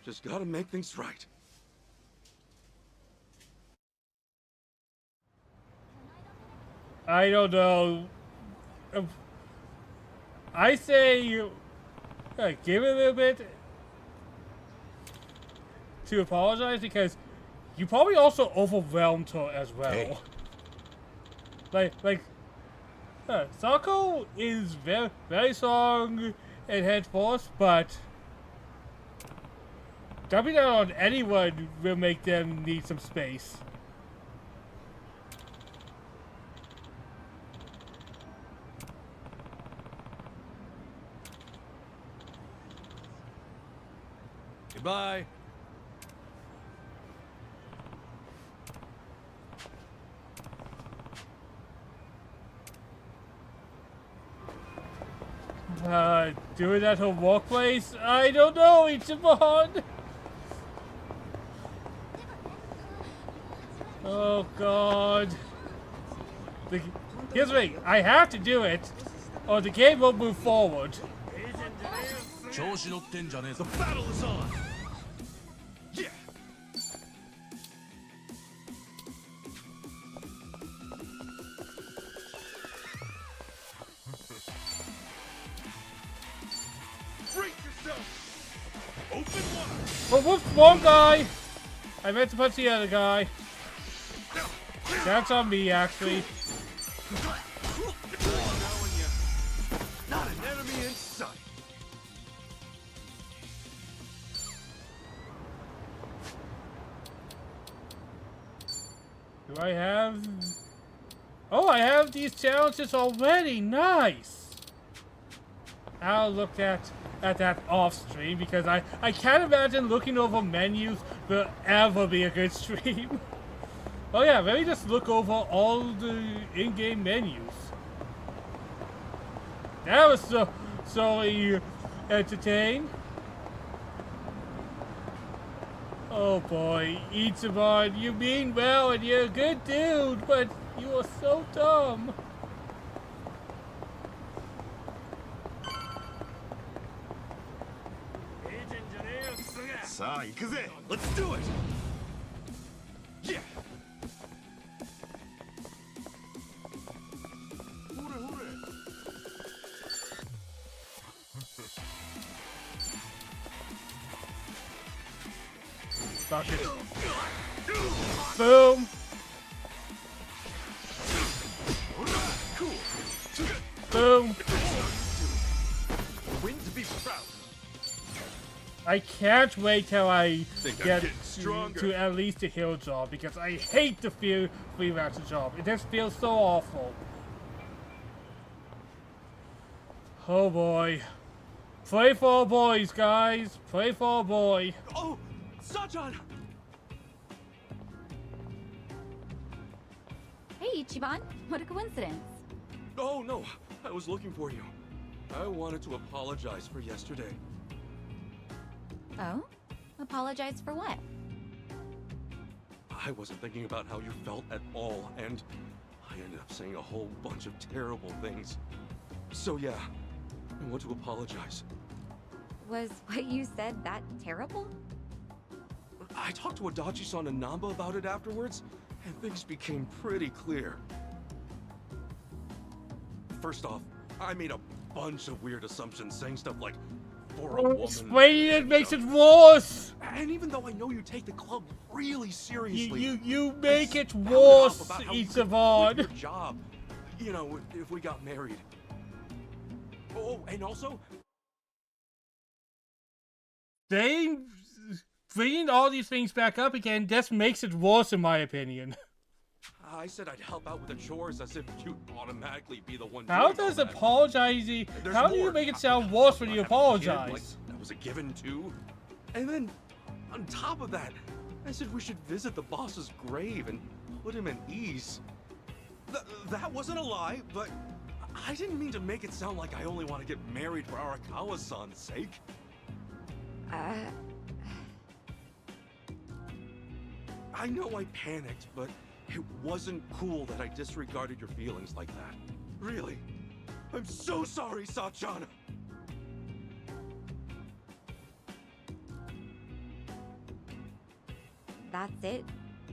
Just gotta make things right. I don't know. I say you give it a little bit to apologize because you probably also overwhelmed her as well. Hey. Like, Sako is very, very strong and head force, but dumping that on anyone will make them need some space. Goodbye. Doing that her workplace? I don't know, Ichiban! Oh god. Here's the thing, I have to do it, or the game won't move forward. The battle is on! Yeah! Brace yourself! Open wide! Oh, whoops, wrong guy! I meant to punch the other guy. That's on me, actually. Not an enemy in sight! Do I have... Oh, I have these challenges already. Nice! I'll look at that off stream because I can't imagine looking over menus will ever be a good stream. Oh yeah, let me just look over all the in-game menus. That was so entertaining. Oh boy, Ichiban, you mean well and you're a good dude, but you are so dumb. Let's do it! Yeah! Fuck it. Boom! Boom! Win to be proud. I can't wait till I get stronger. to at least a hill job because I hate the freelancer job. It just feels so awful. Oh boy. Play for a boys, guys. Play for a boy. Oh! Sachan! Hey, Ichiban. What a coincidence. Oh, no. I was looking for you. I wanted to apologize for yesterday. Oh? Apologize for what? I wasn't thinking about how you felt at all, and I ended up saying a whole bunch of terrible things. So yeah, I want to apologize. Was what you said that terrible? I talked to Adachi-san and Namba about it afterwards, and things became pretty clear. First off, I made a bunch of weird assumptions, saying stuff like, for a woman... Explaining it makes it worse! And even though I know you take the club really seriously... You make it worse, Ichiban! Your job, you know, if we got married. Oh, and also... Bringing all these things back up again just makes it worse in my opinion. I said I'd help out with the chores as if you'd automatically be the one How doing all does that. apologizing... There's How do you more. make it sound worse when you apologize? Like, that was a given too. And then, on top of that, I said we should visit the boss's grave and put him at ease. That wasn't a lie, but I didn't mean to make it sound like I only want to get married for Arakawa-san's sake. I know I panicked, but it wasn't cool that I disregarded your feelings like that. Really. I'm so sorry, Sachan! That's it?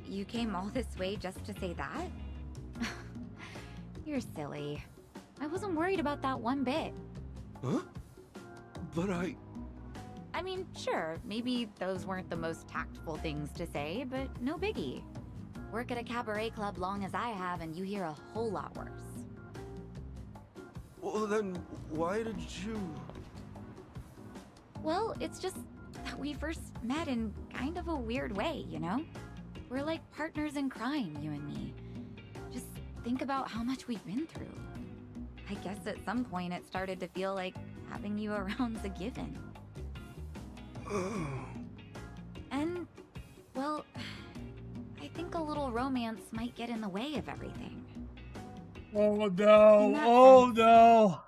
You came all this way just to say that? You're silly. I wasn't worried about that one bit. Huh? But I mean, sure, maybe those weren't the most tactful things to say, but no biggie. Work at a cabaret club long as I have, and you hear a whole lot worse. Well, then, why did you... Well, it's just that we first met in kind of a weird way, you know? We're like partners in crime, you and me. Just think about how much we've been through. I guess at some point it started to feel like having you around's a given. And, well, I think a little romance might get in the way of everything. Oh no, oh no.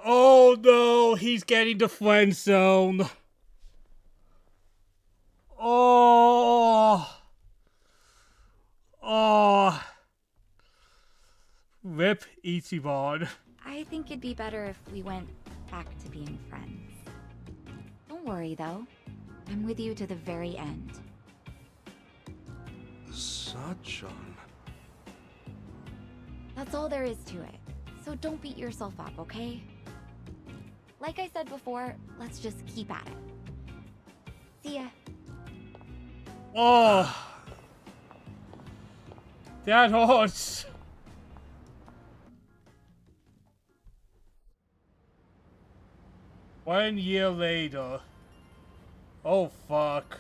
Oh no, he's getting the friend zone. Oh. Oh. Rip Ichiban. I think it'd be better if we went back to being friends. Don't worry, though. I'm with you to the very end. Sachan. That's all there is to it. So don't beat yourself up, okay? Like I said before, let's just keep at it. See ya. Oh. That hurts. One year later. Oh, fuck.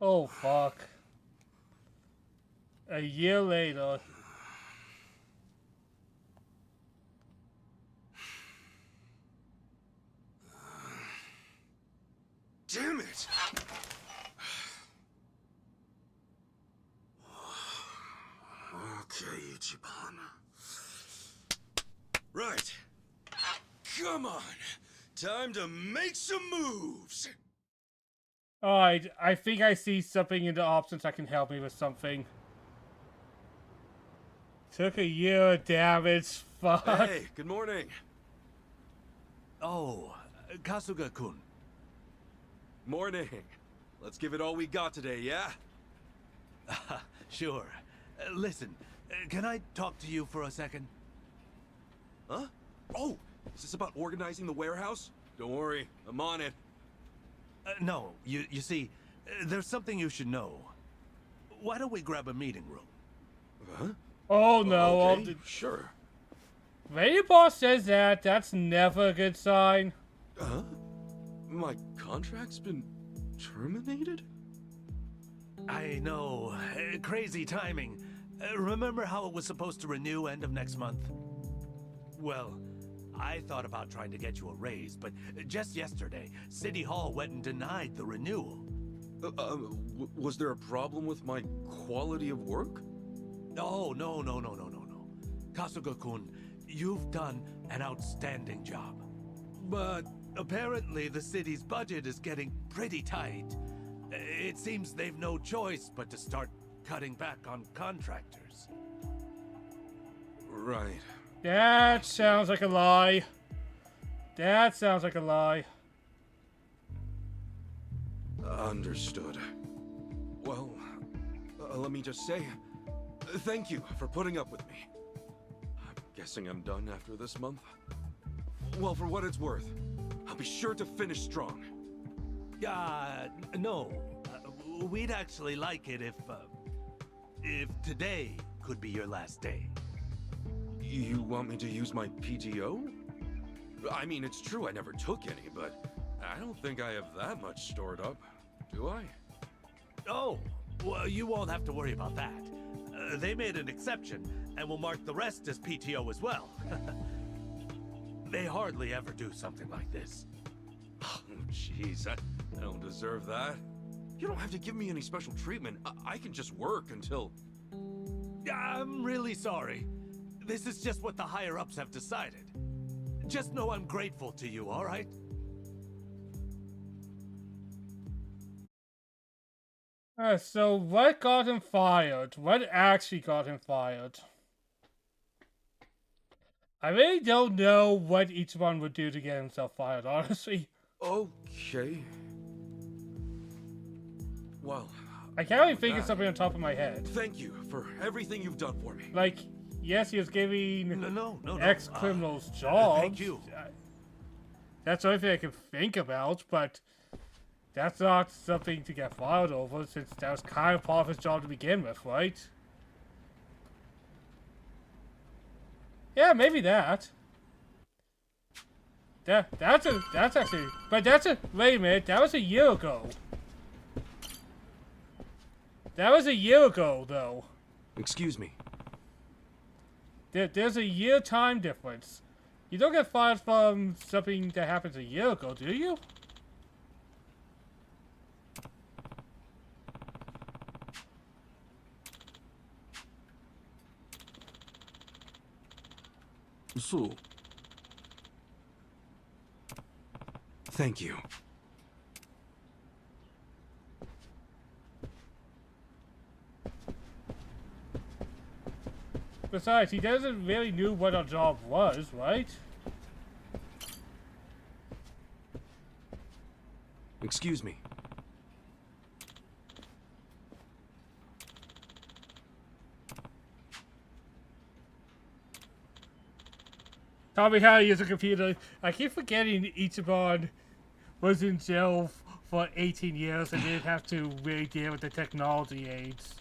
Oh, fuck. A year later. Damn it! Okay, Ichiban. Right. Come on. Time to make some moves. Alright, I think I see something in the options that can help me with something. Took a year, damn it. Fuck. Hey, good morning. Oh, Kasuga-kun. Morning. Let's give it all we got today, yeah? Sure. Listen, can I talk to you for a second? Huh? Oh, is this about organizing the warehouse? Don't worry, I'm on it. No, you see, there's something you should know. Why don't we grab a meeting room? Huh? Oh no, Okay, sure. When your boss says that, that's never a good sign. Huh? My contract's been terminated? I know. Crazy timing. Remember how it was supposed to renew end of next month? Well, I thought about trying to get you a raise, but just yesterday, City Hall went and denied the renewal. Was there a problem with my quality of work? Oh, no. Kasuga-kun, you've done an outstanding job. But apparently the city's budget is getting pretty tight. It seems they've no choice but to start cutting back on contractors. Right. That sounds like a lie. That sounds like a lie. Understood. Well, let me just say, thank you for putting up with me. I'm guessing I'm done after this month. Well, for what it's worth, I'll be sure to finish strong. No. We'd actually like it if today could be your last day. You want me to use my PTO? I mean, it's true I never took any, but I don't think I have that much stored up, do I? Oh, well, you won't have to worry about that. They made an exception, and will mark the rest as PTO as well. They hardly ever do something like this. Oh, jeez, I don't deserve that. You don't have to give me any special treatment. I can just work until... I'm really sorry. This is just what the higher-ups have decided. Just know I'm grateful to you, all right? So what got him fired? What actually got him fired? I really don't know what each one would do to get himself fired, honestly. Okay. Well... I can't really think of something on top of my head. Thank you for everything you've done for me. Like, yes, he was giving no. ex-criminals jobs. Thank you. That's the only thing I can think about, but that's not something to get fired over, since that was kind of part of his job to begin with, right? Yeah, maybe that. That's actually, wait a minute, that was a year ago. That was a year ago, though. Excuse me. There's a year time difference. You don't get fired from something that happens a year ago, do you? So, Thank you. Besides, he doesn't really know what our job was, right? Excuse me. Tell me how to use a computer. I keep forgetting Ichiban was in jail for 18 years and didn't have to really deal with the technology aids.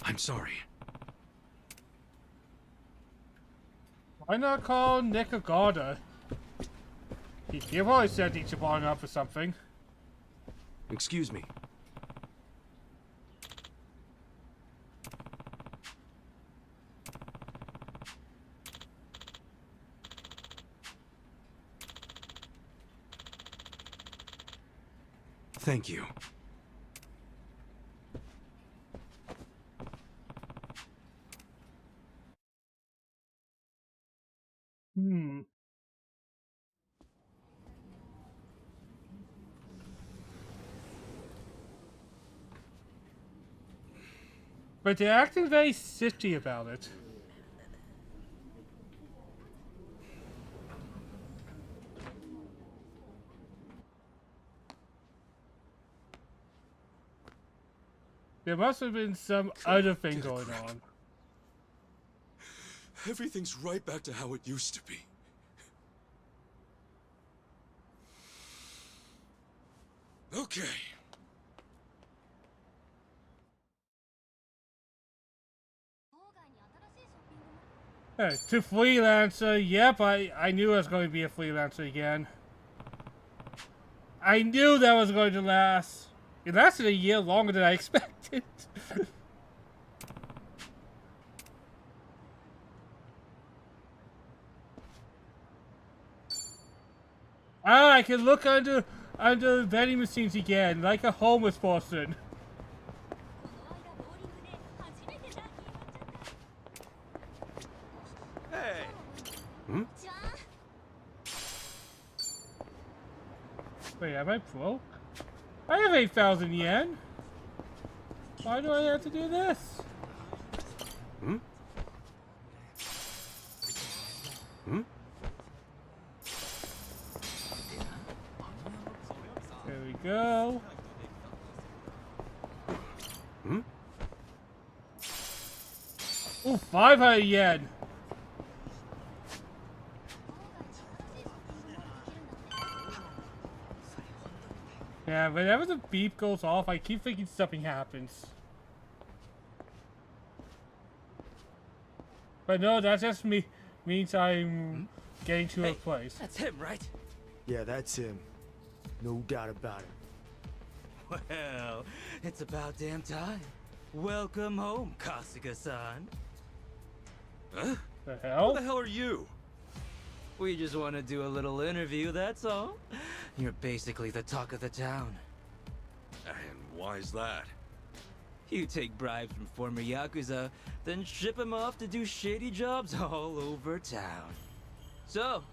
I'm sorry. Why not call Nekogata? He probably set Ichiban up for something. Excuse me. Thank you. But they're acting very sifty about it. There must have been some other thing going on. Everything's right back to how it used to be. Okay. To freelancer, yep, I knew I was going to be a freelancer again. I knew that was going to last. It lasted a year longer than I expected. I can look under vending machines again, like a homeless person. Hey. Hmm? Wait, am I broke? I have 8,000 yen. Why do I have to do this? Hmm? Hmm? There we go. Hmm? Ooh, 500 yen. Yeah, whenever the beep goes off, I keep thinking something happens. But no, that just means I'm getting to a place. That's him, right? Yeah, that's him. No doubt about it. Well, it's about damn time. Welcome home, Kasuga-san. Huh? The hell? Who the hell are you? We just want to do a little interview, that's all. You're basically the talk of the town. And why is that? You take bribes from former Yakuza, then ship them off to do shady jobs all over town. So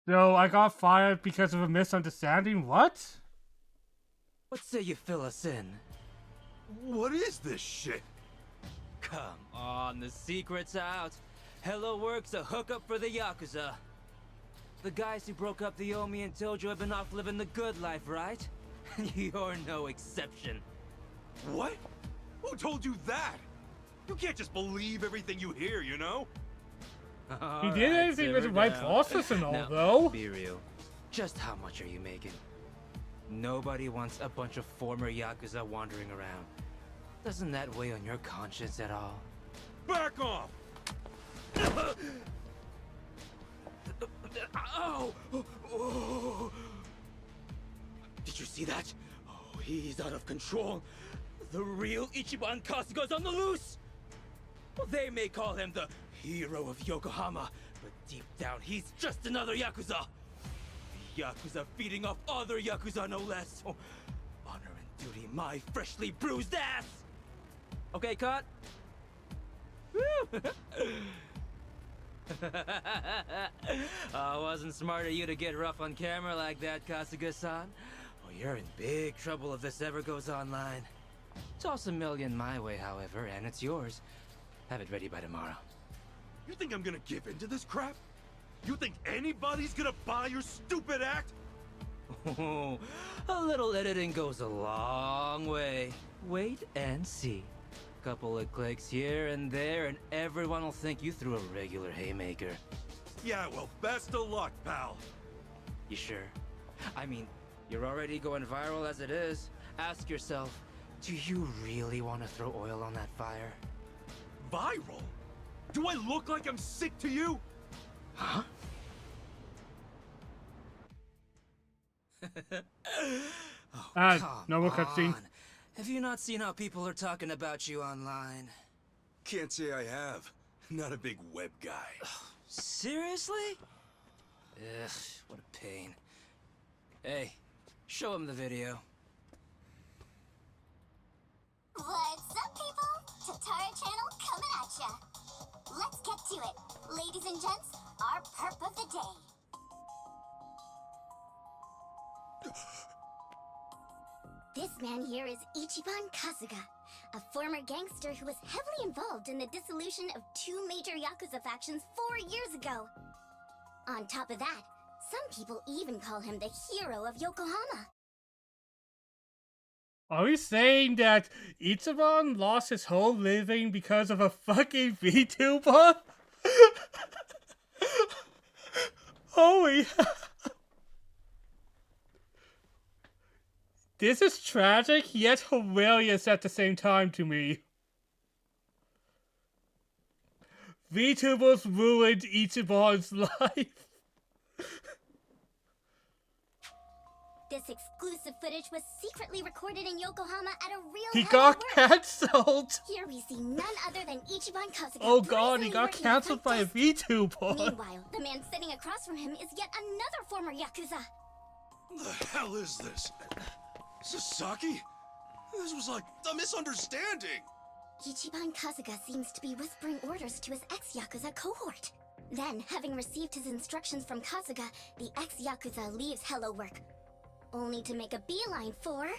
I got fired because of a misunderstanding? What? what say you fill us in? What is this shit? Come on, the secret's out. Hello Works a hookup for the Yakuza. The guys who broke up the Omi and Tojo have been off living the good life, right? You're no exception. What? Who told you that? You can't just believe everything you hear, you know? He did anything with the right process and all, now, though. Be real. Just how much are you making? Nobody wants a bunch of former Yakuza wandering around. Doesn't that weigh on your conscience at all? Back off! Ow! Oh. Did you see that? Oh, he's out of control. The real Ichiban Kasuga's on the loose! Well, they may call him the hero of Yokohama, but deep down he's just another Yakuza. Yakuza feeding off other Yakuza, no less. Oh, honor and duty, my freshly bruised ass! Okay, cut. Wasn't smart of you to get rough on camera like that, Kasuga-san. Well, you're in big trouble if this ever goes online. Toss $1 million my way, however, and it's yours. Have it ready by tomorrow. You think I'm gonna give in to this crap? You think anybody's gonna buy your stupid act? Oh, a little editing goes a long way. Wait and see. Couple of clicks here and there, and everyone will think you threw a regular haymaker. Yeah, well, best of luck, pal. You sure? I mean, you're already going viral as it is. Ask yourself, do you really want to throw oil on that fire? Viral? Do I look like I'm sick to you? Huh? No more cutscene. Have you not seen how people are talking about you online? Can't say I have. Not a big web guy. Seriously? Ugh, what a pain. Hey, show him the video. What's up, people? Tatara Channel coming at ya. Let's get to it. Ladies and gents, our perp of the day. This man here is Ichiban Kasuga, a former gangster who was heavily involved in the dissolution of 2 major Yakuza factions 4 years ago. On top of that, some people even call him the hero of Yokohama. Are we saying that Ichiban lost his whole living because of a fucking VTuber? Holy This is tragic, yet hilarious at the same time to me. VTubers ruined Ichiban's life. This exclusive footage was secretly recorded in Yokohama at a real He got cancelled! Here we see none other than Ichiban Kasuga. Oh god, he bravely got working cancelled by a VTuber! Meanwhile, the man sitting across from him is yet another former Yakuza. The hell is this? Sasaki? This was like a misunderstanding. Ichiban Kasuga seems to be whispering orders to his ex-Yakuza cohort. Then, having received his instructions from Kasuga, the ex-Yakuza leaves Hello Work, only to make a beeline for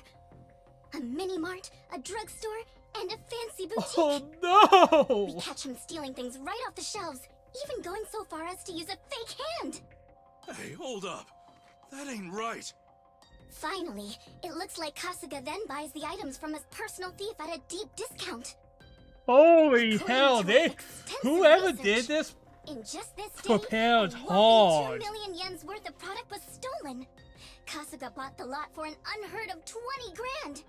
a mini-mart, a drugstore, and a fancy boutique. Oh no! We catch him stealing things right off the shelves, even going so far as to use a fake hand. Hey, hold up. That ain't right. Finally, it looks like Kasuga then buys the items from his personal thief at a deep discount. Holy hell, whoever did this in just this day, prepared a whopping hard. 2 million yen's worth of product was stolen. Kasuga bought the lot for an unheard of 20 grand.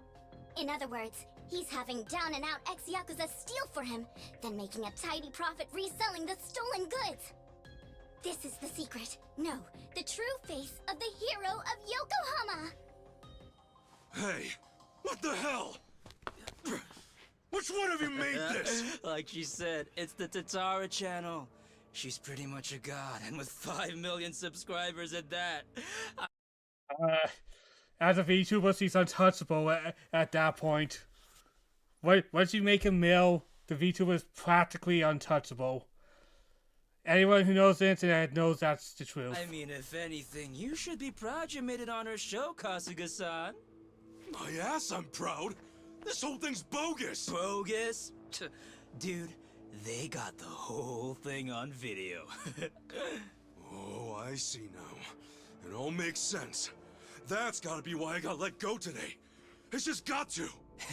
In other words, he's having down-and-out ex-Yakuza steal for him, then making a tidy profit reselling the stolen goods. This is the secret. No, the true face of the hero of Yokohama. Hey, what the hell? Which one of you made this? Like she said, it's the Tatara channel. She's pretty much a god, and with 5 million subscribers at that. As a VTuber, she's untouchable at that point. Once you make a mill, the VTuber is practically untouchable. Anyone who knows the internet knows that's the truth. I mean, if anything, you should be proud you made it on her show, Kasuga-san. My ass, I'm proud. This whole thing's bogus. Bogus? Dude, they got the whole thing on video. Oh, I see now. It all makes sense. That's gotta be why I got let go today. It's just got to.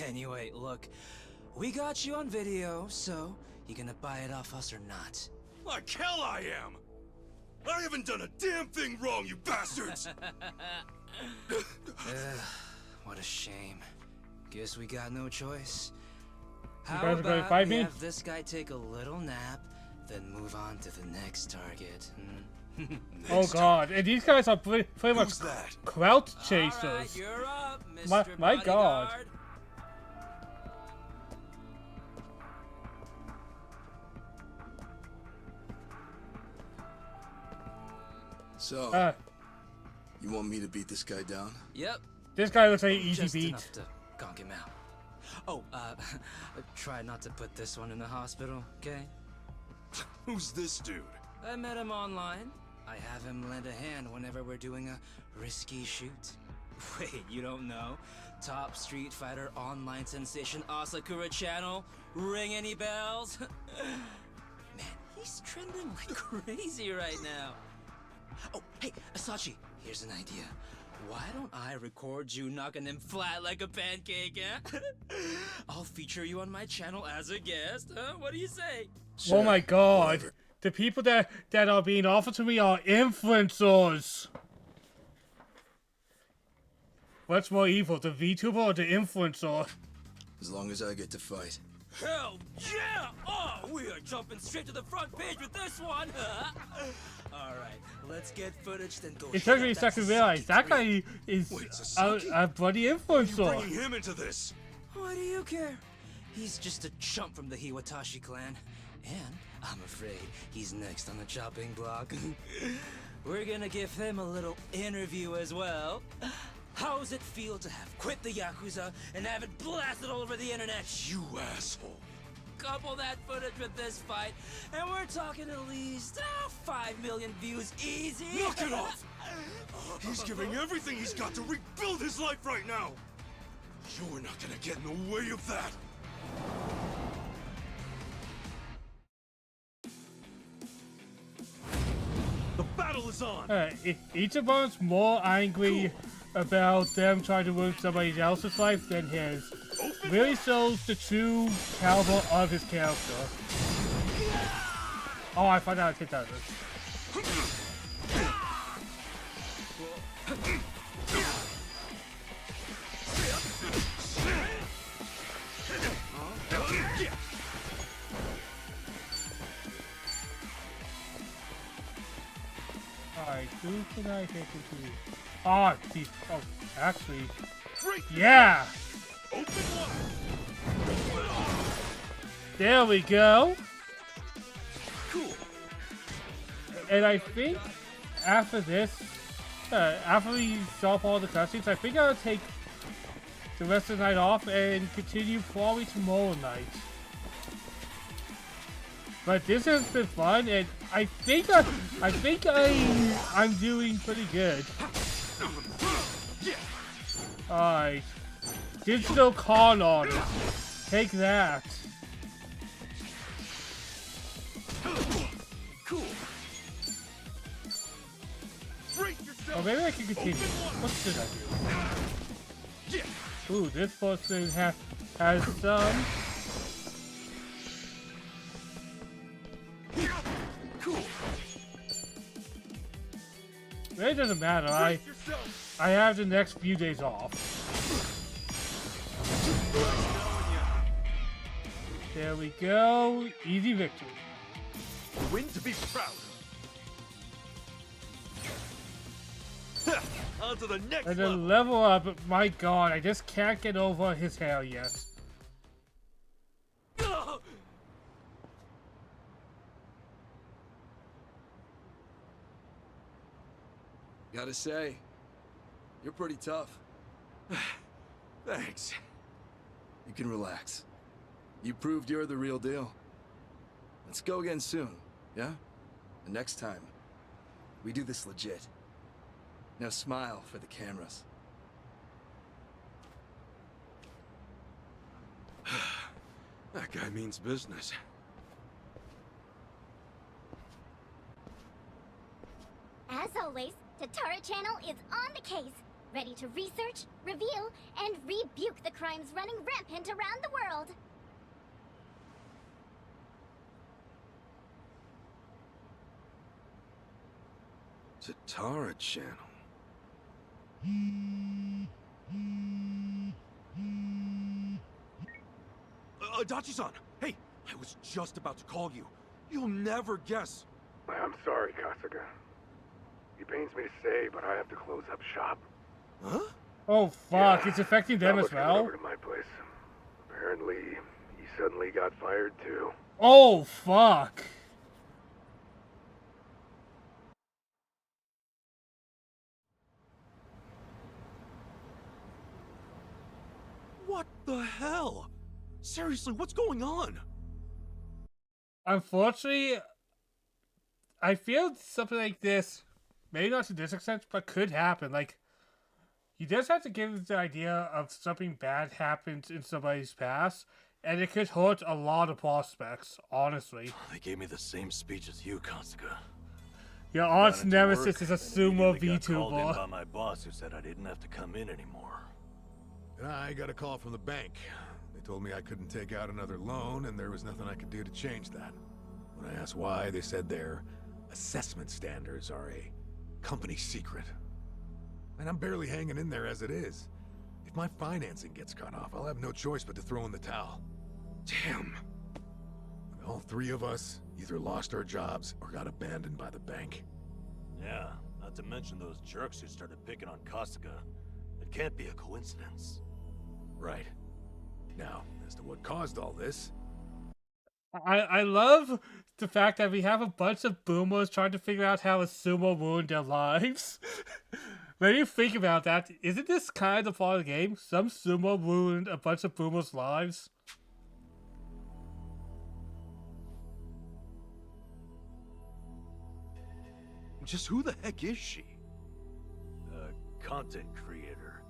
Anyway, look, we got you on video, so you gonna buy it off us or not? Like hell I am! I haven't done a damn thing wrong, you bastards! What a shame. Guess we got no choice. You How guys are gonna about fight we me? have this guy take a little nap, then move on to the next target? Oh god, and these guys are pretty much crowd chasers. Alright, you're up, Mr. My god. Bodyguard. So, you want me to beat this guy down? Yep. This guy looks like an easy Just beat. enough to conk him out. Oh, try not to put this one in the hospital, okay? Who's this dude? I met him online. I have him lend a hand whenever we're doing a risky shoot. Wait, you don't know? Top Street Fighter online sensation Asakura channel? Ring any bells? Man, he's trending like crazy right now. Oh, hey, Asachi, here's an idea. Why don't I record you knocking him flat like a pancake, eh? I'll feature you on my channel as a guest, huh? What do you say? Oh my god. The people that are being offered to me are influencers. What's more evil, the VTuber or the influencer? As long as I get to fight. Hell yeah! Oh, we are jumping straight to the front page with this one! Alright, let's get footage, then go. It took me a second to realize that guy is a bloody influencer. You're bringing him into this. Why do you care? He's just a chump from the Hiwatashi clan. And I'm afraid he's next on the chopping block. We're gonna give him a little interview as well. How's it feel to have quit the Yakuza and have it blasted all over the internet? You asshole. Couple that footage with this fight, and we're talking at least 5 million views easy. Knock it off! He's giving everything he's got to rebuild his life right now! You're not gonna get in the way of that! The battle is on! Ichiban's more angry about them trying to ruin somebody else's life than his. Really shows the true caliber of his character. Oh, I found out how to hit that. Alright, who can I hit into? Oh, actually. Yeah! There we go. Cool. And I think after this, after we solve all the cutscenes, I think I'll take the rest of the night off and continue probably tomorrow night. But this has been fun, and I think I'm doing pretty good. Alright. Digital con artist. Take that. Cool. Oh, maybe I can continue. What should I do? Ooh, this person has some. Cool. It doesn't matter. I have the next few days off. There we go. Easy victory. Win to be proud. On to the next And then level up. My god, I just can't get over his hair yet. Gotta say, you're pretty tough. Thanks. You can relax. You proved you're the real deal. Let's go again soon, yeah? And next time, we do this legit. Now smile for the cameras. That guy means business. As always, Tatara Channel is on the case, ready to research, reveal, and rebuke the crimes running rampant around the world. Tatara Channel. Adachi-san! Hey! I was just about to call you. You'll never guess. I'm sorry, Kasuga. It pains me to say, but I have to close up shop. Huh? Oh fuck, it's affecting them as Coming well? over to my place. Apparently, he suddenly got fired too. Oh fuck. What the hell? Seriously, what's going on? Unfortunately, I feel something like this, maybe not to this extent, but could happen. Like, you just have to give the idea of something bad happens in somebody's past, and it could hurt a lot of prospects, honestly. They gave me the same speech as you, Kasuga. Your arch nemesis is a sumo Called in by VTuber. my boss who said I didn't have to come in anymore. And I got a call from the bank. They told me I couldn't take out another loan, and there was nothing I could do to change that. When I asked why, they said their assessment standards are a company secret. And I'm barely hanging in there as it is. If my financing gets cut off, I'll have no choice but to throw in the towel. Damn. All three of us either lost our jobs or got abandoned by the bank. Yeah, not to mention those jerks who started picking on Kasuga. It can't be a coincidence. Right. Now, as to what caused all this... I love the fact that we have a bunch of boomers trying to figure out how a sumo ruined their lives. When you think about that, isn't this kind of part of the game? Some sumo ruined a bunch of boomers' lives. Just who the heck is she? A content creator.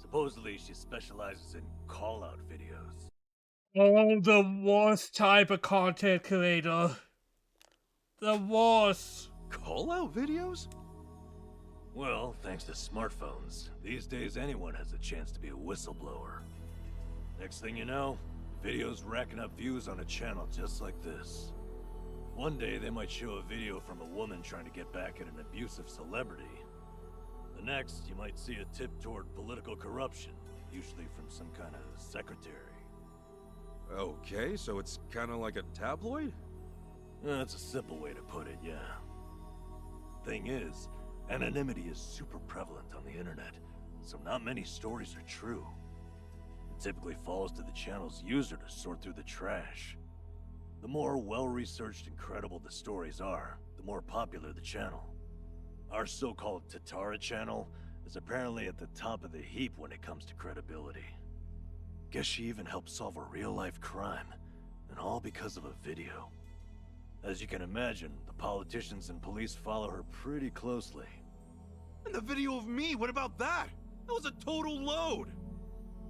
Supposedly she specializes in call-out videos. Oh, the worst type of content creator. The worst. Call-out videos? Well, thanks to smartphones, these days anyone has a chance to be a whistleblower. Next thing you know, videos racking up views on a channel just like this. One day they might show a video from a woman trying to get back at an abusive celebrity. The next, you might see a tip toward political corruption, usually from some kind of secretary. Okay, so it's kind of like a tabloid? That's a simple way to put it, yeah. Thing is, anonymity is super prevalent on the internet, so not many stories are true. It typically falls to the channel's user to sort through the trash. The more well-researched and credible the stories are, the more popular the channel. Our so-called Tatara channel is apparently at the top of the heap when it comes to credibility. Guess she even helped solve a real-life crime, and all because of a video. As you can imagine, the politicians and police follow her pretty closely. And the video of me, what about that? That was a total load!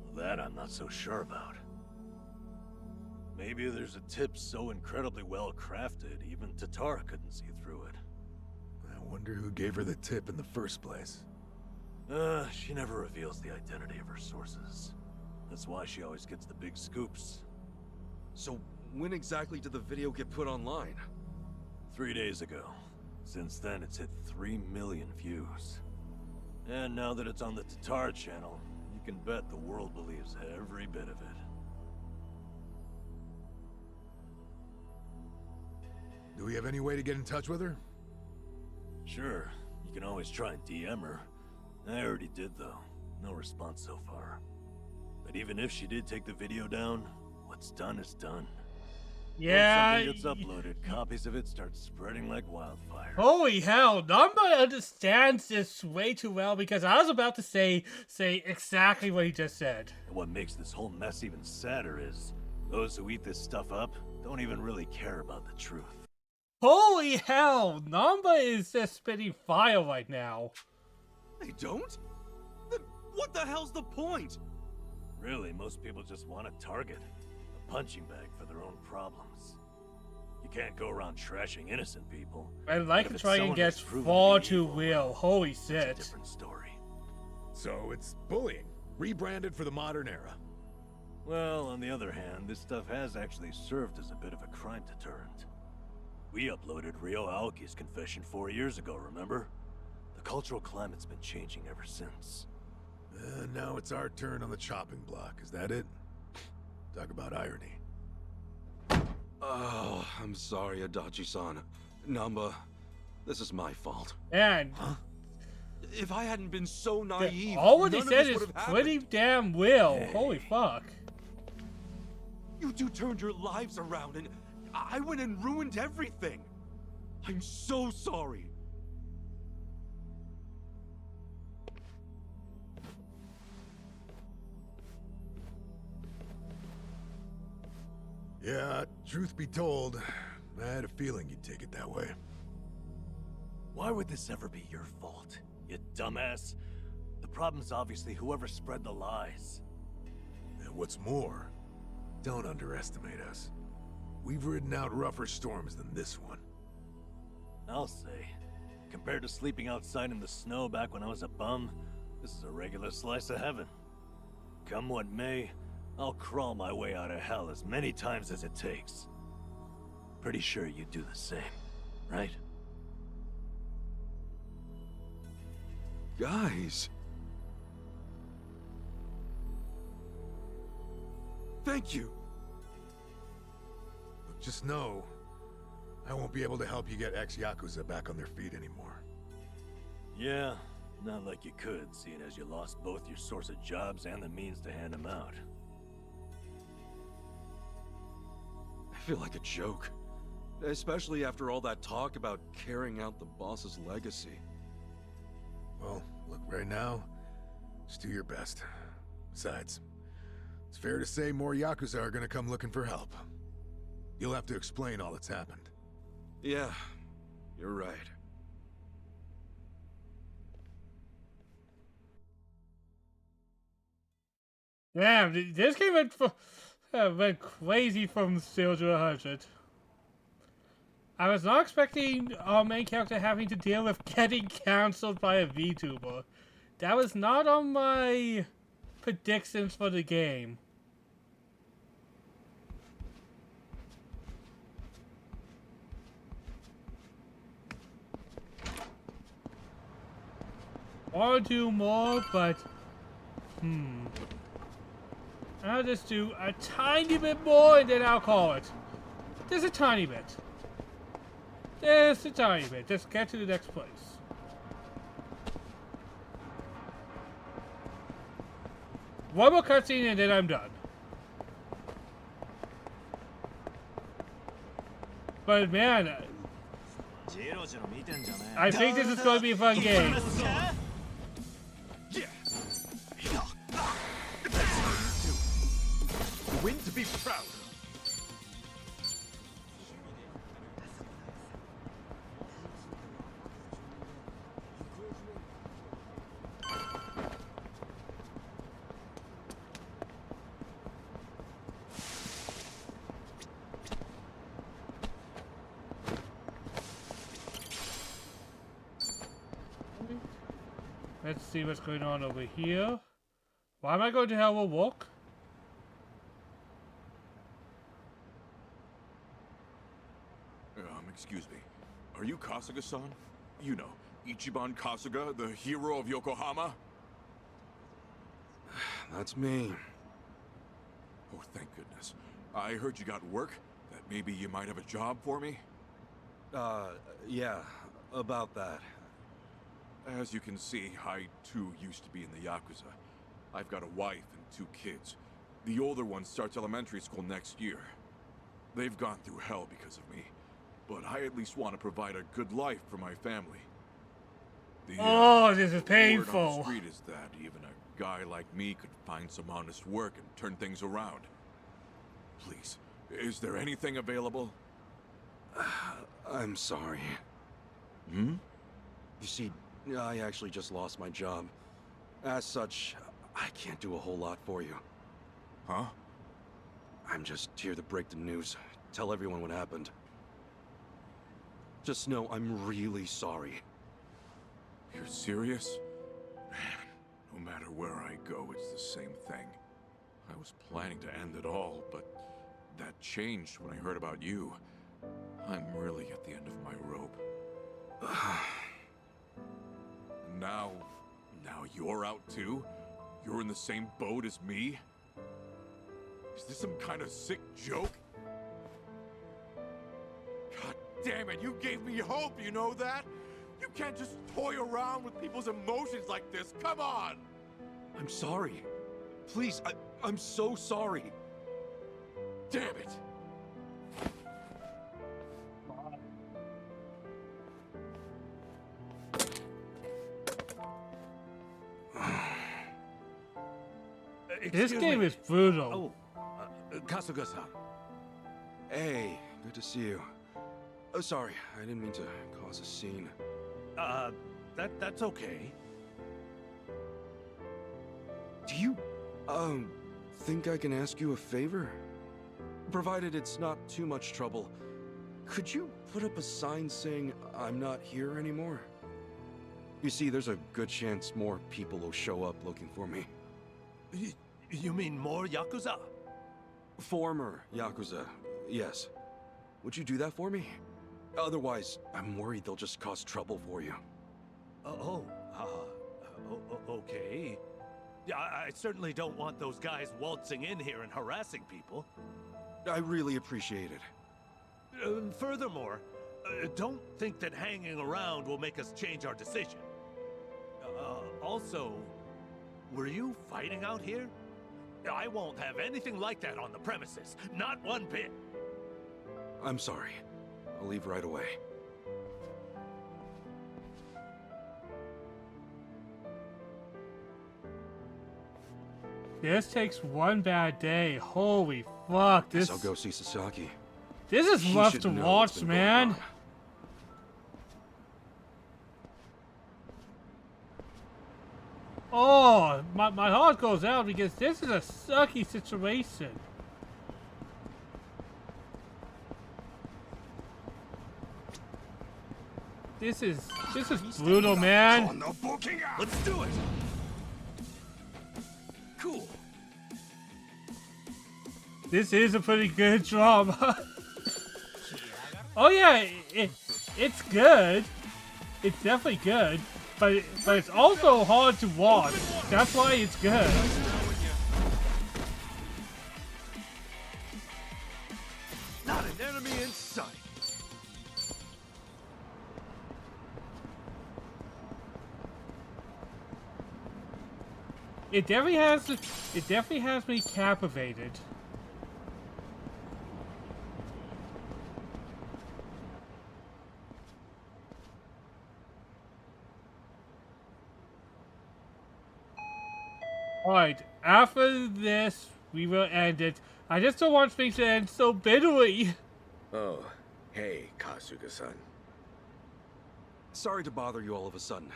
Well, that I'm not so sure about. Maybe there's a tip so incredibly well crafted, even Tatara couldn't see through it. I wonder who gave her the tip in the first place. She never reveals the identity of her sources. That's why she always gets the big scoops. So, when exactly did the video get put online? 3 days ago. Since then, it's hit 3 million views. And now that it's on the Tatara channel, you can bet the world believes every bit of it. Do we have any way to get in touch with her? Sure, you can always try and DM her. I already did, though. No response so far. But even if she did take the video down, what's done is done. Yeah. Once something gets uploaded, copies of it start spreading like wildfire. Holy hell, Namba understands this way too well, because I was about to say exactly what he just said. And what makes this whole mess even sadder is, those who eat this stuff up don't even really care about the truth. Holy hell, Namba is just spitting fire right now. They don't? Then what the hell's the point? Really, most people just want a target. A punching bag for their own problems. You can't go around trashing innocent people. And like trying gets far too real. Holy shit. It's a different story. So it's bullying, rebranded for the modern era. Well, on the other hand, this stuff has actually served as a bit of a crime deterrent. We uploaded Ryo Aoki's confession 4 years ago, remember? The cultural climate's been changing ever since. Now it's our turn on the chopping block, is that it? Talk about irony. Oh, I'm sorry, Adachi-san. Namba, this is my fault. And if I hadn't been so naive, all what he none of said this is would have pretty happened. damn real. Holy fuck. You two turned your lives around and I went and ruined everything. I'm so sorry. Yeah, truth be told, I had a feeling you'd take it that way. Why would this ever be your fault, you dumbass? The problem's obviously whoever spread the lies. And what's more, don't underestimate us. We've ridden out rougher storms than this one. I'll say, compared to sleeping outside in the snow back when I was a bum, this is a regular slice of heaven. Come what may, I'll crawl my way out of hell as many times as it takes. Pretty sure you'd do the same, right? Guys. Thank you. Look, just know, I won't be able to help you get ex-Yakuza back on their feet anymore. Yeah, not like you could, seeing as you lost both your source of jobs and the means to hand them out. I feel like a joke. Especially after all that talk about carrying out the boss's legacy. Well, look, right now, just do your best. Besides, it's fair to say more Yakuza are gonna come looking for help. You'll have to explain all that's happened. Yeah, you're right. Damn, this game went crazy from 0 to 100. I was not expecting our main character having to deal with getting cancelled by a VTuber. That was not on my predictions for the game. Want to do more, but I'll just do a tiny bit more and then I'll call it. Just a tiny bit. Just a tiny bit. Just get to the next place. One more cutscene and then I'm done. But man, I think this is going to be a fun game. Win to be proud. Let's see what's going on over here. Why am I going to have a walk? Excuse me. Are you Kasuga-san? You know, Ichiban Kasuga, the hero of Yokohama? That's me. Oh, thank goodness. I heard you got work. That maybe you might have a job for me? Yeah, about that. As you can see, I too used to be in the Yakuza. I've got a wife and 2 kids. The older one starts elementary school next year. They've gone through hell because of me. But I at least want to provide a good life for my family. This is painful. Word on the street is that even a guy like me could find some honest work and turn things around. Please, is there anything available? I'm sorry. Hmm? You see, I actually just lost my job. As such, I can't do a whole lot for you. Huh? I'm just here to break the news, tell everyone what happened. Just know I'm really sorry. You're serious? Man, no matter where I go, it's the same thing. I was planning to end it all, but that changed when I heard about you. I'm really at the end of my rope. Now you're out too? You're in the same boat as me? Is this some kind of sick joke? God damn it, you gave me hope, you know that? You can't just toy around with people's emotions like this, come on! I'm sorry. Please, I'm so sorry. Damn it! This game is brutal. Oh, Kasuga-san. Hey, good to see you. Oh, sorry, I didn't mean to cause a scene. That's okay. Do you, think I can ask you a favor? Provided it's not too much trouble, could you put up a sign saying I'm not here anymore? You see, there's a good chance more people will show up looking for me. You mean more Yakuza? Former Yakuza, yes. Would you do that for me? Otherwise, I'm worried they'll just cause trouble for you. Okay. Yeah, I certainly don't want those guys waltzing in here and harassing people. I really appreciate it. Furthermore, don't think that hanging around will make us change our decision. Also, were you fighting out here? I won't have anything like that on the premises. Not one bit. I'm sorry. I'll leave right away. This takes one bad day. Holy fuck, this... Guess I'll go see Sasaki. This is He rough should to know watch, what's been going man. on. Oh, my heart goes out because this is a sucky situation. This is brutal, man. Let's do it! Cool. This is a pretty good drama. Oh yeah, it's good. It's definitely good, but it's also hard to watch. That's why it's good. Not an enemy in sight. It definitely has me captivated. Alright, after this, we will end it. I just don't want things to end so bitterly. Oh, hey, Kasuga-san. Sorry to bother you all of a sudden.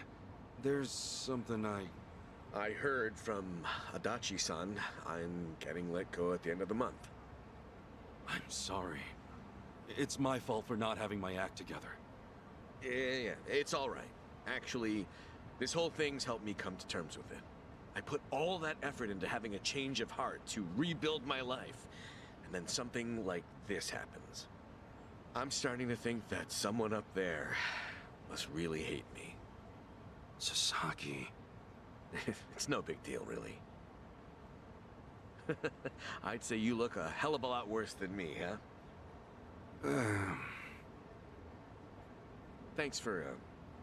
There's something I heard from Adachi-san I'm getting let go at the end of the month. I'm sorry. It's my fault for not having my act together. Yeah, it's all right. Actually, this whole thing's helped me come to terms with it. I put all that effort into having a change of heart to rebuild my life, and then something like this happens. I'm starting to think that someone up there must really hate me. Sasaki. It's no big deal, really. I'd say you look a hell of a lot worse than me, huh? Thanks for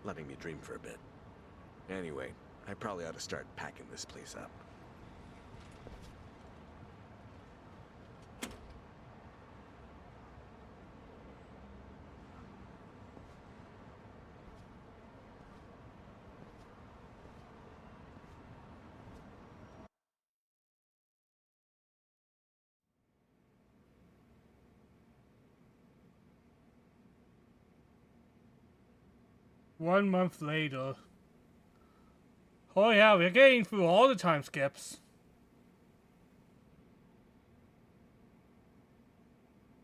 letting me dream for a bit. Anyway, I probably ought to start packing this place up. One month later. Oh yeah, we're getting through all the time skips.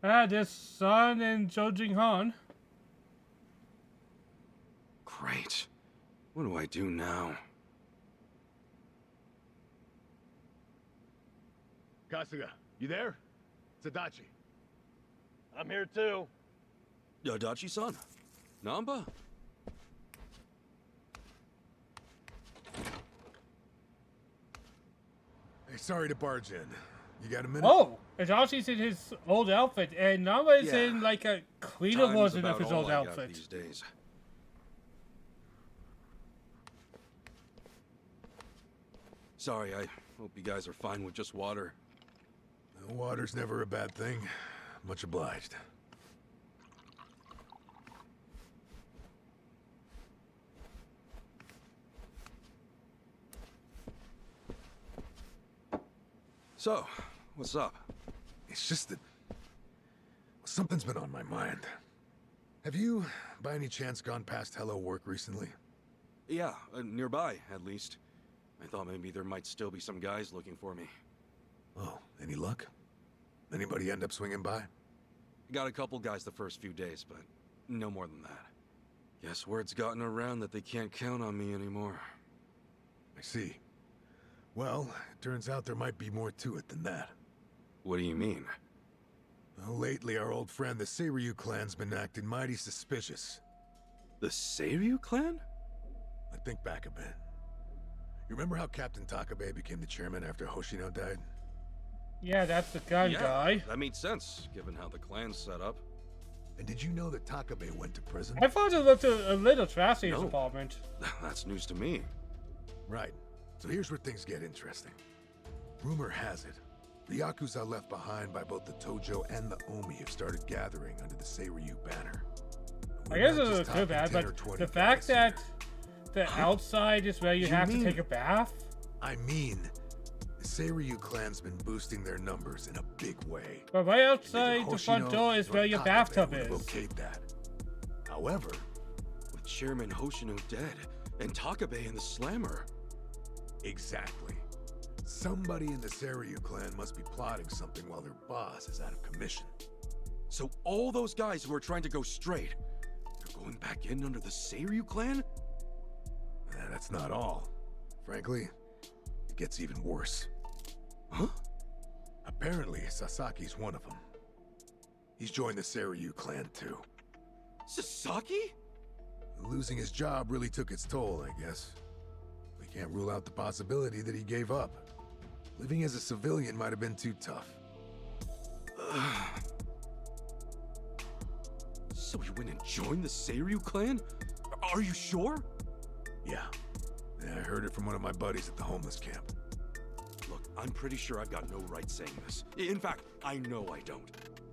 There's Sun and Jojing Han. Great. What do I do now? Kasuga, you there? It's Adachi. I'm here too. Adachi-san? Namba? Hey, sorry to barge in. You got a minute? Oh, Adachi's in his old outfit, and Namba is Yeah. in like a cleaner Time's version of about his all old I got outfit. these days. Sorry, I hope you guys are fine with just water. Water's never a bad thing. Much obliged. So, what's up? It's just that Something's been on my mind. Have you, by any chance, gone past Hello Work recently? Yeah, nearby, at least. I thought maybe there might still be some guys looking for me. Oh, any luck? Anybody end up swinging by? Got a couple guys the first few days, but no more than that. Guess word's gotten around that they can't count on me anymore. I see. Well, it turns out there might be more to it than that. What do you mean? Well, lately our old friend the Seiryu clan's been acting mighty suspicious. The Seiryu clan? I think back a bit. You remember how Captain Takabe became the chairman after Hoshino died? Yeah, that's the gun guy. That made sense, given how the clan's set up. And did you know that Takabe went to prison? I thought it looked a little trashy, his apartment. That's news to me. Right. So here's where things get interesting. Rumor has it, the Yakuza left behind by both the Tojo and the Omi have started gathering under the Seiryu banner. I guess it was too bad, but the fact that the outside is where you have to take a bath? I mean, the Seiryu clan's been boosting their numbers in a big way. But right outside the front door is where your bathtub is. Locate that. However, with Chairman Hoshino dead and Takabe in the slammer. Exactly. Somebody in the Seiryu clan must be plotting something while their boss is out of commission. So all those guys who are trying to go straight, they're going back in under the Seiryu clan? That's not all. Frankly, it gets even worse. Huh? Apparently, Sasaki's one of them. He's joined the Seiryu clan too. Sasaki? Losing his job really took its toll, I guess. We can't rule out the possibility that he gave up. Living as a civilian might have been too tough. So he went and joined the Seiryu clan? Are you sure? Yeah. I heard it from one of my buddies at the homeless camp. Look, I'm pretty sure I've got no right saying this. In fact, I know I don't.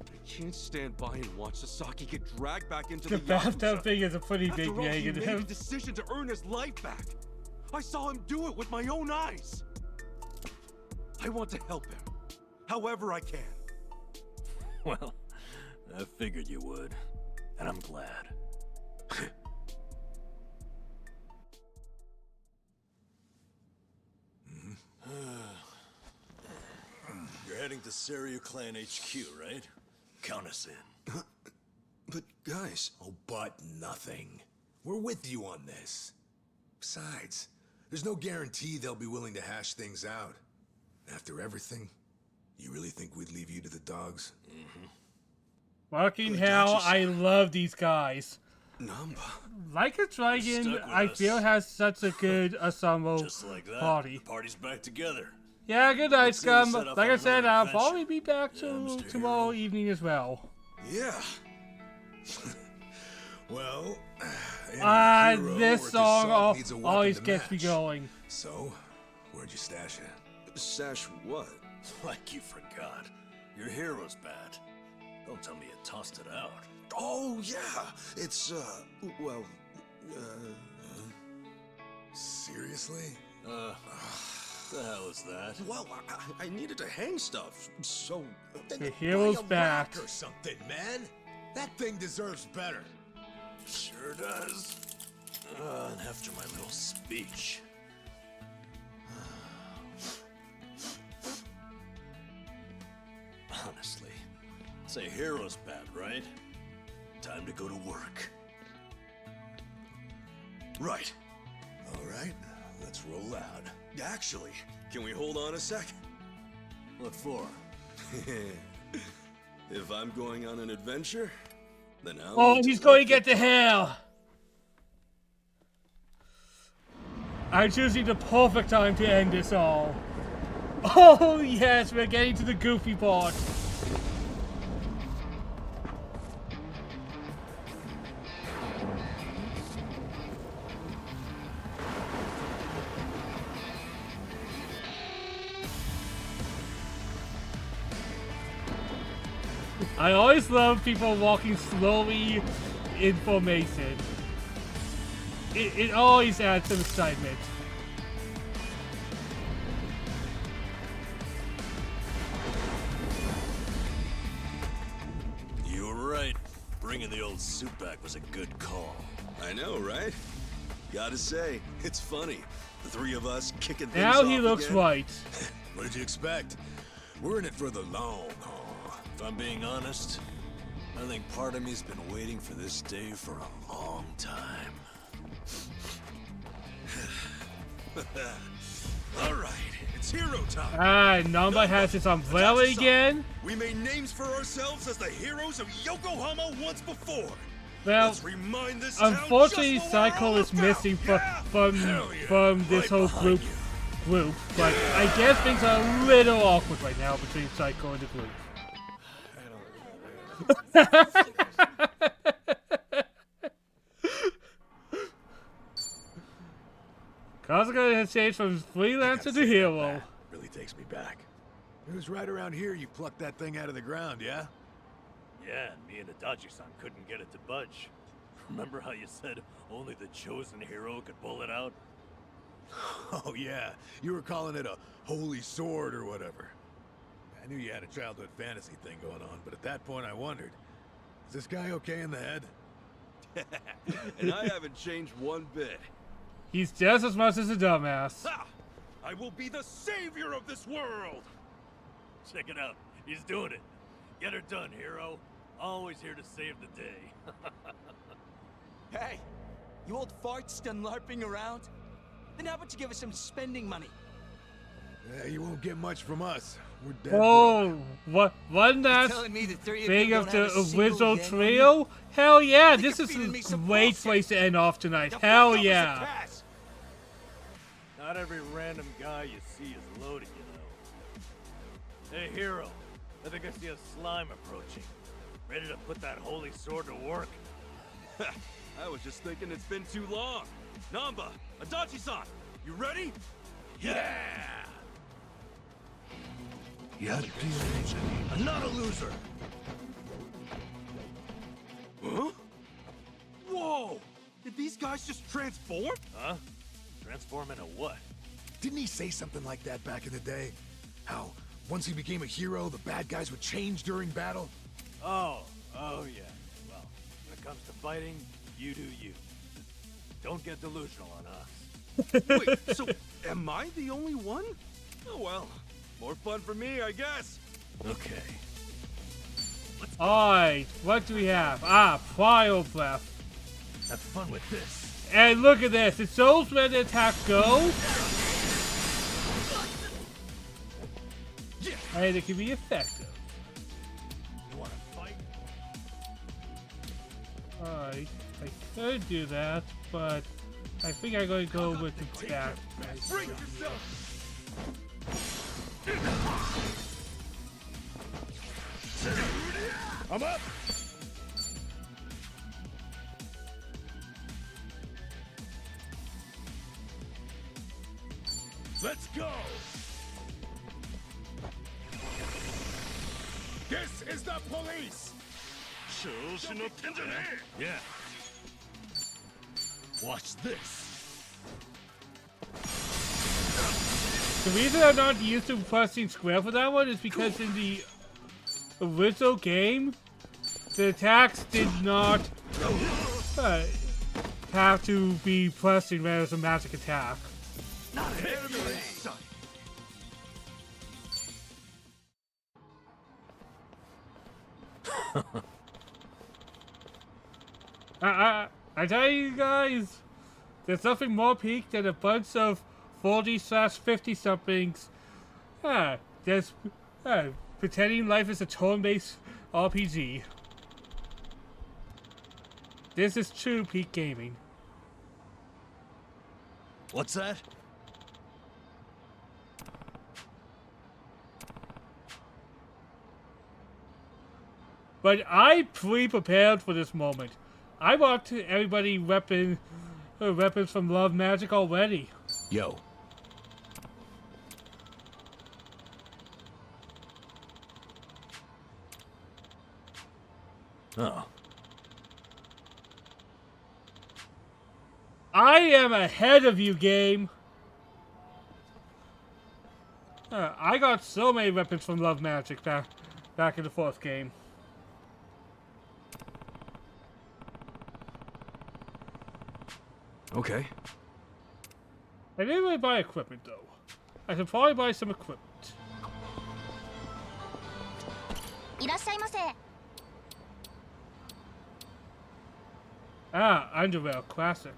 I can't stand by and watch Sasaki get dragged back into the bathtub Yakuza. thing is a pretty After big all, he made a negative. decision to earn his life back. I saw him do it with my own eyes. I want to help him, however I can. Well, I figured you would, and I'm glad. You're heading to Seiryu Clan HQ, right? Count us in. But guys... Oh, but nothing. We're with you on this. Besides, there's no guarantee they'll be willing to hash things out. After everything, you really think we'd leave you to the dogs? Fucking hell, I love these guys. Namba. Like a Dragon, I feel has such a good ensemble Just like that, party. the party's back together. Yeah, good night, Let's get scum. set up Like on I said, another I'll adventure. probably be back to tomorrow evening as well. Yeah. Well, this song always gets me going. So, where'd you stash it? Stash what? Like you forgot. Your hero's bat. Don't tell me you tossed it out. Oh, yeah. It's, well, Seriously? The hell is that? Well, I needed to hang stuff, so... The hero's Buy a back. rock or something, man. That thing deserves better. Sure does. And after my little speech. Honestly, it's a hero's bat, right? Time to go to work. Right. All right, let's roll out. Actually, can we hold on a sec? What for? If I'm going on an adventure, then I'll... Oh, he's going to get the hair! I'm choosing the perfect time to end this all. Oh, yes, we're getting to the goofy part. I always love people walking slowly in formation. It always adds some excitement. You the old suitback was a good call. I know, right? Gotta say, it's funny. The three of us kicking things Now he off looks again. right. What did you expect? We're in it for the long haul. If I'm being honest, I think part of me's been waiting for this day for a long time. All right, it's hero time. Ah, Namba has his umbrella again. We made names for ourselves as the heroes of Yokohama once before. Well, Let's remind this town unfortunately, just what we're Psycho all is about. missing from this Right whole group. But I guess things are a little awkward right now between Psycho and the group. Kasuga has changed from freelancer to hero. Really takes me back. It was right around here you plucked that thing out of the ground, yeah? Yeah, and me and Adachi-san couldn't get it to budge. Remember how you said only the chosen hero could pull it out? Oh yeah, you were calling it a holy sword or whatever. I knew you had a childhood fantasy thing going on, but at that point I wondered, is this guy okay in the head? And I haven't changed one bit. He's just as much as a dumbass. Ha! I will be the savior of this world! Check it out. He's doing it. Get her done, hero. Always here to save the day. Hey, you old farts still LARPing around? Then how about you give us some spending money? Yeah, you won't get much from us. We're dead. Oh, wasn't that telling me the three of thing you of don't have the a single original yen on trio? Hell yeah, Think this you're is feeding me a some great bullshit? place to end off tonight. Now Hell fuck off as a yeah. pass. Not every random guy you see is loaded, you know. Hey, hero. I think I see a slime approaching. Ready to put that holy sword to work? I was just thinking it's been too long. Namba, Adachi-san, you ready? Yeah! I'm not a loser. Huh? Whoa! Did these guys just transform? Huh? Transform into what? Didn't he say something like that back in the day? How once he became a hero, the bad guys would change during battle? Oh yeah. Well, when it comes to fighting, you do you. Don't get delusional on us. Wait, so am I the only one? Oh well, more fun for me, I guess. Okay. Alright, what do we have? Ah, Plyo Breath. Have fun with this. And look at this, it shows where the attacks go. And it can be effective. You wanna fight? Alright, I could do that, but I think I'm going to go with the back. Break yourself! I'm up! Let's go! This is the police! Yeah. Watch this. The reason I'm not used to pressing square for that one is because in the original game, the attacks did not have to be pressing when it was a magic attack. Not enemy! I tell you guys, there's nothing more peak than a bunch of 40/50 somethings. Just pretending life is a turn-based RPG. This is true peak gaming. What's that? But I pre-prepared for this moment. I bought everybody weapons from Love Magic already. Yo. Oh. I am ahead of you, game. I got so many weapons from Love Magic back in the fourth game. Okay. I didn't really buy equipment though. I should probably buy some equipment. いらっしゃいませ。 Ah, Underrail Classic.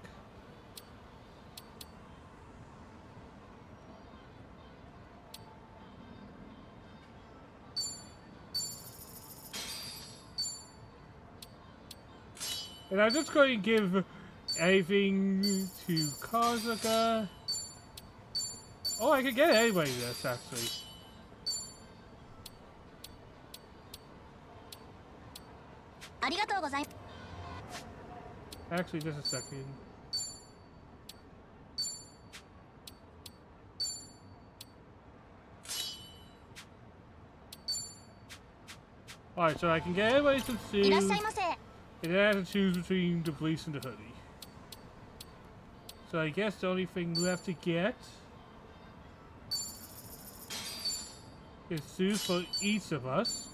And I'm just going to give everything to Kasuga. Oh, I could get anybody this, actually. Actually, just a second. Alright, so I can get everybody some suits. And then I have to choose between the police and the hoodie. So I guess the only thing left to get is suits for each of us.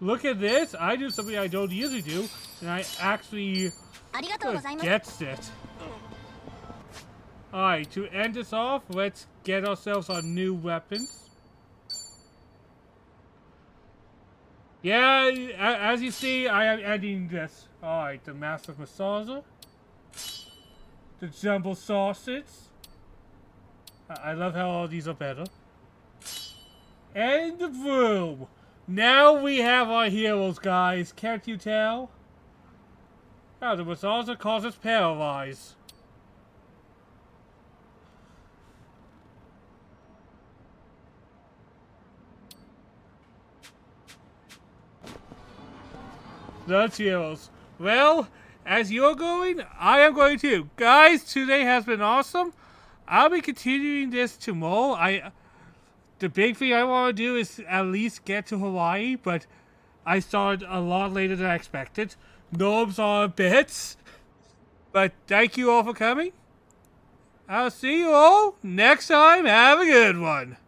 Look at this! I do something I don't usually do, and I actually gets it. Alright, to end this off, let's get ourselves our new weapons. Yeah, as you see, I am ending this. Alright, the Massive Massager. The Jumbo Sausage. I love how all these are better. And the Vroom. Now we have our heroes, guys. Can't you tell? Oh, the Massager causes paralyze. That's heroes. Well, as you're going, I am going too. Guys, today has been awesome. I'll be continuing this tomorrow. The big thing I want to do is at least get to Hawaii, but I started a lot later than I expected. Nerves are bits. But thank you all for coming. I'll see you all next time. Have a good one.